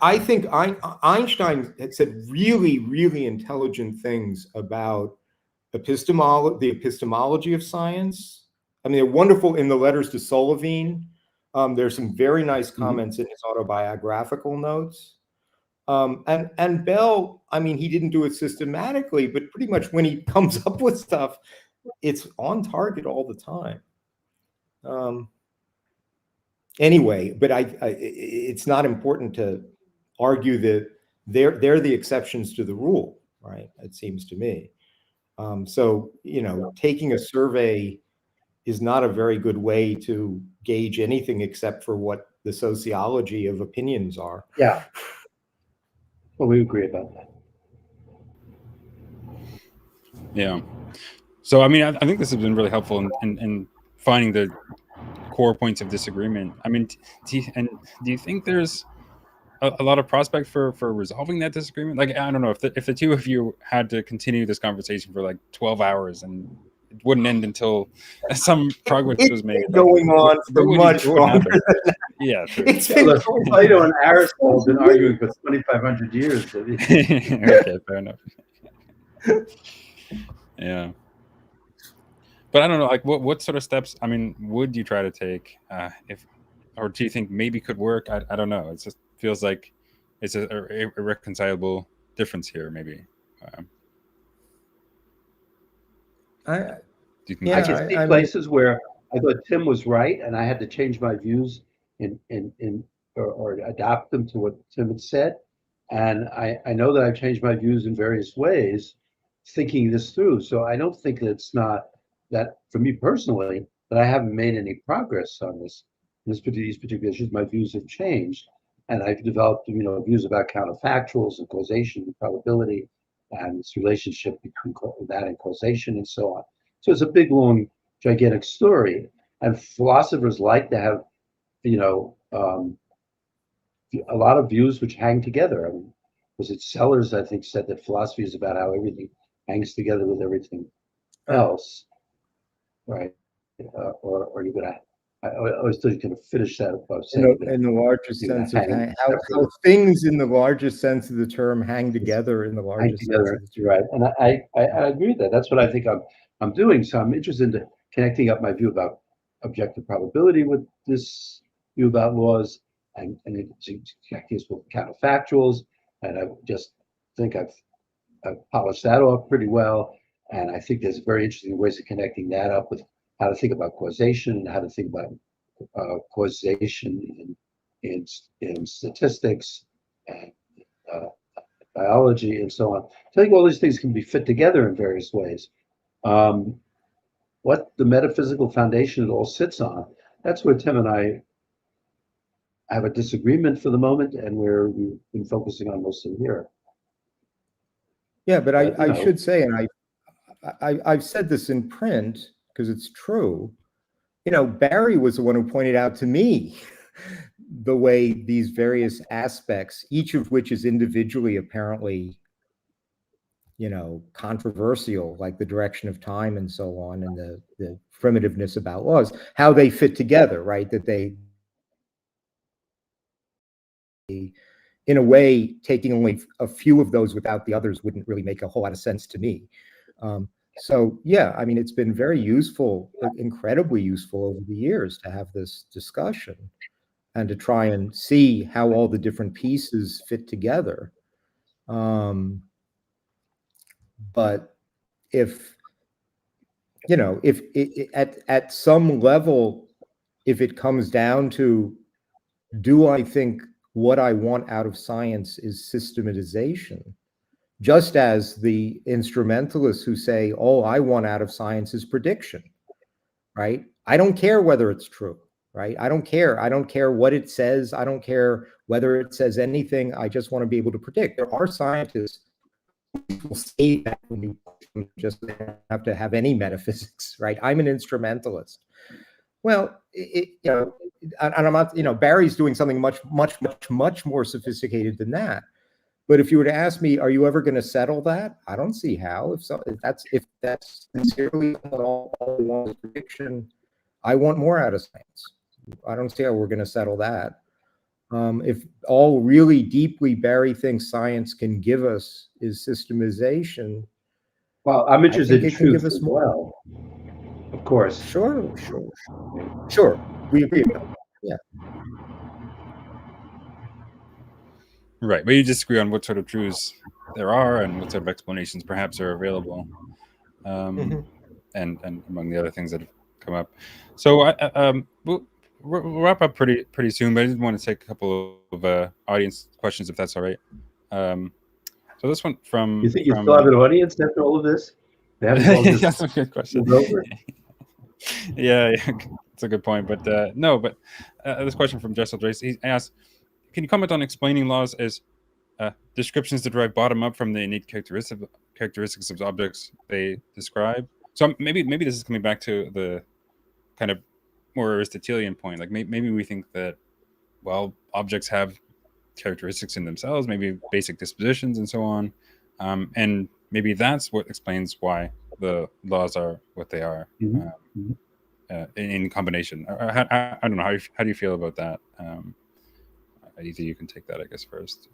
Speaker 2: I think Einstein had said really, really intelligent things about the epistemology of science. I mean, they're wonderful in the letters to Solovine. There's some very nice comments in his autobiographical notes. And Bell, I mean, he didn't do it systematically, but pretty much when he comes up with stuff, it's on target all the time. Anyway, but it's not important to argue that they're the exceptions to the rule, right? It seems to me. So, you know, taking a survey is not a very good way to gauge anything except for what the sociology of opinions are.
Speaker 3: Yeah. Well, we agree about that.
Speaker 1: Yeah. So, I mean, I think this has been really helpful in finding the core points of disagreement. I mean, do you think there's a lot of prospect for resolving that disagreement? Like, I don't know, if the two of you had to continue this conversation for like 12 hours and it wouldn't end until some progress was made.
Speaker 2: Going on for much longer than that.
Speaker 1: Yeah, true.
Speaker 2: It's
Speaker 3: been Plato and Aristotle have been arguing for 2,500 years.
Speaker 1: Okay, fair enough. Yeah. But I don't know, like, what sort of steps, I mean, would you try to take, or do you think maybe could work? I don't know. It just feels like it's a irreconcilable difference here, maybe.
Speaker 3: I can see places where I thought Tim was right, and I had to change my views or adapt them to what Tim had said. And I know that I've changed my views in various ways, thinking this through. So I don't think that it's not that, for me personally, that I haven't made any progress on these particular issues. My views have changed, and I've developed, views about counterfactuals and causation and probability, and this relationship between that and causation and so on. So it's a big, long, gigantic story. And philosophers like to have, a lot of views which hang together. I mean, was it Sellers, I think, said that philosophy is about how everything hangs together with everything else, right? Or you're gonna, I always thought you can finish that by saying
Speaker 2: in the largest sense of how things in the largest sense of the term hang together in the largest sense of the term.
Speaker 3: Right, and I agree with that. That's what I think I'm doing. So I'm interested in connecting up my view about objective probability with this view about laws, and connecting with counterfactuals. And I just think I've polished that off pretty well. And I think there's very interesting ways of connecting that up with how to think about causation and how to think about causation in statistics and biology and so on. So I think all these things can be fit together in various ways. What the metaphysical foundation it all sits on, that's where Tim and I have a disagreement for the moment, and where we've been focusing on most of the year.
Speaker 2: Yeah, but I should say, and I've said this in print because it's true. Barry was the one who pointed out to me the way these various aspects, each of which is individually apparently, controversial, like the direction of time and so on, and the primitiveness about laws, how they fit together, right? That they, in a way, taking only a few of those without the others wouldn't really make a whole lot of sense to me. So yeah, I mean, it's been very useful, incredibly useful over the years to have this discussion and to try and see how all the different pieces fit together. But if at some level, if it comes down to, do I think what I want out of science is systematization? just as the instrumentalists who say, all I want out of science is prediction, right? I don't care whether it's true, right? I don't care. I don't care what it says. I don't care whether it says anything. I just want to be able to predict. There are scientists who will say that when you just have to have any metaphysics, right? I'm an instrumentalist. Well, and I'm not, Barry's doing something much more sophisticated than that. But if you were to ask me, are you ever going to settle that? I don't see how. If that's sincerely all I want is prediction, I want more out of science. I don't see how we're going to settle that. If all really deeply Barry thinks science can give us is systematization,
Speaker 3: Well, I'm
Speaker 2: I
Speaker 3: interested
Speaker 2: think
Speaker 3: in
Speaker 2: it can give
Speaker 3: truth
Speaker 2: us
Speaker 3: as
Speaker 2: more.
Speaker 3: well, of course.
Speaker 2: Sure. We agree about that. Yeah.
Speaker 1: Right, but you disagree on what sort of truths there are and what sort of explanations perhaps are available, and among the other things that have come up. So we'll wrap up pretty soon, but I did want to take a couple of audience questions if that's all right. So this one
Speaker 3: You think you still have an audience after all of this? They haven't all just
Speaker 1: that's a good question.
Speaker 3: over?
Speaker 1: yeah, it's a good point. But this question from Jessel Drace, he asked, can you comment on explaining laws as descriptions that derive bottom up from the innate characteristics of objects they describe? So maybe this is coming back to the kind of more Aristotelian point. Like maybe we think that, well, objects have characteristics in themselves, maybe basic dispositions and so on, and maybe that's what explains why the laws are what they are. In combination. I don't know, how do you feel about that? Either you can take that, I guess, first.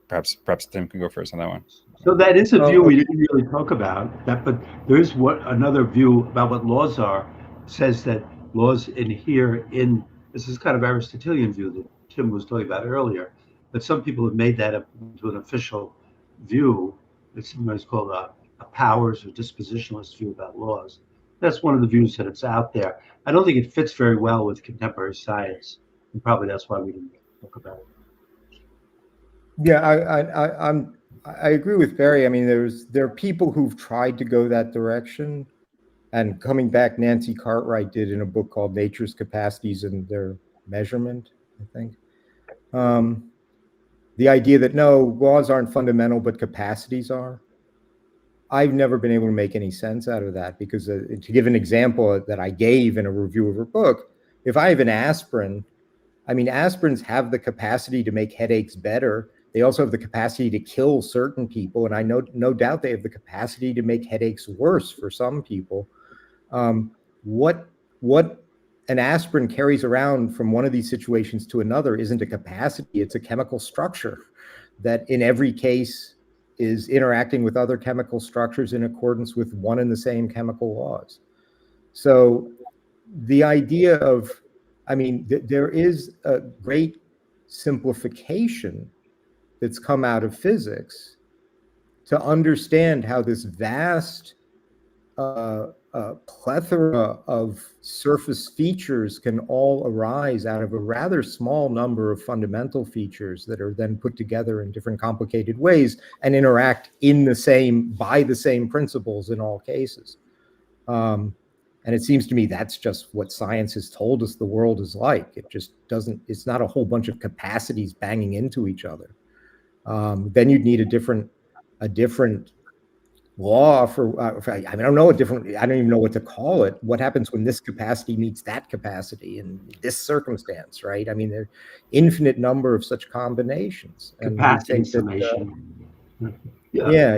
Speaker 1: Perhaps Tim can go first on that one.
Speaker 3: So that is a view we didn't really talk about, that, but there is another view about what laws are, says that laws inhere in, this is kind of Aristotelian view that Tim was talking about earlier, but some people have made that into an official view. It's sometimes called a powers or dispositionalist view about laws. That's one of the views that it's out there. I don't think it fits very well with contemporary science, and probably that's why we didn't talk about it.
Speaker 2: Yeah, I agree with Barry. I mean, there are people who've tried to go that direction, and coming back, Nancy Cartwright did in a book called Nature's Capacities and Their Measurement, I think. The idea that no, laws aren't fundamental, but capacities are. I've never been able to make any sense out of that, because to give an example that I gave in a review of her book, if I have an aspirin, I mean, aspirins have the capacity to make headaches better. They also have the capacity to kill certain people, and I know no doubt they have the capacity to make headaches worse for some people. What an aspirin carries around from one of these situations to another isn't a capacity, it's a chemical structure that in every case is interacting with other chemical structures in accordance with one and the same chemical laws. So the idea of, I mean, there is a great simplification that's come out of physics to understand how this vast plethora of surface features can all arise out of a rather small number of fundamental features that are then put together in different complicated ways and interact by the same principles in all cases. And it seems to me that's just what science has told us the world is like. It just doesn't, it's not a whole bunch of capacities banging into each other. Then you'd need a different law for I don't know, I don't even know what to call it. What happens when this capacity meets that capacity in this circumstance, right? I mean, there are infinite number of such combinations. And we think that, yeah,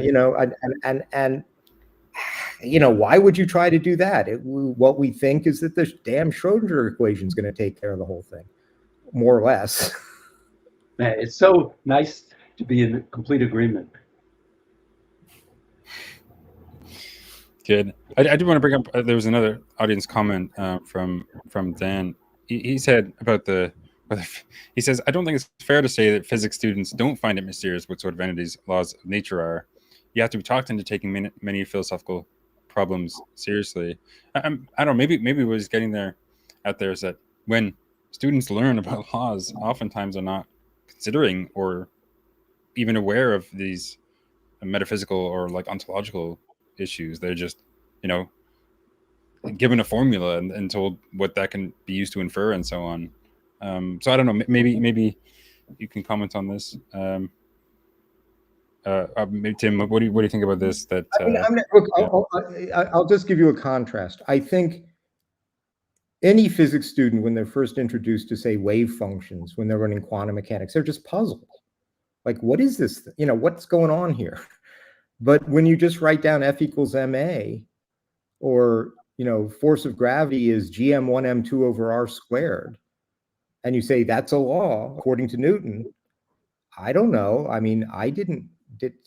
Speaker 2: and why would you try to do that? What we think is that the damn Schrodinger equation is going to take care of the whole thing, more or less.
Speaker 3: Man, it's so nice to be in complete agreement.
Speaker 1: Good. I do want to bring up, there was another audience comment from Dan. He said about he says, I don't think it's fair to say that physics students don't find it mysterious what sort of entities laws of nature are. You have to be talked into taking many philosophical problems seriously. I don't know, maybe what he's getting out there is that when students learn about laws, oftentimes are not considering or even aware of these metaphysical or like ontological issues. They're just, given a formula and told what that can be used to infer and so on. So I don't know. Maybe you can comment on this. Maybe Tim, what do you think about this? That
Speaker 2: look, I'll just give you a contrast. I think any physics student, when they're first introduced to, say, wave functions, when they're running quantum mechanics, they're just puzzled. Like, what is this? What's going on here? But when you just write down F equals ma, or force of gravity is gm1 m2 over r squared, and you say that's a law according to Newton, I don't know. I mean,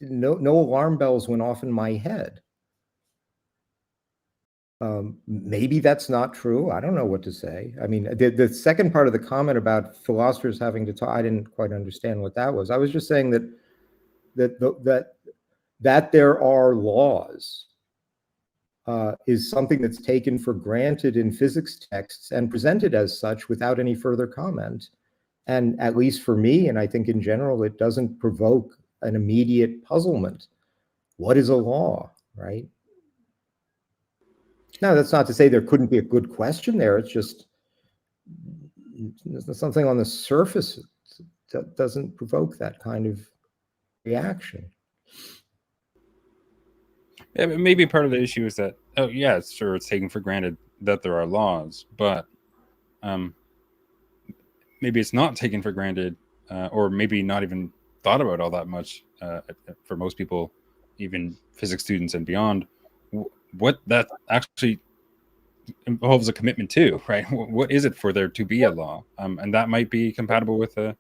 Speaker 2: no alarm bells went off in my head. Maybe that's not true. I don't know what to say. I mean, the second part of the comment about philosophers having to talk, I didn't quite understand what that was. I was just saying that there are laws is something that's taken for granted in physics texts and presented as such without any further comment. And at least for me, and I think in general, it doesn't provoke an immediate puzzlement. What is a law, right? Now, that's not to say there couldn't be a good question there. It's just something on the surface that doesn't provoke that kind of reaction.
Speaker 1: Yeah, maybe part of the issue is that, it's taken for granted that there are laws, but maybe it's not taken for granted, or maybe not even thought about all that much for most people, even physics students and beyond, what that actually involves a commitment to, right? What is it for there to be a law? And that might be compatible with a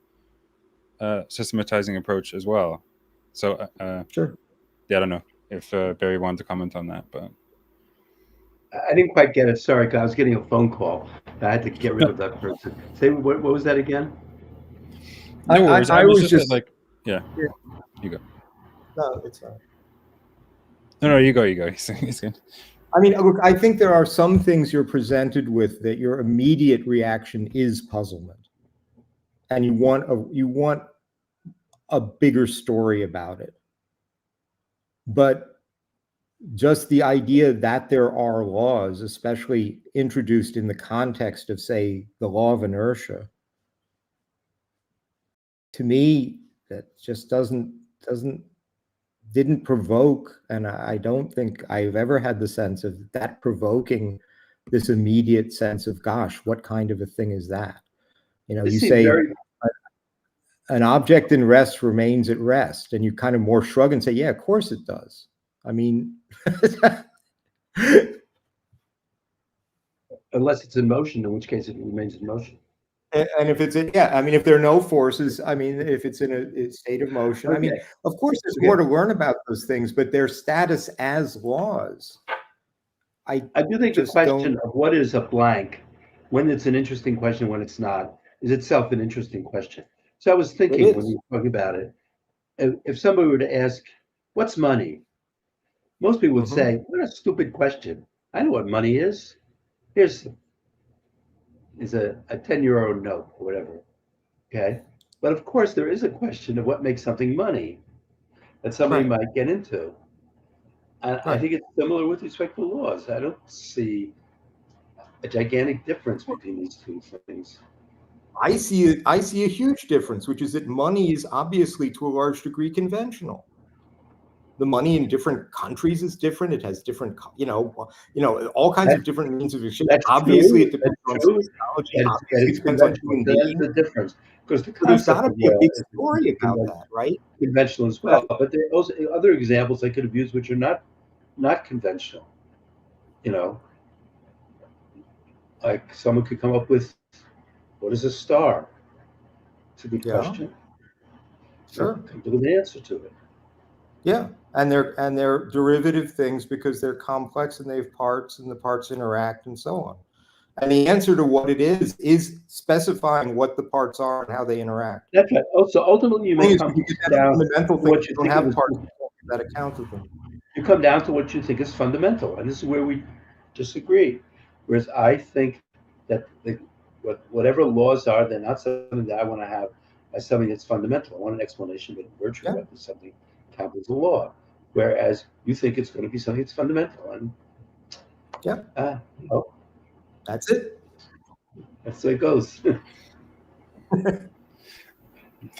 Speaker 1: systematizing approach as well. So,
Speaker 2: sure.
Speaker 1: Yeah, I don't know if Barry wanted to comment on that, but
Speaker 3: I didn't quite get it. Sorry, 'cause I was getting a phone call. I had to get rid of that person. Say, what was that again?
Speaker 1: No worries.
Speaker 2: I was just
Speaker 1: like, yeah. You go.
Speaker 2: No, it's not.
Speaker 1: No, you go. It's good.
Speaker 2: I mean, look, I think there are some things you're presented with that your immediate reaction is puzzlement, and you want a bigger story about it. But just the idea that there are laws, especially introduced in the context of, say, the law of inertia, to me, that just didn't provoke, and I don't think I've ever had the sense of that provoking this immediate sense of, gosh, what kind of a thing is that? You say an object in rest remains at rest, and you kind of more shrug and say, yeah, of course it does. I mean,
Speaker 3: unless it's in motion, in which case it remains in motion.
Speaker 2: And if it's I mean, if there are no forces, I mean, if it's in a state of motion, okay. I mean, of course, there's more to learn about those things, but their status as laws, I
Speaker 3: do think the question of what is a blank, when it's an interesting question, when it's not, is itself an interesting question. So I was thinking when you were talking about it, if somebody were to ask, what's money? Most people would say, what a stupid question. I know what money is. Here's a 10-euro note or whatever. Okay. But of course, there is a question of what makes something money that somebody might get into. And I think it's similar with respect to laws. I don't see a gigantic difference between these two things.
Speaker 2: I see a huge difference, which is that money is obviously to a large degree conventional. The money in different countries is different. It has different, all kinds of different means of exchange. Obviously, it depends on sociology. Obviously, it depends on human beings.
Speaker 3: That's the difference. Because
Speaker 2: there's got to be a big story about that, right?
Speaker 3: Conventional as well. But there are also other examples I could have used which are not conventional. Like someone could come up with, what is a star? It's a good question.
Speaker 2: Sure.
Speaker 3: Come to an answer to it.
Speaker 2: Yeah, and they're derivative things because they're complex and they have parts and the parts interact and so on. And the answer to what it is specifying what the parts are and how they interact.
Speaker 3: That's right. So ultimately, you may come down
Speaker 2: fundamental to what you don't have parts that account of them.
Speaker 3: You come down to what you think is fundamental, and this is where we disagree. Whereas I think that whatever laws are, they're not something that I want to have as something that's fundamental. I want an explanation of virtue
Speaker 2: Yeah.
Speaker 3: what is something counted as a law, whereas you think it's going to be something that's fundamental. And
Speaker 2: Yeah.
Speaker 3: oh,
Speaker 2: That's it.
Speaker 3: that's the way it goes.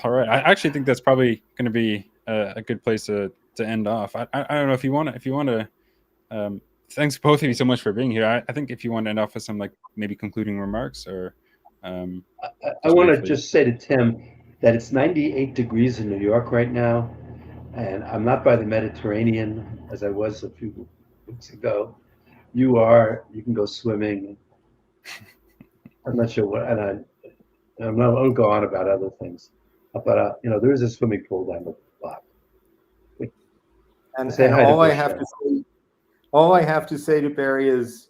Speaker 1: All right. I actually think that's probably going to be a good place to end off. I don't know if you want to. Thanks both of you so much for being here. I think if you want to end off with some like maybe concluding remarks or.
Speaker 3: I want to just say to Tim that it's 98 degrees in New York right now, and I'm not by the Mediterranean as I was a few weeks ago. You are. You can go swimming. I'm not sure what, and I won't go on about other things, but there is a swimming pool down the block.
Speaker 2: And
Speaker 3: Say hi to
Speaker 2: all I
Speaker 3: Bush,
Speaker 2: have
Speaker 3: man.
Speaker 2: to say, all I have to say to Barry is,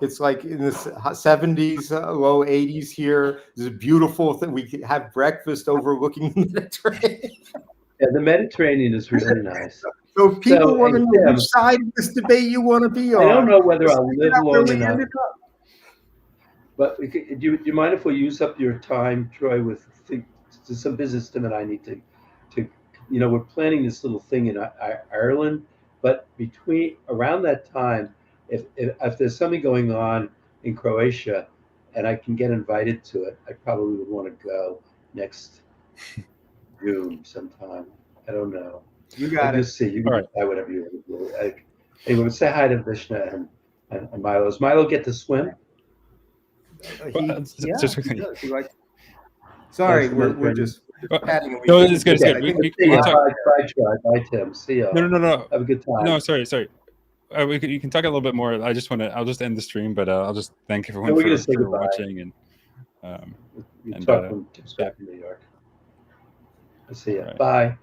Speaker 2: it's like in the 70s, low 80s here. It's a beautiful thing. We can have breakfast overlooking the Mediterranean.
Speaker 3: Yeah, the Mediterranean is really nice.
Speaker 2: So if people want to know
Speaker 3: Tim,
Speaker 2: which side of this debate you want to be on.
Speaker 3: I don't know whether
Speaker 2: just
Speaker 3: I'll
Speaker 2: figure
Speaker 3: live
Speaker 2: out where
Speaker 3: long
Speaker 2: we
Speaker 3: enough.
Speaker 2: ended up.
Speaker 3: But do you mind if we use up your time, Troy, with some business Tim and I need to we're planning this little thing in Ireland, but around that time, if there's something going on in Croatia and I can get invited to it, I probably would want to go next June sometime. I don't know.
Speaker 2: You got
Speaker 3: You'll
Speaker 2: it.
Speaker 3: see. You can decide whatever you want to do. Anyway, say hi to Vishna and Milo. Does Milo get to swim?
Speaker 2: Sorry, we're just chatting.
Speaker 1: No, it's good. It's good.
Speaker 3: Bye, Troy. Bye, Tim. See ya.
Speaker 1: No.
Speaker 3: Have a good time.
Speaker 1: No, sorry. You can talk a little bit more. I'll just end the stream, but I'll just thank everyone for watching
Speaker 3: and talk when Tim's back in New York. I'll see ya. Right. Bye.